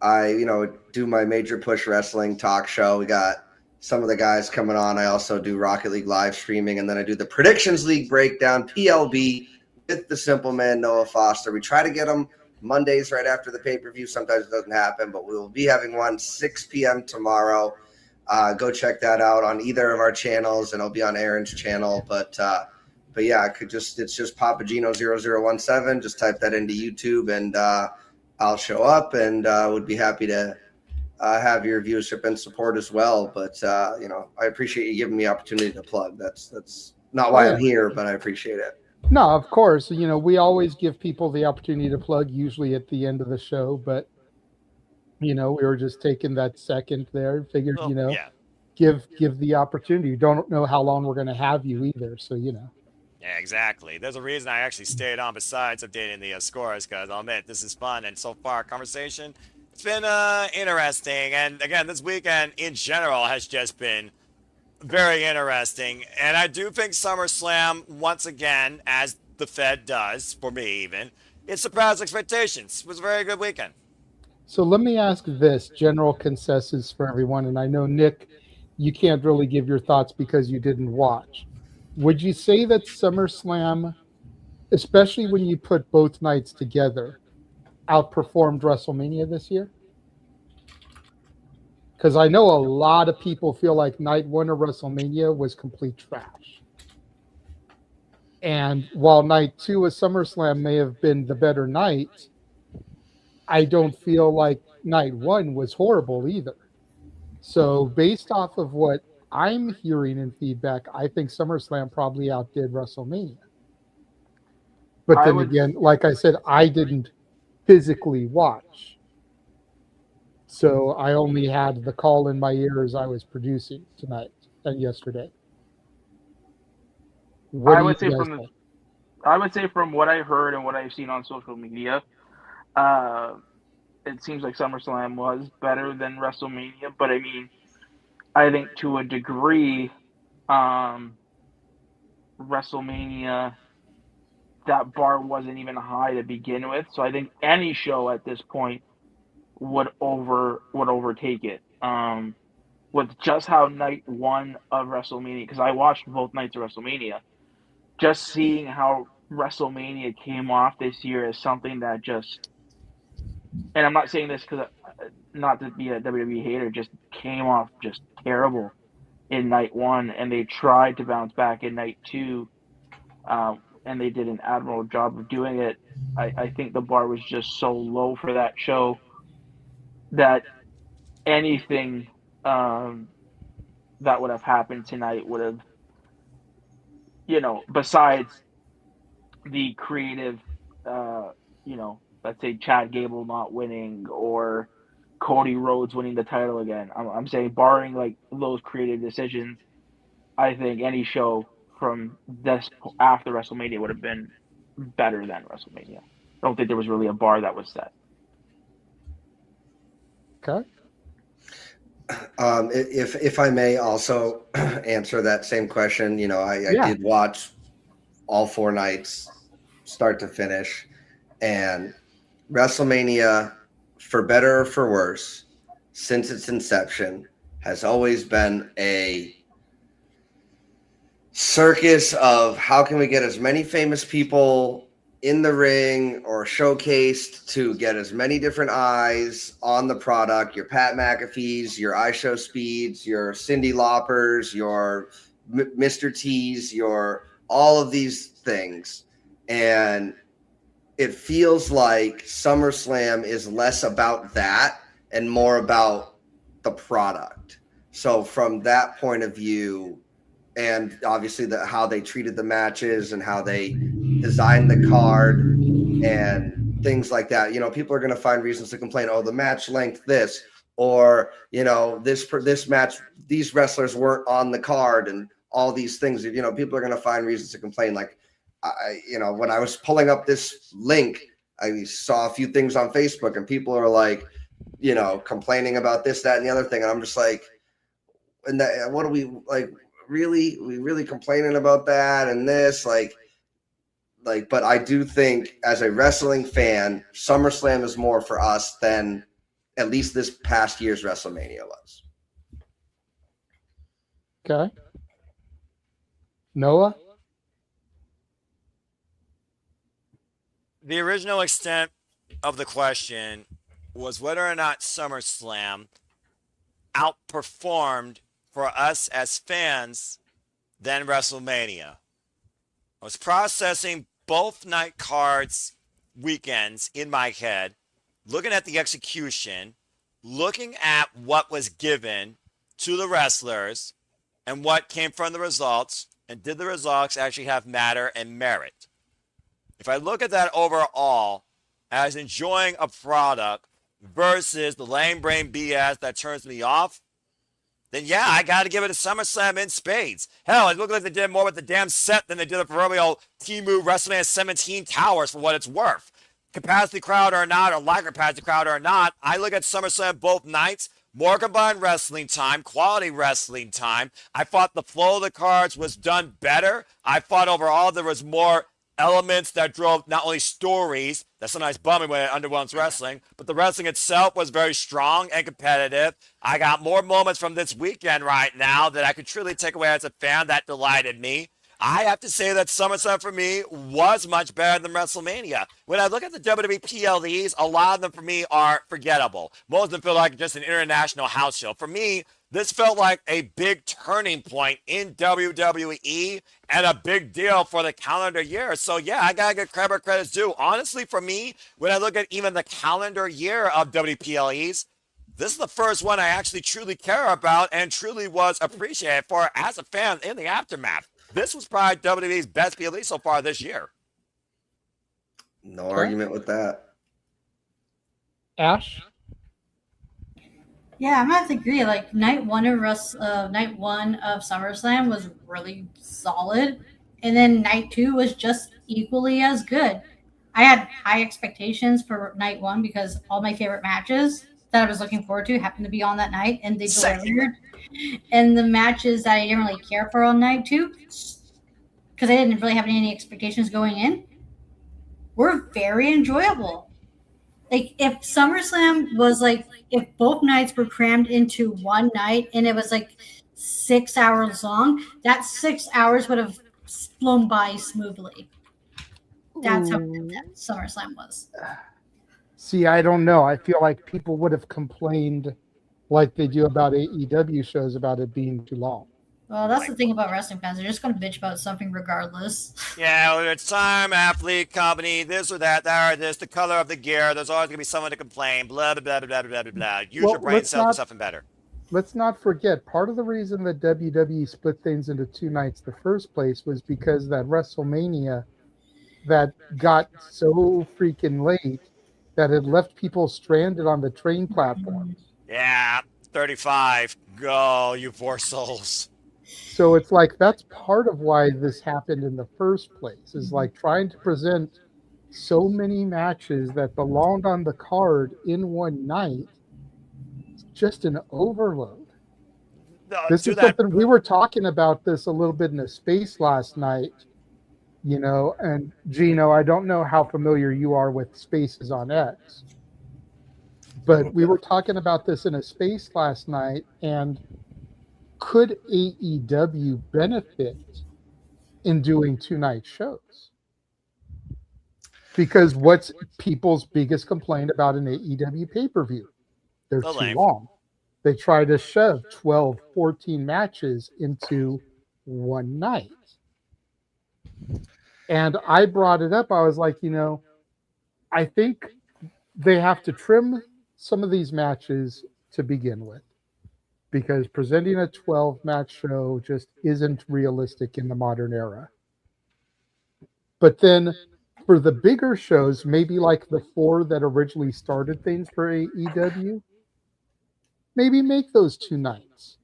I do my major push wrestling talk show. We got some of the guys coming on. I also do Rocket League live streaming, and then I do the Predictions League breakdown, PLB, with the Simple Man, Noah Foster. We try to get them Mondays right after the pay-per-view. Sometimes it doesn't happen, but we will be having one 6 p.m. tomorrow. Go check that out on either of our channels, and it'll be on Aaron's channel. But yeah, it's just Papagino0017. Just type that into YouTube, and I'll show up, and would be happy to have your viewership and support as well. But I appreciate you giving me the opportunity to plug. That's not why I'm here, but I appreciate it. No, of course. We always give people the opportunity to plug, usually at the end of the show. But, we were just taking that second there. Figured, give the opportunity. You don't know how long we're going to have you either. So, Yeah, exactly. There's a reason I actually stayed on besides updating the scores, because I'll admit this is fun. And so far, conversation, it's been interesting. And again, this weekend in general has just been very interesting. And I do think SummerSlam, once again, as the Fed does, for me even, it surpassed expectations. It was a very good weekend. So let me ask this general consensus for everyone. And I know, Nick, you can't really give your thoughts because you didn't watch. Would you say that SummerSlam, especially when you put both nights together, outperformed WrestleMania this year? Because I know a lot of people feel like night one of WrestleMania was complete trash. And while night two of SummerSlam may have been the better night, I don't feel like night one was horrible either. So based off of what I'm hearing in feedback, I think SummerSlam probably outdid WrestleMania. But then again, like I said, I didn't physically watch. So I only had the call in my ears I was producing tonight and yesterday. I would say from what I heard and what I've seen on social media, it seems like SummerSlam was better than WrestleMania. But I mean, I think to a degree, WrestleMania, that bar wasn't even high to begin with. So I think any show at this point would overtake it. With just how night one of WrestleMania, because I watched both nights of WrestleMania, just seeing how WrestleMania came off this year is something that just, and I'm not saying this because not to be a WWE hater, just came off just terrible in night one, and they tried to bounce back in night two, and they did an admirable job of doing it. I think the bar was just so low for that show that anything that would have happened tonight would have, besides the creative, let's say Chad Gable not winning or Cody Rhodes winning the title again. I'm saying barring like those creative decisions, I think any show from this after WrestleMania would have been better than WrestleMania. I don't think there was really a bar that was set. Okay. If I may also answer that same question, I did watch all 4 nights, start to finish, and WrestleMania, for better or for worse, since its inception, has always been a circus of how can we get as many famous people in the ring or showcased to get as many different eyes on the product, your Pat McAfee's, your iShow Speeds, your Cyndi Laupers, your Mr. T's, your all of these things. And it feels like SummerSlam is less about that and more about the product. So from that point of view, and obviously how they treated the matches and how they designed the card and things like that, people are going to find reasons to complain. Oh, the match length this, or, this match, these wrestlers weren't on the card and all these things, people are going to find reasons to complain. Like, when I was pulling up this link, I saw a few things on Facebook and people are like, complaining about this, that, and the other thing. And I'm just like, and that, what are we like? Really, we really complaining about that and this, like, but I do think as a wrestling fan, SummerSlam is more for us than at least this past year's WrestleMania was. Okay. Noah? The original extent of the question was whether or not SummerSlam outperformed for us as fans than WrestleMania. I was processing both night cards weekends in my head, looking at the execution, looking at what was given to the wrestlers and what came from the results, and did the results actually have matter and merit? If I look at that overall as enjoying a product versus the lame brain BS that turns me off, then yeah, I got to give it a SummerSlam in spades. Hell, it looked like they did more with the damn set than they did the proverbial Timu WrestleMania 17 towers for what it's worth. Capacity crowd or not, or lack of capacity crowd or not, I look at SummerSlam both nights. More combined wrestling time, quality wrestling time. I thought the flow of the cards was done better. I thought overall there was more elements that drove not only stories, that's sometimes bumming when it underwhelms wrestling, but the wrestling itself was very strong and competitive. I got more moments from this weekend right now that I could truly take away as a fan that delighted me. I have to say that SummerSlam for me was much better than WrestleMania. When I look at the WWE PLEs, a lot of them for me are forgettable. Most of them feel like just an international house show. For me, This felt like a big turning point in WWE and a big deal for the calendar year. So, yeah, I got to give credit where credit's due. Honestly, for me, when I look at even the calendar year of WPLEs, this is the first one I actually truly care about and truly was appreciated for as a fan in the aftermath. This was probably WWE's best PLE so far this year. No argument with that. Ash? Yeah, I'm gonna have to agree. Like night one of SummerSlam was really solid, and then night two was just equally as good. I had high expectations for night one because all my favorite matches that I was looking forward to happened to be on that night, and they delivered. And the matches that I didn't really care for on night two, because I didn't really have any expectations going in, were very enjoyable. Like if SummerSlam was like if both nights were crammed into one night and it was like 6 hours long, that 6 hours would have flown by smoothly. That's how good that SummerSlam was. See, I don't know. I feel like people would have complained like they do about AEW shows about it being too long. Well, that's the thing about wrestling fans. They're just going to bitch about something regardless. Yeah, whether it's time, athlete, company, this or that or this, the color of the gear, there's always going to be someone to complain, blah, blah, blah, blah, blah, blah, blah. Use your brain cells for something better. Let's not forget, part of the reason that WWE split things into 2 nights the first place was because that WrestleMania that got so freaking late that it left people stranded on the train platforms. Yeah, 35. Go, you poor souls. So it's like that's part of why this happened in the first place, is like trying to present so many matches that belonged on the card in one night. It's just an overload. This is something we were talking about this a little bit in a space last night, you know, and Gino, I don't know how familiar you are with spaces on X, but we were talking about this in a space last night, and could AEW benefit in doing 2-night shows? Because what's people's biggest complaint about an AEW pay-per-view? They're too long. They try to shove 12, 14 matches into one night. And I brought it up. I was like, you know, I think they have to trim some of these matches to begin with, because presenting a 12-match show just isn't realistic in the modern era. But then for the bigger shows, maybe like the 4 that originally started things for AEW, maybe make those 2 nights,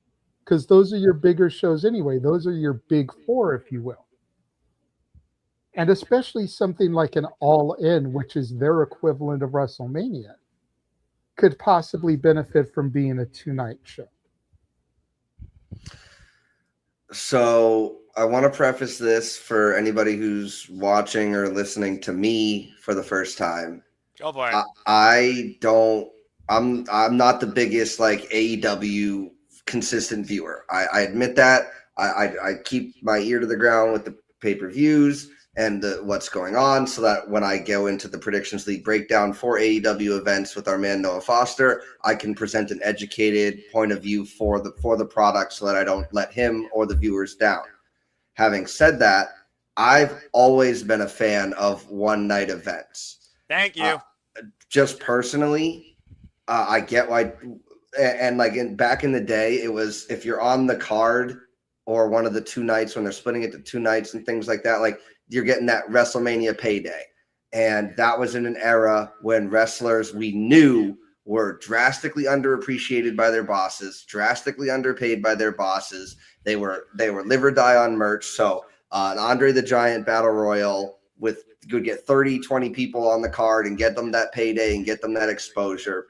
because those are your bigger shows anyway. Those are your big 4, if you will. And especially something like an All In, which is their equivalent of WrestleMania, could possibly benefit from being a 2-night show. So I want to preface this for anybody who's watching or listening to me for the first time. Go for it. I'm not the biggest like AEW consistent viewer. I admit that. I keep my ear to the ground with the pay-per-views and what's going on, so that when I go into the Predictions League breakdown for AEW events with our man Noah Foster, I can present an educated point of view for the product, so that I don't let him or the viewers down. Having said that, I've always been a fan of one-night events. Thank you. Just personally, I get why, and like back in the day, it was if you're on the card or one of the 2 nights when they're splitting it to 2 nights and things like that, like you're getting that WrestleMania payday. And that was in an era when wrestlers we knew were drastically underappreciated by their bosses, drastically underpaid by their bosses. They were live or die on merch. So an Andre the Giant Battle Royal could get 30, 20 people on the card and get them that payday and get them that exposure.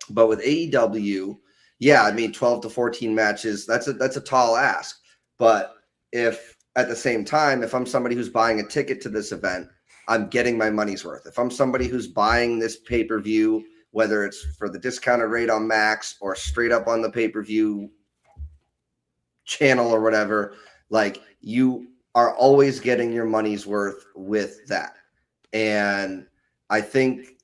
But with AEW, yeah, I mean, 12 to 14 matches, that's a tall ask. But if at the same time, if I'm somebody who's buying a ticket to this event, I'm getting my money's worth. If I'm somebody who's buying this pay-per-view, whether it's for the discounted rate on Max or straight up on the pay-per-view channel or whatever, like you are always getting your money's worth with that. And I think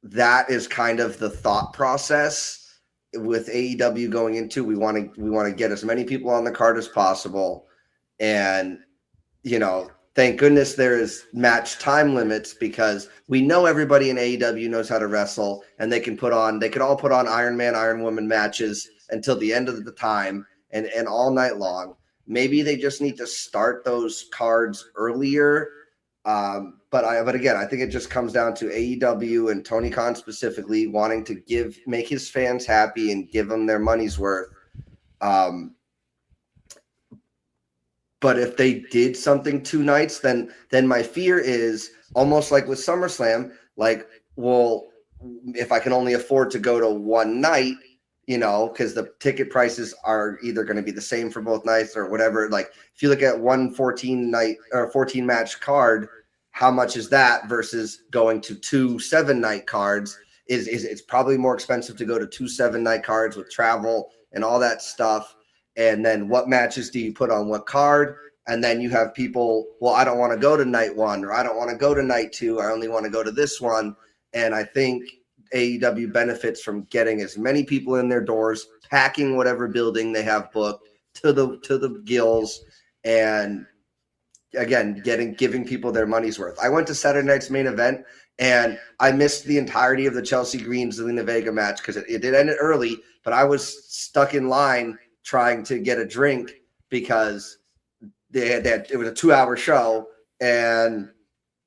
that is kind of the thought process with AEW going into, we want to get as many people on the card as possible, and thank goodness there is match time limits, because we know everybody in AEW knows how to wrestle, and they could all put on Iron Man, Iron Woman matches until the end of the time and all night long. Maybe they just need to start those cards earlier. But again, I think it just comes down to AEW and Tony Khan specifically wanting to make his fans happy and give them their money's worth. But if they did something 2 nights, then my fear is almost like with SummerSlam, like, well, if I can only afford to go to one night, because the ticket prices are either going to be the same for both nights or whatever. Like, if you look at one 14 match card, how much is that versus going to 2 7-night cards? It's probably more expensive to go to 2 7-night cards with travel and all that stuff. And then what matches do you put on what card? And then you have people, well, I don't want to go to night 1, or I don't want to go to night 2. I only want to go to this one. And I think AEW benefits from getting as many people in their doors, packing whatever building they have booked to the gills, and again, giving people their money's worth. I went to Saturday night's main event, and I missed the entirety of the Chelsea Green Zelina Vega match because it did end early, but I was stuck in line trying to get a drink because it was a 2-hour show, and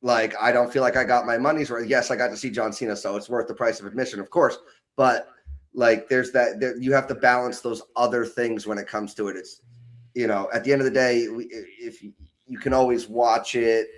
like, I don't feel like I got my money's worth. Yes, I got to see John Cena, so it's worth the price of admission, of course. But like, you have to balance those other things when it comes to it. It's, at the end of the day, if you can always watch it,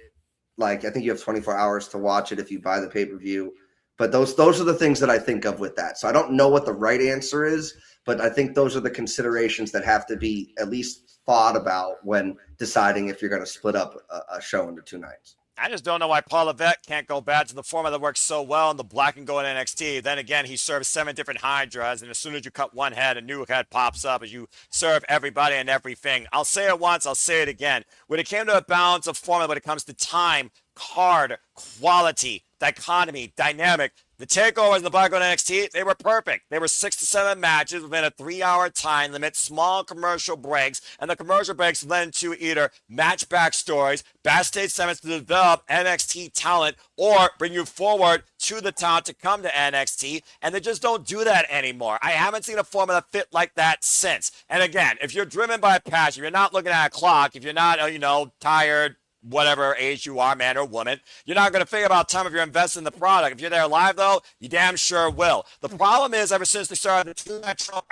like, I think you have 24 hours to watch it if you buy the pay-per-view. But those are the things that I think of with that. So I don't know what the right answer is, but I think those are the considerations that have to be at least thought about when deciding if you're going to split up a show into 2 nights. I just don't know why Paul Levesque can't go back to the format that works so well in the black and gold NXT. Then again, he serves 7 different Hydras, and as soon as you cut one head, a new head pops up as you serve everybody and everything. I'll say it once, I'll say it again. When it came to a balance of format, when it comes to time, card, quality, dichotomy, dynamic, the takeovers in the black and gold NXT, they were perfect. They were 6 to 7 matches within a 3-hour time limit, small commercial breaks, and the commercial breaks led to either match backstories, backstage segments to develop NXT talent, or bring you forward to the talent to come to NXT, and they just don't do that anymore. I haven't seen a format that fit like that since. And again, if you're driven by passion, if you're not looking at a clock, if you're not, tired, whatever age you are, man or woman, you're not going to think about time if you're investing in the product. If you're there live, though, you damn sure will. The problem is, ever since they started the 2-night show,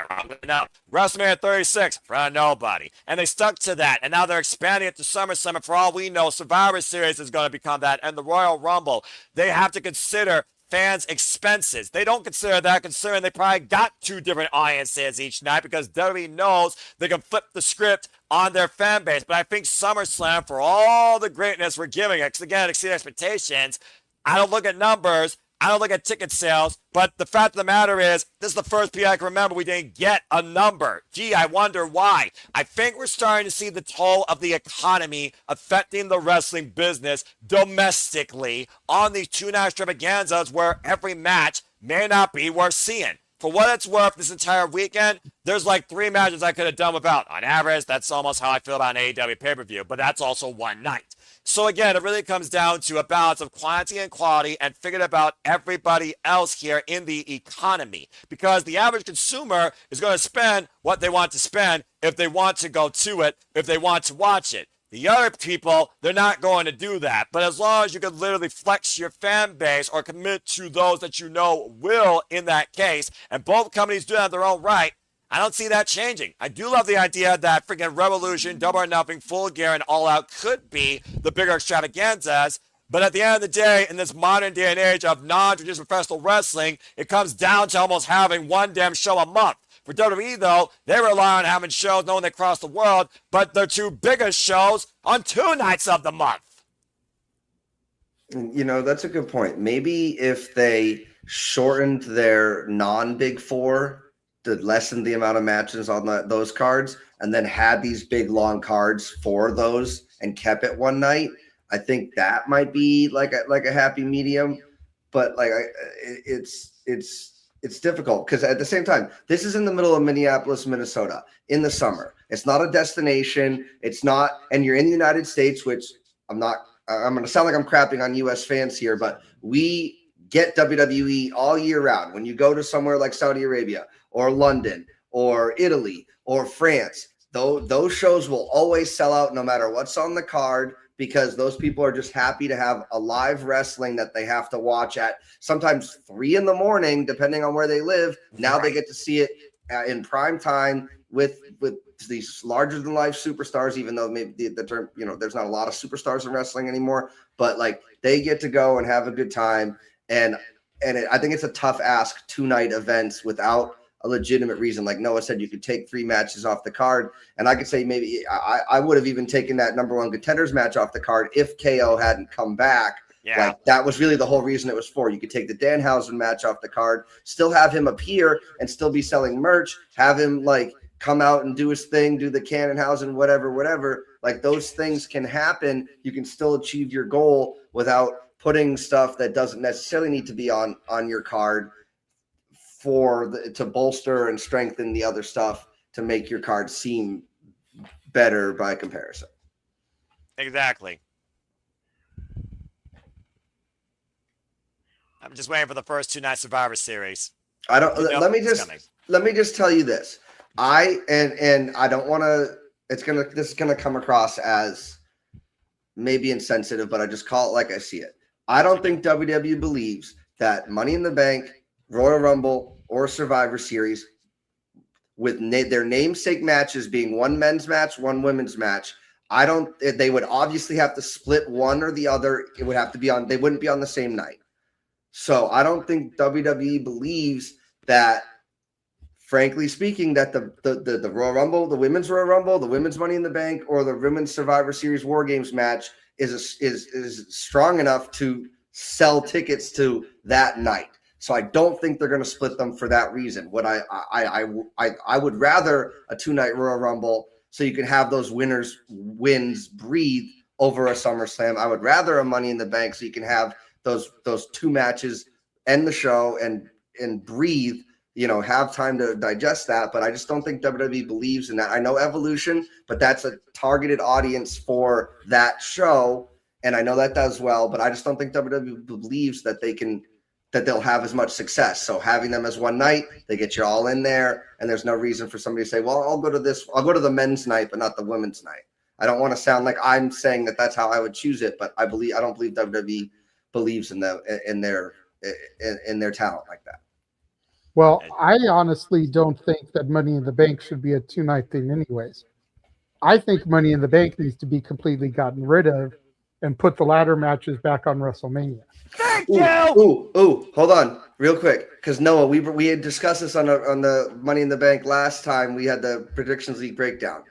WrestleMania 36, in front of nobody. And they stuck to that. And now they're expanding it to SummerSlam. And for all we know, Survivor Series is going to become that. And the Royal Rumble, they have to consider fans' expenses. They don't consider that concern. They probably got 2 different audiences each night because WWE knows they can flip the script on their fan base. But I think SummerSlam, for all the greatness we're giving it, because again, exceed expectations, I don't look at numbers, I don't look at ticket sales, but the fact of the matter is, this is the first PI I can remember we didn't get a number. Gee, I wonder why. I think we're starting to see the toll of the economy affecting the wrestling business domestically on these 2-night extravaganzas where every match may not be worth seeing. For what it's worth, this entire weekend, there's like 3 matches I could have done without. On average, that's almost how I feel about an AEW pay-per-view, but that's also one night. So again, it really comes down to a balance of quantity and quality and figuring about everybody else here in the economy. Because the average consumer is going to spend what they want to spend if they want to go to it, if they want to watch it. The other people, they're not going to do that. But as long as you can literally flex your fan base or commit to those that you know will in that case, and both companies do that in their own right, I don't see that changing. I do love the idea that freaking Revolution, Double or Nothing, Full Gear, and All Out could be the bigger extravaganzas. But at the end of the day, in this modern day and age of non-traditional professional wrestling, it comes down to almost having one damn show a month. For WWE, though, they rely on having shows knowing they cross the world, but their 2 biggest shows on 2 nights of the month. That's a good point. Maybe if they shortened their non-Big 4 to lessen the amount of matches on those cards, and then had these big long cards for those and kept it one night, I think that might be like a happy medium. But like it's it's difficult because at the same time, this is in the middle of Minneapolis, Minnesota in the summer. It's not a destination. It's not, and you're in the United States, which I'm going to sound like I'm crapping on US fans here, but we get WWE all year round. When you go to somewhere like Saudi Arabia or London or Italy or France, those shows will always sell out no matter what's on the card, because those people are just happy to have a live wrestling that they have to watch at sometimes 3 a.m, depending on where they live. Now they get to see it in prime time with these larger than life superstars, even though maybe the term, there's not a lot of superstars in wrestling anymore, but like they get to go and have a good time. And I think it's a tough ask, 2-night events without a legitimate reason. Like Noah said, you could take 3 matches off the card. And I could say maybe I would have even taken that number 1 contenders match off the card if KO hadn't come back. Yeah. Like that was really the whole reason it was for. You could take the Danhausen match off the card, still have him appear and still be selling merch, have him like come out and do his thing, do the Cannonhausen, whatever. Like those things can happen. You can still achieve your goal without putting stuff that doesn't necessarily need to be on your card to bolster and strengthen the other stuff to make your card seem better by comparison. Exactly. I'm just waiting for the first 2-night Survivor Series. Let me just tell you this. I don't want to. This is gonna come across as maybe insensitive, but I just call it like I see it. I don't think WWE believes that Money in the Bank, Royal Rumble, or Survivor Series, with their namesake matches being 1 men's match, 1 women's match, they would obviously have to split one or the other. It would have to be they wouldn't be on the same night. So I don't think WWE believes that, frankly speaking, that the Royal Rumble, the Women's Royal Rumble, the Women's Money in the Bank, or the Women's Survivor Series War Games match is strong enough to sell tickets to that night. So I don't think they're going to split them for that reason. What I would rather a 2-night Royal Rumble so you can have those wins breathe over a SummerSlam. I would rather a Money in the Bank so you can have those 2 matches end the show and breathe, have time to digest that. But I just don't think WWE believes in that. I know Evolution, but that's a targeted audience for that show, and I know that does well, but I just don't think WWE believes that they'll have as much success. So having them as one night, they get you all in there, and there's no reason for somebody to say, well, I'll go to the men's night, but not the women's night. I don't want to sound like I'm saying that that's how I would choose it, but I don't believe WWE believes in their talent like that. Well, I honestly don't think that Money in the Bank should be a 2-night thing anyways. I think Money in the Bank needs to be completely gotten rid of and put the ladder matches back on WrestleMania. Thank you. Hold on real quick. Because Noah, we had discussed this on the Money in the Bank last time. We had the Predictions League breakdown.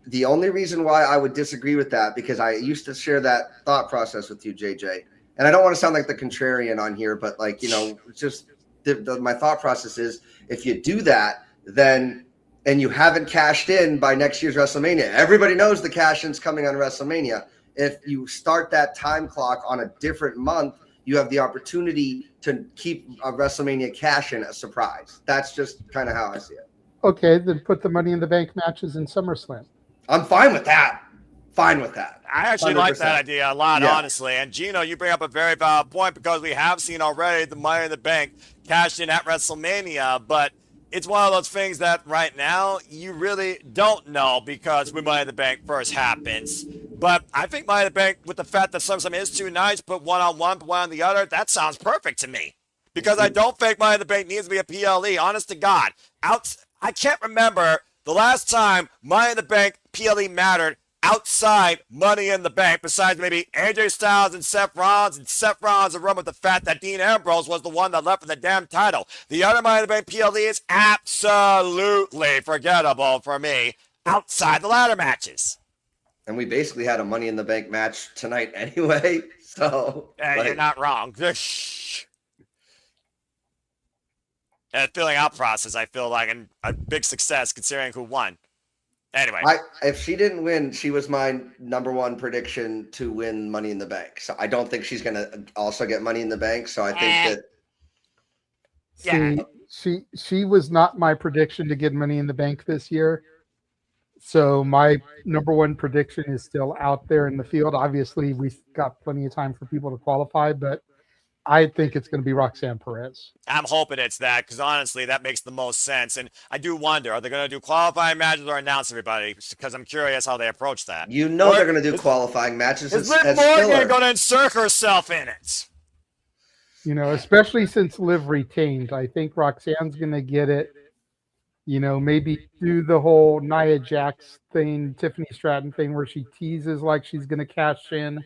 The only reason why I would disagree with that, because I used to share that thought process with you, JJ, and I don't want to sound like the contrarian on here, but it's just my thought process is, if you do that, then and you haven't cashed in by next year's WrestleMania, everybody knows the cash-in's coming on WrestleMania. If you start that time clock on a different month, you have the opportunity to keep a WrestleMania cash-in a surprise. That's just kind of how I see it. Okay, then put the Money in the Bank matches in SummerSlam. I'm fine with that. I actually 100%. like that idea a lot, honestly. And Gino, you bring up a very valid point, because we have seen already the Money in the Bank cashed in at WrestleMania, but it's one of those things that right now you really don't know, because when Money in the Bank first happens. But I think Money in the Bank, with the fact that SummerSlam is 2 nights, put one on one, put one on the other, that sounds perfect to me. Because I don't think Money in the Bank needs to be a PLE, honest to God. I can't remember the last time Money in the Bank PLE mattered outside Money in the Bank, besides maybe AJ Styles and Seth Rollins are run with the fact that Dean Ambrose was the one that left for the damn title. The other Money in the Bank PLE is absolutely forgettable for me outside the ladder matches. And we basically had a Money in the Bank match tonight anyway, so... You're not wrong. And filling out process, I feel like a big success considering who won. Anyway, if she didn't win, she was my number 1 prediction to win Money in the Bank. So I don't think she's going to also get Money in the Bank. So I think that. She was not my prediction to get Money in the Bank this year. So my number one prediction is still out there in the field. Obviously, we've got plenty of time for people to qualify, but I think it's going to be Roxanne Perez. I'm hoping it's that because honestly, that makes the most sense. And I do wonder, are they going to do qualifying matches or announce everybody? Because I'm curious how they approach that. You know they're going to do qualifying matches. Is Liv Morgan going to insert herself in it? You know, especially since Liv retained, I think Roxanne's going to get it. You know, maybe do the whole Nia Jax thing, Tiffany Stratton thing, where she teases like she's going to cash in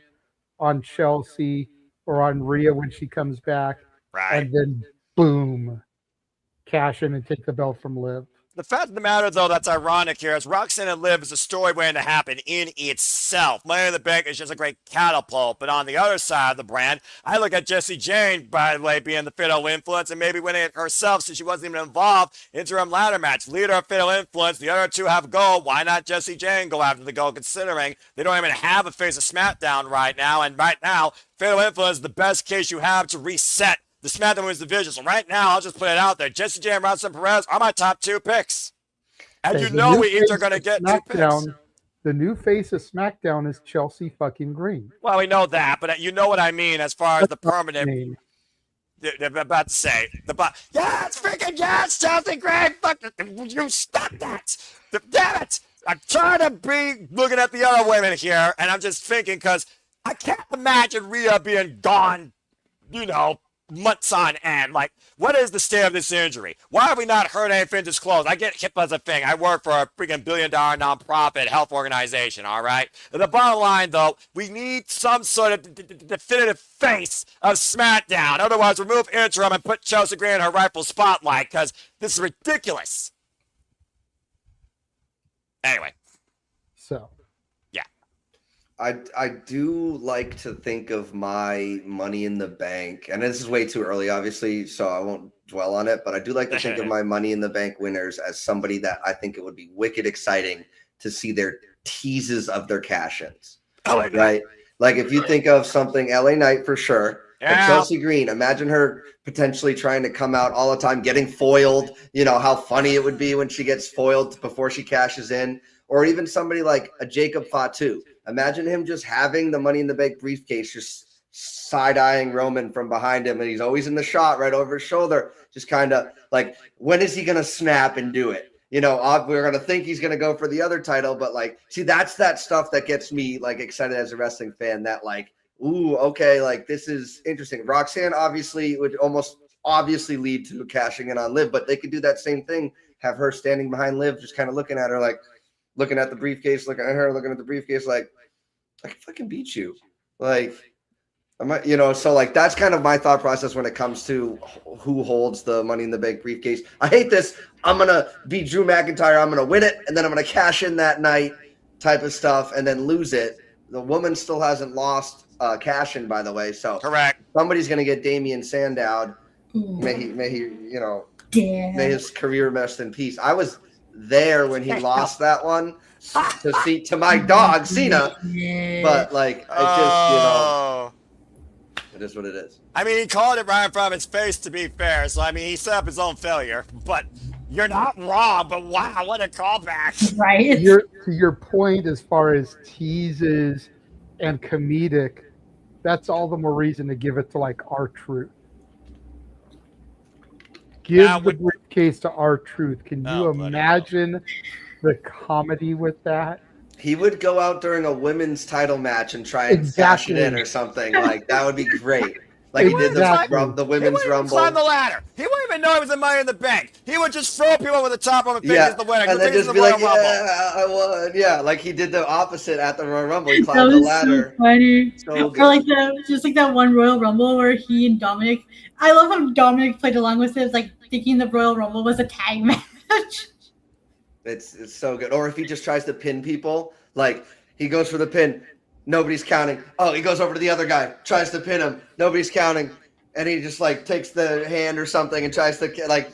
on Chelsea or on Rhea when she comes back. Right. And then, boom, cash in and take the belt from Liv. The fact of the matter, though, that's ironic here is Roxanne and Liv is a story waiting to happen in itself. Money in the Bank is just a great catapult. But on the other side of the brand, I look at Jessie Jane, by the way, being the Fatal Influence and maybe winning it herself since she wasn't even involved. Interim ladder match. Leader of Fatal Influence. The other two have gold. Why not Jessie Jane go after the gold, considering they don't even have a face of SmackDown right now? And right now, Fatal Influence is the best case you have to reset the SmackDown Women's Division. So right now, I'll just put it out there. Jessie J and Roxanne Perez are my top 2 picks. And you know we each are going to get 2 picks. The new face of SmackDown is Chelsea fucking Green. Well, we know that, but you know what I mean as far as the permanent. They're about to say. Yes, freaking yes, Chelsea Green. Fuck, you stop that. Damn it. I'm trying to be looking at the other women here, and I'm just thinking because I can't imagine Rhea being gone, you know, months on end. Like, what is the state of this injury? Why have we not heard anything disclosed? I get hip as a thing. I work for a freaking billion-dollar nonprofit health organization, all right? The bottom line, though, we need some sort of definitive face of SmackDown. Otherwise, remove interim and put Chelsea Green in her rightful spotlight because this is ridiculous. Anyway. So. I do like to think of my Money in the Bank, and this is way too early, obviously, so I won't dwell on it, but I do like to think of my Money in the Bank winners as somebody that I think it would be wicked exciting to see their teases of their cash-ins. Right? Like if you think of something, LA Knight for sure, and Chelsea Green, imagine her potentially trying to come out all the time, getting foiled, you know, how funny it would be when she gets foiled before she cashes in, or even somebody like a Jacob Fatu. Imagine him just having the Money in the Bank briefcase, just side-eyeing Roman from behind him, and he's always in the shot right over his shoulder, just kind of like, when is he going to snap and do it? You know, we're going to think he's going to go for the other title, but like, see, that's that stuff that gets me like excited as a wrestling fan, that like, ooh, okay, like this is interesting. Roxanne obviously would almost obviously lead to cashing in on Liv, but they could do that same thing, have her standing behind Liv, just kind of looking at her like, looking at the briefcase, looking at her, looking at the briefcase, like, I can fucking beat you. Like, you know, so like that's kind of my thought process when it comes to who holds the Money in the Bank briefcase. I hate this. I'm going to beat Drew McIntyre. I'm going to win it, and then I'm going to cash in that night type of stuff and then lose it. The woman still hasn't lost cash in, by the way. So correct. Somebody's going to get Damian Sandow. May he, you know, may his career rest in peace. I was there when he lost that one to see to my dog Cena, but like I just, you know, it is what it is. I mean, he called it right in front of his face, to be fair. So I mean, he set up his own failure. But you're not wrong. But wow, what a callback! Right. To your point, as far as teases and comedic, that's all the more reason to give it to like R-Truth. Give the briefcase to R-Truth. Can you imagine the comedy with that? He would go out during a women's title match and try and cash it in or something. Like that would be great. Like he did the women's rumble. Climb the ladder. He wouldn't even know it was the Money in the Bank. He would just throw people over the top of and think he's the winner. And then just be like, yeah, I won. Yeah, like he did the opposite at the Royal Rumble. He climbed the ladder. So funny. So or like that one Royal Rumble where he and Dominic. I love how Dominic played along with it, like thinking the Royal Rumble was a tag match. It's so good. Or if he just tries to pin people, like he goes for the pin, nobody's counting. Oh, he goes over to the other guy, tries to pin him, nobody's counting, and he just like takes the hand or something and tries to like.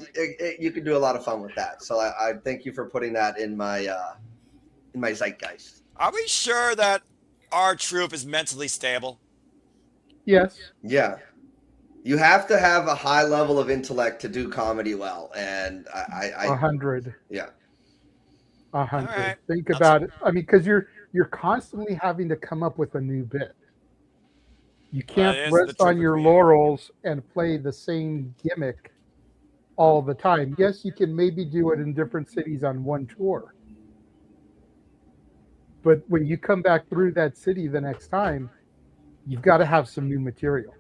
You can do a lot of fun with that. So I thank you for putting that in my zeitgeist. Are we sure that R-Truth is mentally stable? Yes. Yeah. You have to have a high level of intellect to do comedy well, and I 100. Yeah. 100. right. Think about it. I mean, because you're constantly having to come up with a new bit. You can't it is the rest on trick your with laurels and play the same gimmick all the time. Yes, you can maybe do it in different cities on one tour. But when you come back through that city the next time, you've got to have some new material.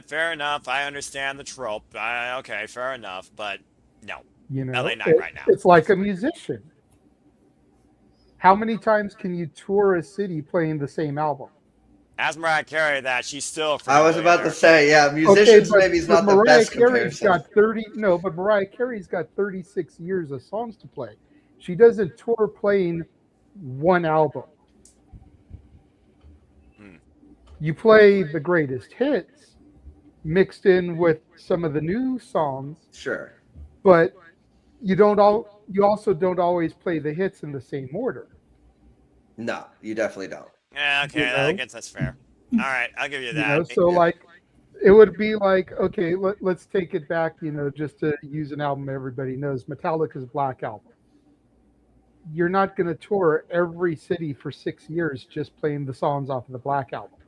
Fair enough. I understand the trope. Okay, fair enough. But no. You know, LA Knight right now. It's like a musician. How many times can you tour a city playing the same album? As Mariah Carey, that she's still. I was about to say, yeah, musicians maybe is not the Mariah best Carey's comparison. got 30. No, but Mariah Carey's got 36 years of songs to play. She doesn't tour playing one album. You play the greatest hits mixed in with some of the new songs. Sure. But you also don't always play the hits in the same order. No, you definitely don't. Yeah, okay, I guess that's fair. All right, I'll give you that. So like, it would be like, okay, let's take it back, just to use an album everybody knows, Metallica's Black Album. You're not going to tour every city for 6 years just playing the songs off of the Black Album.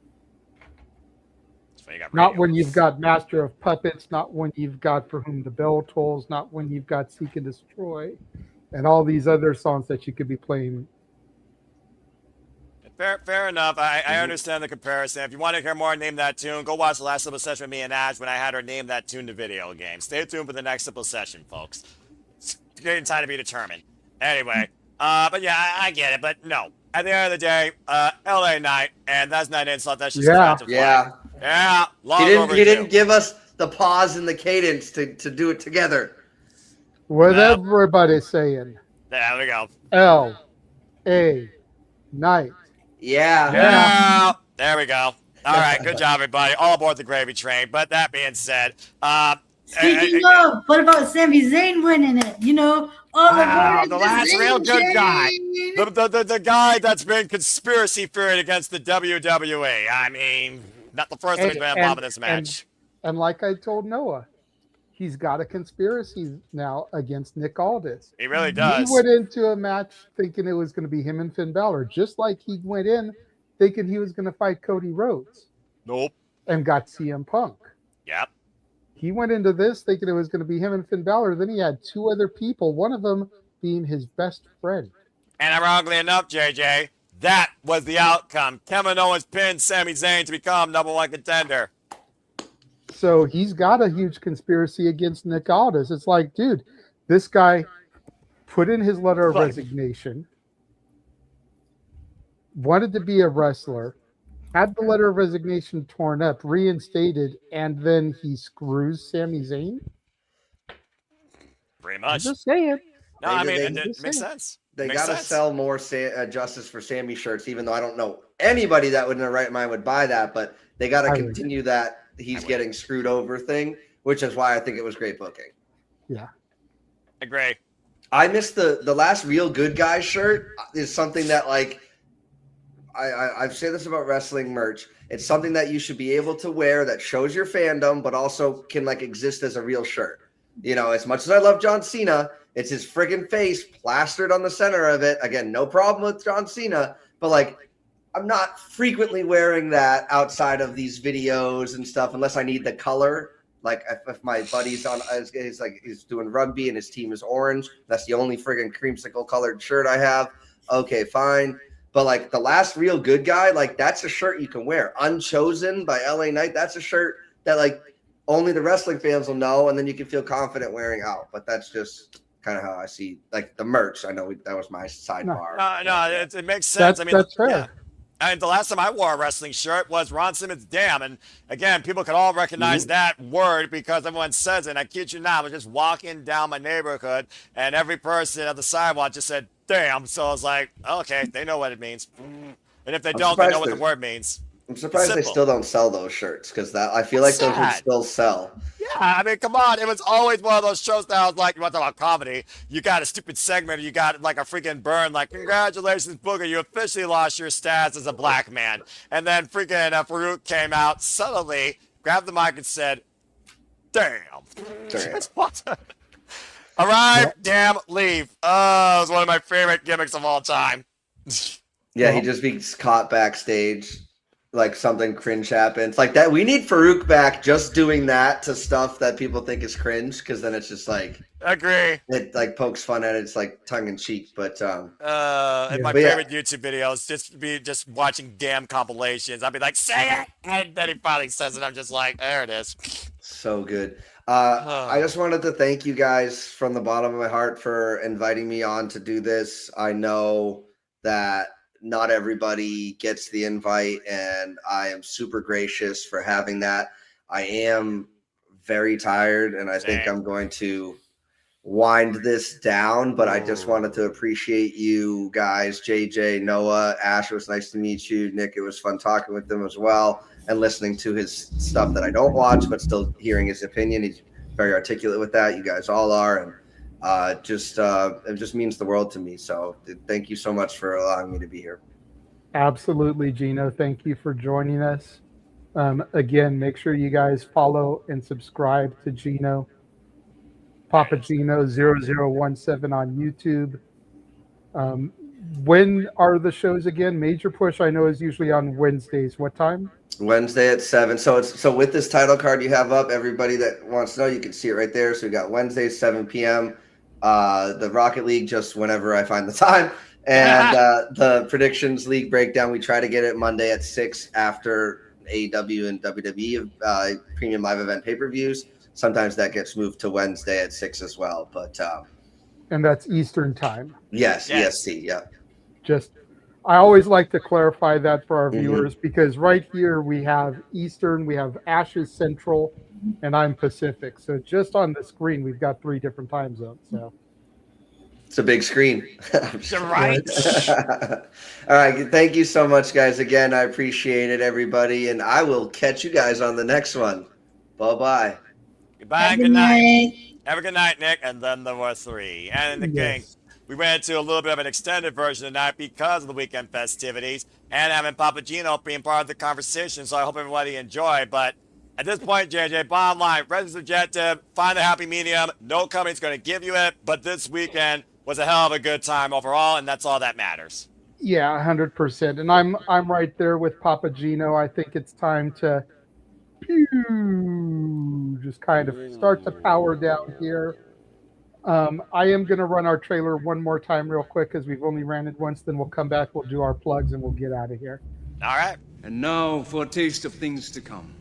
Not when you've got Master of Puppets, not when you've got For Whom the Bell Tolls, not when you've got Seek and Destroy, and all these other songs that you could be playing. Fair enough. I understand the comparison. If you want to hear more, name that tune. Go watch the last Simple session with me and Ash when I had her name that tune to video game. Stay tuned for the next Simple session, folks. It's getting time to be determined. Anyway, but yeah, I get it. But no, at the end of the day, LA Knight, and that's not an insult. That's just offensive. Yeah. He didn't give us the pause and the cadence to do it together. What everybody's saying. There we go. L.A. Knight. Yeah. There we go. All right, good job, everybody. All aboard the gravy train. But that being said, speaking of, what about Sami Zayn winning it? The last real good guy. The guy that's been conspiracy theory against the WWE. I mean, not the first time he's been involved in this match. And like I told Noah, he's got a conspiracy now against Nick Aldis. He really does. He went into a match thinking it was going to be him and Finn Balor, just like he went in thinking he was going to fight Cody Rhodes. Nope. And got CM Punk. Yep. He went into this thinking it was going to be him and Finn Balor. Then he had two other people, one of them being his best friend. And ironically enough, JJ, that was the outcome. Kevin Owens pinned Sami Zayn to become #1 contender. So he's got a huge conspiracy against Nick Aldis. It's like, dude, this guy put in his letter of resignation, wanted to be a wrestler, had the letter of resignation torn up, reinstated, and then he screws Sami Zayn? Pretty much. I'm just saying. No, I mean, it makes sense. They got to sell more Justice for Sammy shirts, even though I don't know anybody that would in their right mind would buy that, but they got to continue that he's getting screwed over thing, which is why I think it was great booking. Yeah. Agree. I missed the last Real Good Guy shirt is something that, like, I've said this about wrestling merch. It's something that you should be able to wear that shows your fandom, but also can, like, exist as a real shirt. As much as I love John Cena, it's his friggin' face plastered on the center of it. Again, no problem with John Cena, but, like, I'm not frequently wearing that outside of these videos and stuff unless I need the color. Like if my buddy's he's doing rugby and his team is orange, that's the only friggin' creamsicle colored shirt I have. Okay, fine. But like the last Real Good Guy, like that's a shirt you can wear. Unchosen by LA Knight, that's a shirt that like only the wrestling fans will know, and then you can feel confident wearing out. But that's just kind of how I see like the merch. I know that was my sidebar. No, it makes sense. That's fair. Yeah. And the last time I wore a wrestling shirt was Ron Simmons' Damn. And again, people could all recognize that word because everyone says it. And I kid you not, I was just walking down my neighborhood and every person at the sidewalk just said, damn. So I was like, okay, they know what it means. And if they don't, they know what the word means. I'm surprised they still don't sell those shirts because I feel like those would still sell. Yeah, I mean, come on. It was always one of those shows that I was like, you want to talk about comedy? You got a stupid segment, or you got like a freaking burn, like, congratulations, Booger, you officially lost your stats as a black man. And then freaking Farouk came out subtly, grabbed the mic and said, Damn. Arrive, damn, leave. Oh, it's one of my favorite gimmicks of all time. Yeah, he just gets caught backstage, like something cringe happens. Like that, we need Farouk back just doing that to stuff that people think is cringe, because then it's just like agree. It like pokes fun at it. It's like tongue in cheek, but and my favorite YouTube videos just watching damn compilations. I'd be like, say it, and then he finally says it. I'm just like, there it is. So good. I just wanted to thank you guys from the bottom of my heart for inviting me on to do this. I know that not everybody gets the invite, and I am super gracious for having that. I am very tired, and I think I'm going to wind this down, but I just wanted to appreciate you guys, JJ, Noah, Ash. It was nice to meet you. Nick, it was fun talking with him as well and listening to his stuff that I don't watch, but still hearing his opinion. He's very articulate with that. You guys all are, and it just means the world to me. So thank you so much for allowing me to be here. Absolutely, Gino. Thank you for joining us. Again, make sure you guys follow and subscribe to Gino. Papa Gino 0017 on YouTube. When are the shows again? Major Push, I know, is usually on Wednesdays. What time? Wednesday at 7. So with this title card you have up, everybody that wants to know, you can see it right there. So we got Wednesday 7 p.m. The Rocket League just whenever I find the time, and the Predictions League breakdown, we try to get it Monday at 6 after AEW and WWE premium live event pay-per-views. Sometimes that gets moved to Wednesday at 6 as well, but And that's Eastern time. yes, EST, yeah. I always like to clarify that for our viewers, because right here we have Eastern, we have Ash's Central, and I'm Pacific. So just on the screen, we've got 3 different time zones. So it's a big screen. You're right. All right. Thank you so much, guys. Again, I appreciate it, everybody. And I will catch you guys on the next one. Bye-bye. Goodbye, good night. Have a good night, Nick. And then there were 3. And the King. We went into a little bit of an extended version tonight because of the weekend festivities and having Papa Gino being part of the conversation, so I hope everybody enjoyed. But at this point, JJ, bottom line, Red's objective, find the happy medium. No company's going to give you it, but this weekend was a hell of a good time overall, and that's all that matters. yeah, 100%. And I'm right there with Papa Gino. I think it's time to just kind of start to power down here. I am going to run our trailer one more time real quick because we've only ran it once. Then we'll come back, we'll do our plugs, and we'll get out of here. All right. And now for a taste of things to come.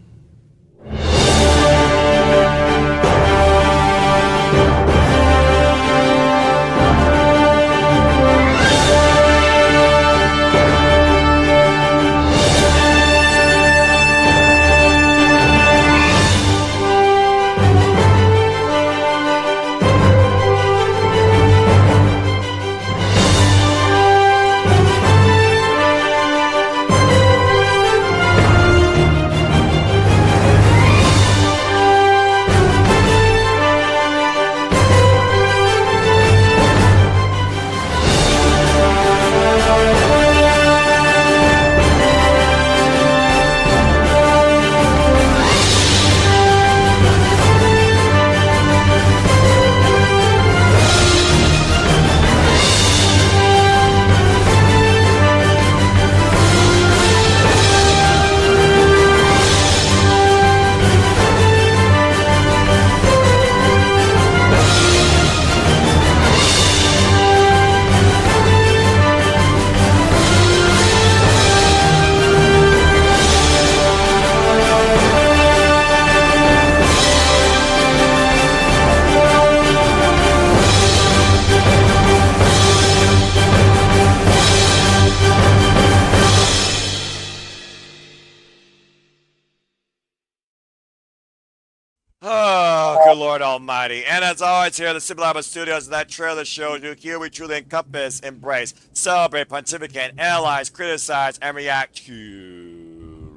Oh, good Lord Almighty. And as always, here at the Simple Album Studios, that trailer shows you here we truly encompass, embrace, celebrate, pontificate, analyze, criticize, and react to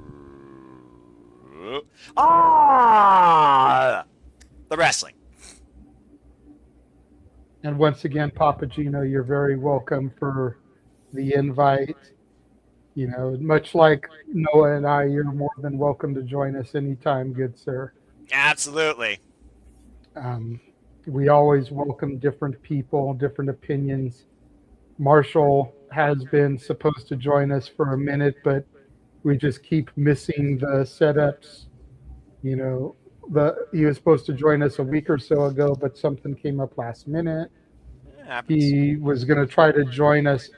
the wrestling. And once again, Papa Gino, you're very welcome for the invite. You know, much like Noah and I, you're more than welcome to join us anytime, good sir. Absolutely. We always welcome different people, different opinions. Marshall has been supposed to join us for a minute, but we just keep missing the setups. You know, he was supposed to join us a week or so ago, but something came up last minute. He was going to try to join us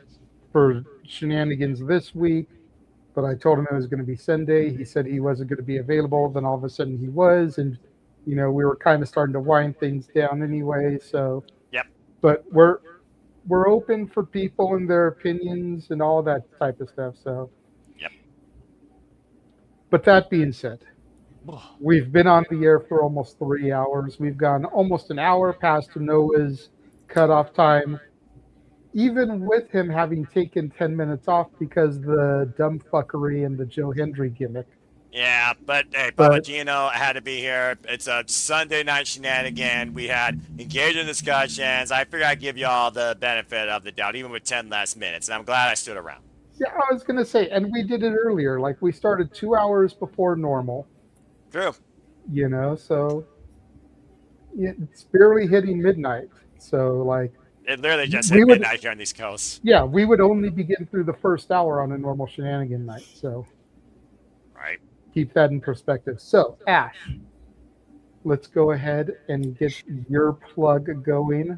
for Shenanigans this week, but I told him it was going to be Sunday. He said he wasn't going to be available. Then all of a sudden he was, and we were kind of starting to wind things down anyway. So, yep. But we're open for people and their opinions and all that type of stuff. So, yep. But that being said, we've been on the air for almost 3 hours. We've gone almost an hour past Noah's cutoff time, even with him having taken 10 minutes off because the dumb fuckery and the Joe Hendry gimmick. Yeah, but hey, Papa Gino had to be here. It's a Sunday night shenanigan. We had engaging discussions. I figured I'd give you all the benefit of the doubt, even with 10 last minutes, and I'm glad I stood around. Yeah, I was going to say, and we did it earlier. Like, we started 2 hours before normal. True. So it's barely hitting midnight. So, like, it literally just hit midnight here on these coasts. Yeah, we would only be getting through the first hour on a normal shenanigan night. So, right. Keep that in perspective. So, Ash, let's go ahead and get your plug going.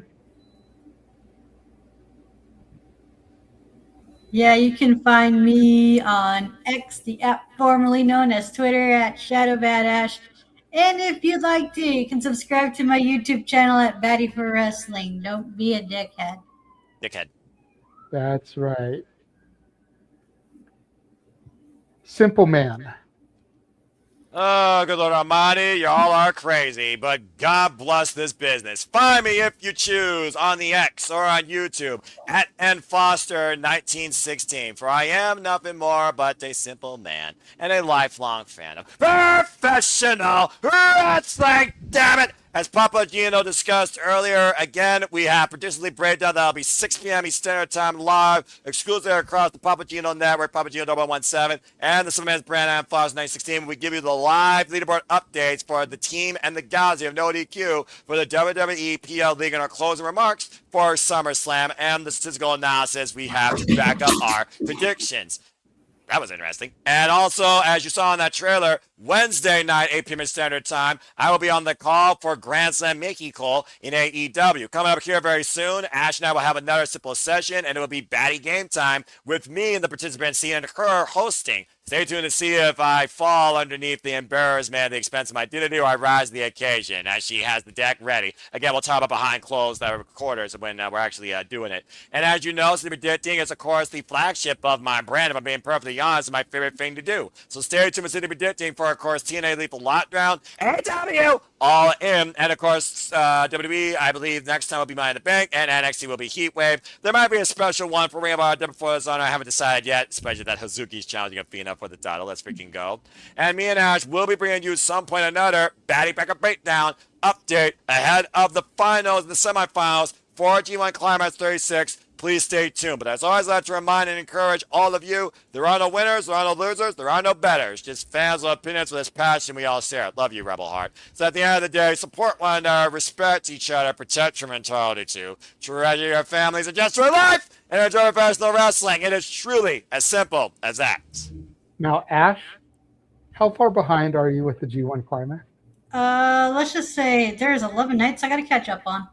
Yeah, you can find me on X, the app formerly known as Twitter, at ShadowBadAsh. And if you'd like to, you can subscribe to my YouTube channel at Batty for Wrestling. Don't be a dickhead. Dickhead. That's right. Simple Man. Oh, good Lord Almighty, you all are crazy, but God bless this business. Find me if you choose on the X or on YouTube at nfoster1916, for I am nothing more but a simple man and a lifelong fan of professional wrestling, damn it! As Papa Gino discussed earlier, again, we have Producer Lee Breakdown. That'll be 6 p.m. Eastern Standard Time live, exclusively across the Papa Gino Network, Papa Gino 117, and the Superman's brand and Fox 916. We give you the live leaderboard updates for the team and the galaxy of No DQ for the WWE PL League and our closing remarks for SummerSlam and the statistical analysis we have to back up our predictions. That was interesting. And also, as you saw in that trailer, Wednesday night, 8 p.m. Standard Time, I will be on the call for Grand Slam Mickey Cole in AEW. Coming up here very soon, Ash and I will have another simple session, and it will be Batty Game Time with me and the participant scene and her hosting. Stay tuned to see if I fall underneath the embarrassment at the expense of my dignity or I rise to the occasion as she has the deck ready. Again, we'll talk about behind closed quarters when we're actually doing it. And as you know, Sleepy Ditting is, of course, the flagship of my brand. If I'm being perfectly honest, it's my favorite thing to do. So stay tuned with Sleepy Ditting for, of course, TNA Lethal Lockdown, AEW, All In, and, of course, WWE, I believe next time will be Money in the Bank, and NXT will be Heatwave. There might be a special one for Ring of Honor before this on. I haven't decided yet, especially that Hazuki's challenging Athena for the title. Let's freaking go. And me and Ash will be bringing you some point or another Batty Backup Breakdown update ahead of the finals and the semifinals for G1 Climax 36. Please stay tuned. But as always, I'd like to remind and encourage all of you, there are no winners, there are no losers, there are no betters. Just fans with opinions with this passion we all share. Love you, Rebel Heart. So at the end of the day, support one another, respect each other, protect your mentality too, treasure your families and just your life, and enjoy professional wrestling. It is truly as simple as that. Now, Ash, how far behind are you with the G1 Climax? Let's just say there's 11 nights I got to catch up on.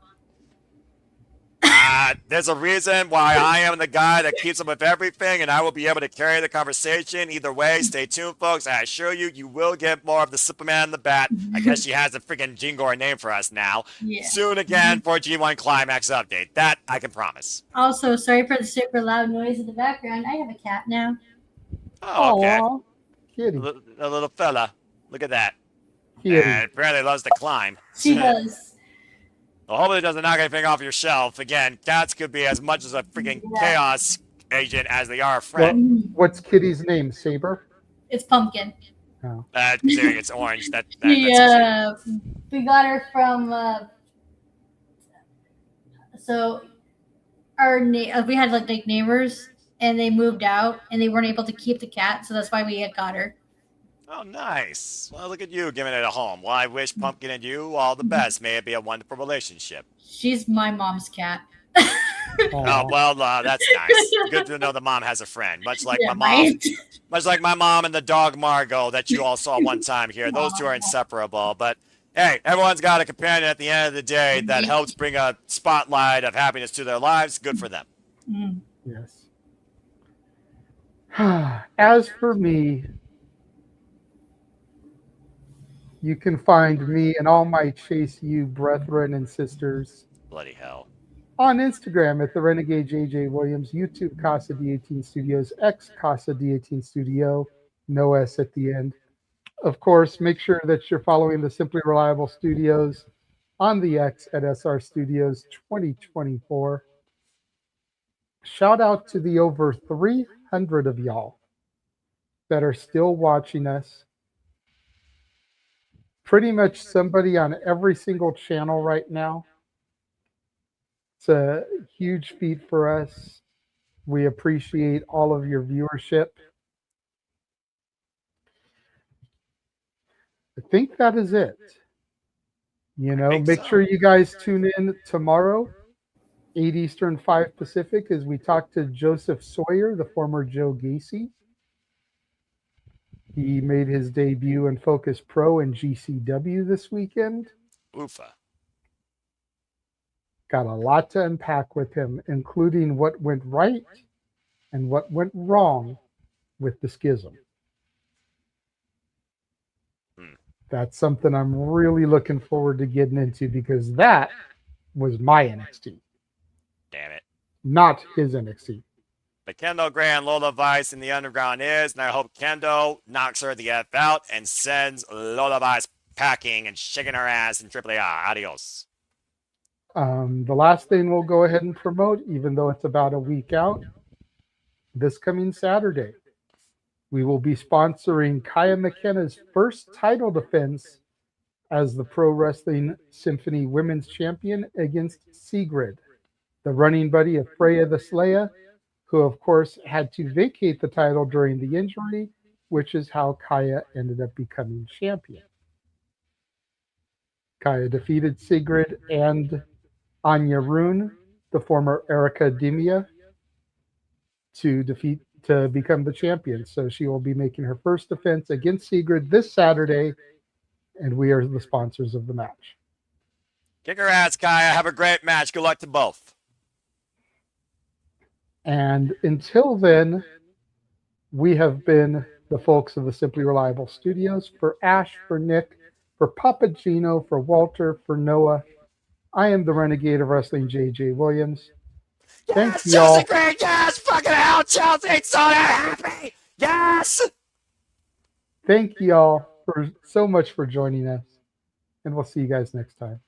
There's a reason why I am the guy that keeps up with everything, and I will be able to carry the conversation either way. Stay tuned, folks. I assure you, you will get more of the Superman and the Bat. I guess she has a freaking jingle or name for us now. Yeah. Soon again for G1 Climax update. That I can promise. Also, sorry for the super loud noise in the background. I have a cat now. Oh, okay. Aww, kitty. A little fella. Look at that. Kitty. And apparently loves to climb. She does. Well, hopefully it doesn't knock anything off your shelf. Again, cats could be as much as a freaking chaos agent as they are a friend. What's Kitty's name? Saber? It's Pumpkin. Oh. It's orange. We got her from. So, we had like neighbors, and they moved out, and they weren't able to keep the cat, so that's why we got her. Oh, nice. Well, look at you giving it a home. Well, I wish Pumpkin and you all the best. May it be a wonderful relationship. She's my mom's cat. Oh, well, that's nice. Good to know the mom has a friend. Much like Yeah, my mom. right? Much like my mom and the dog Margot that you all saw one time here. Those two are inseparable. But hey, everyone's got a companion at the end of the day that helps bring a spotlight of happiness to their lives. Good for them. Yes. As for me, you can find me and all my Chase U brethren and sisters Bloody hell. on Instagram at the Renegade JJ Williams, YouTube Casa D18 Studios, X Casa D18 Studio, no S at the end. Of course, make sure that you're following the Simply Reliable Studios on the X at SR Studios 2024. Shout out to the over 300 of y'all that are still watching us. Pretty much somebody on every single channel right now. It's a huge feat for us. We appreciate all of your viewership. I think that is it. You know, make sure you guys tune in tomorrow, 8 Eastern, 5 Pacific, as we talk to Joseph Sawyer, the former Joe Gacy. He made his debut in Focus Pro and GCW this weekend. Oofa. Got a lot to unpack with him, including what went right and what went wrong with the schism. That's something I'm really looking forward to getting into because that was my NXT. Damn it. Not his NXT. But Kendo Gray and Lola Vice in the underground is, and I hope Kendo knocks her the F out and sends Lola Vice packing and shaking her ass in AAA. Adios. The last thing we'll go ahead and promote, even though it's about a week out, this coming Saturday, we will be sponsoring Kaya McKenna's first title defense as the Pro Wrestling Symphony Women's Champion against Sigrid, the running buddy of Freya the Slayer, who of course had to vacate the title during the injury, which is how Kaya ended up becoming champion. Kaya defeated Sigrid and Anya Rune, the former Erica Dimia, to become the champion. So she will be making her first defense against Sigrid this Saturday, and we are the sponsors of the match. Kick her ass, Kaya. Have a great match. Good luck to both. And until then, we have been the folks of the Simply Reliable Studios. For Ash, for Nick, for Papa Gino, for Walter, for Noah, I am the Renegade of Wrestling, JJ Williams. Thank you all. Chelsea Green, yes! Fucking hell, Chelsea! So happy! Yes! Thank you all so much for joining us. And we'll see you guys next time.